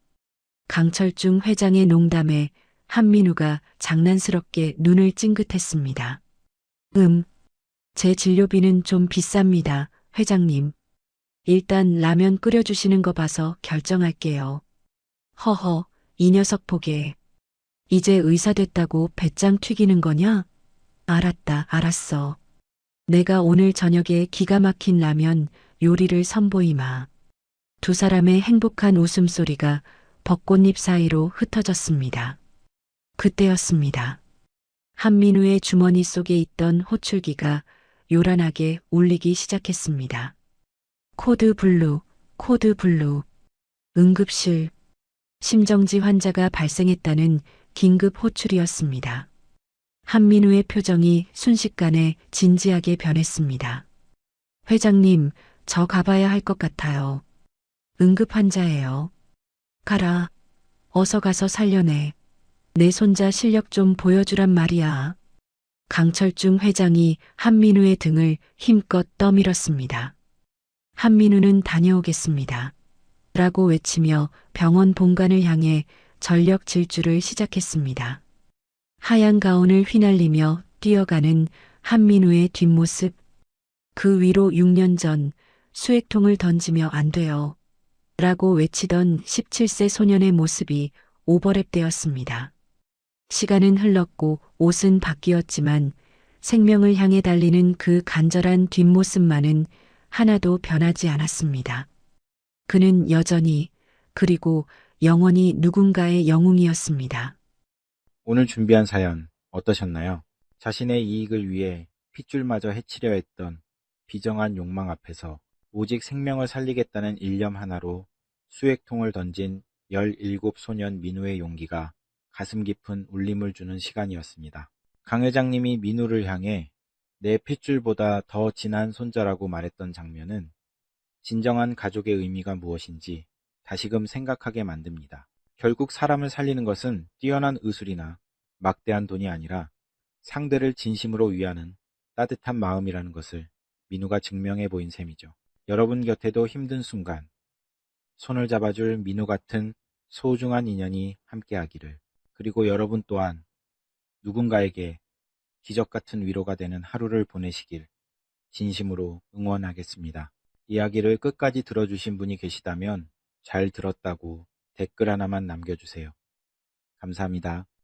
강철중 회장의 농담에 한민우가 장난스럽게 눈을 찡긋했습니다. 제 진료비는 좀 비쌉니다, 회장님. 일단 라면 끓여주시는 거 봐서 결정할게요. 허허, 이 녀석 보게. 이제 의사 됐다고 배짱 튀기는 거냐? 알았다, 알았어. 내가 오늘 저녁에 기가 막힌 라면 요리를 선보이마. 두 사람의 행복한 웃음소리가 벚꽃잎 사이로 흩어졌습니다. 그때였습니다. 한민우의 주머니 속에 있던 호출기가 요란하게 울리기 시작했습니다. 코드 블루, 코드 블루. 응급실. 심정지 환자가 발생했다는 긴급 호출이었습니다. 한민우의 표정이 순식간에 진지하게 변했습니다. 회장님, 저 가봐야 할 것 같아요. 응급 환자예요. 가라. 어서 가서 살려내. 내 손자 실력 좀 보여주란 말이야. 강철중 회장이 한민우의 등을 힘껏 떠밀었습니다. 한민우는 다녀오겠습니다. 라고 외치며 병원 본관을 향해 전력 질주를 시작했습니다. 하얀 가운을 휘날리며 뛰어가는 한민우의 뒷모습. 그 위로 6년 전 수액통을 던지며 안 돼요. 라고 외치던 17세 소년의 모습이 오버랩되었습니다. 시간은 흘렀고 옷은 바뀌었지만 생명을 향해 달리는 그 간절한 뒷모습만은 하나도 변하지 않았습니다. 그는 여전히 그리고 영원히 누군가의 영웅이었습니다. 오늘 준비한 사연 어떠셨나요? 자신의 이익을 위해 핏줄마저 해치려 했던 비정한 욕망 앞에서 오직 생명을 살리겠다는 일념 하나로 수액통을 던진 17소년 민우의 용기가 가슴 깊은 울림을 주는 시간이었습니다. 강 회장님이 민우를 향해 내 핏줄보다 더 진한 손자라고 말했던 장면은 진정한 가족의 의미가 무엇인지 다시금 생각하게 만듭니다. 결국 사람을 살리는 것은 뛰어난 의술이나 막대한 돈이 아니라 상대를 진심으로 위하는 따뜻한 마음이라는 것을 민우가 증명해 보인 셈이죠. 여러분 곁에도 힘든 순간 손을 잡아줄 민우 같은 소중한 인연이 함께하기를, 그리고 여러분 또한 누군가에게 기적 같은 위로가 되는 하루를 보내시길 진심으로 응원하겠습니다. 이야기를 끝까지 들어주신 분이 계시다면 잘 들었다고 댓글 하나만 남겨주세요. 감사합니다.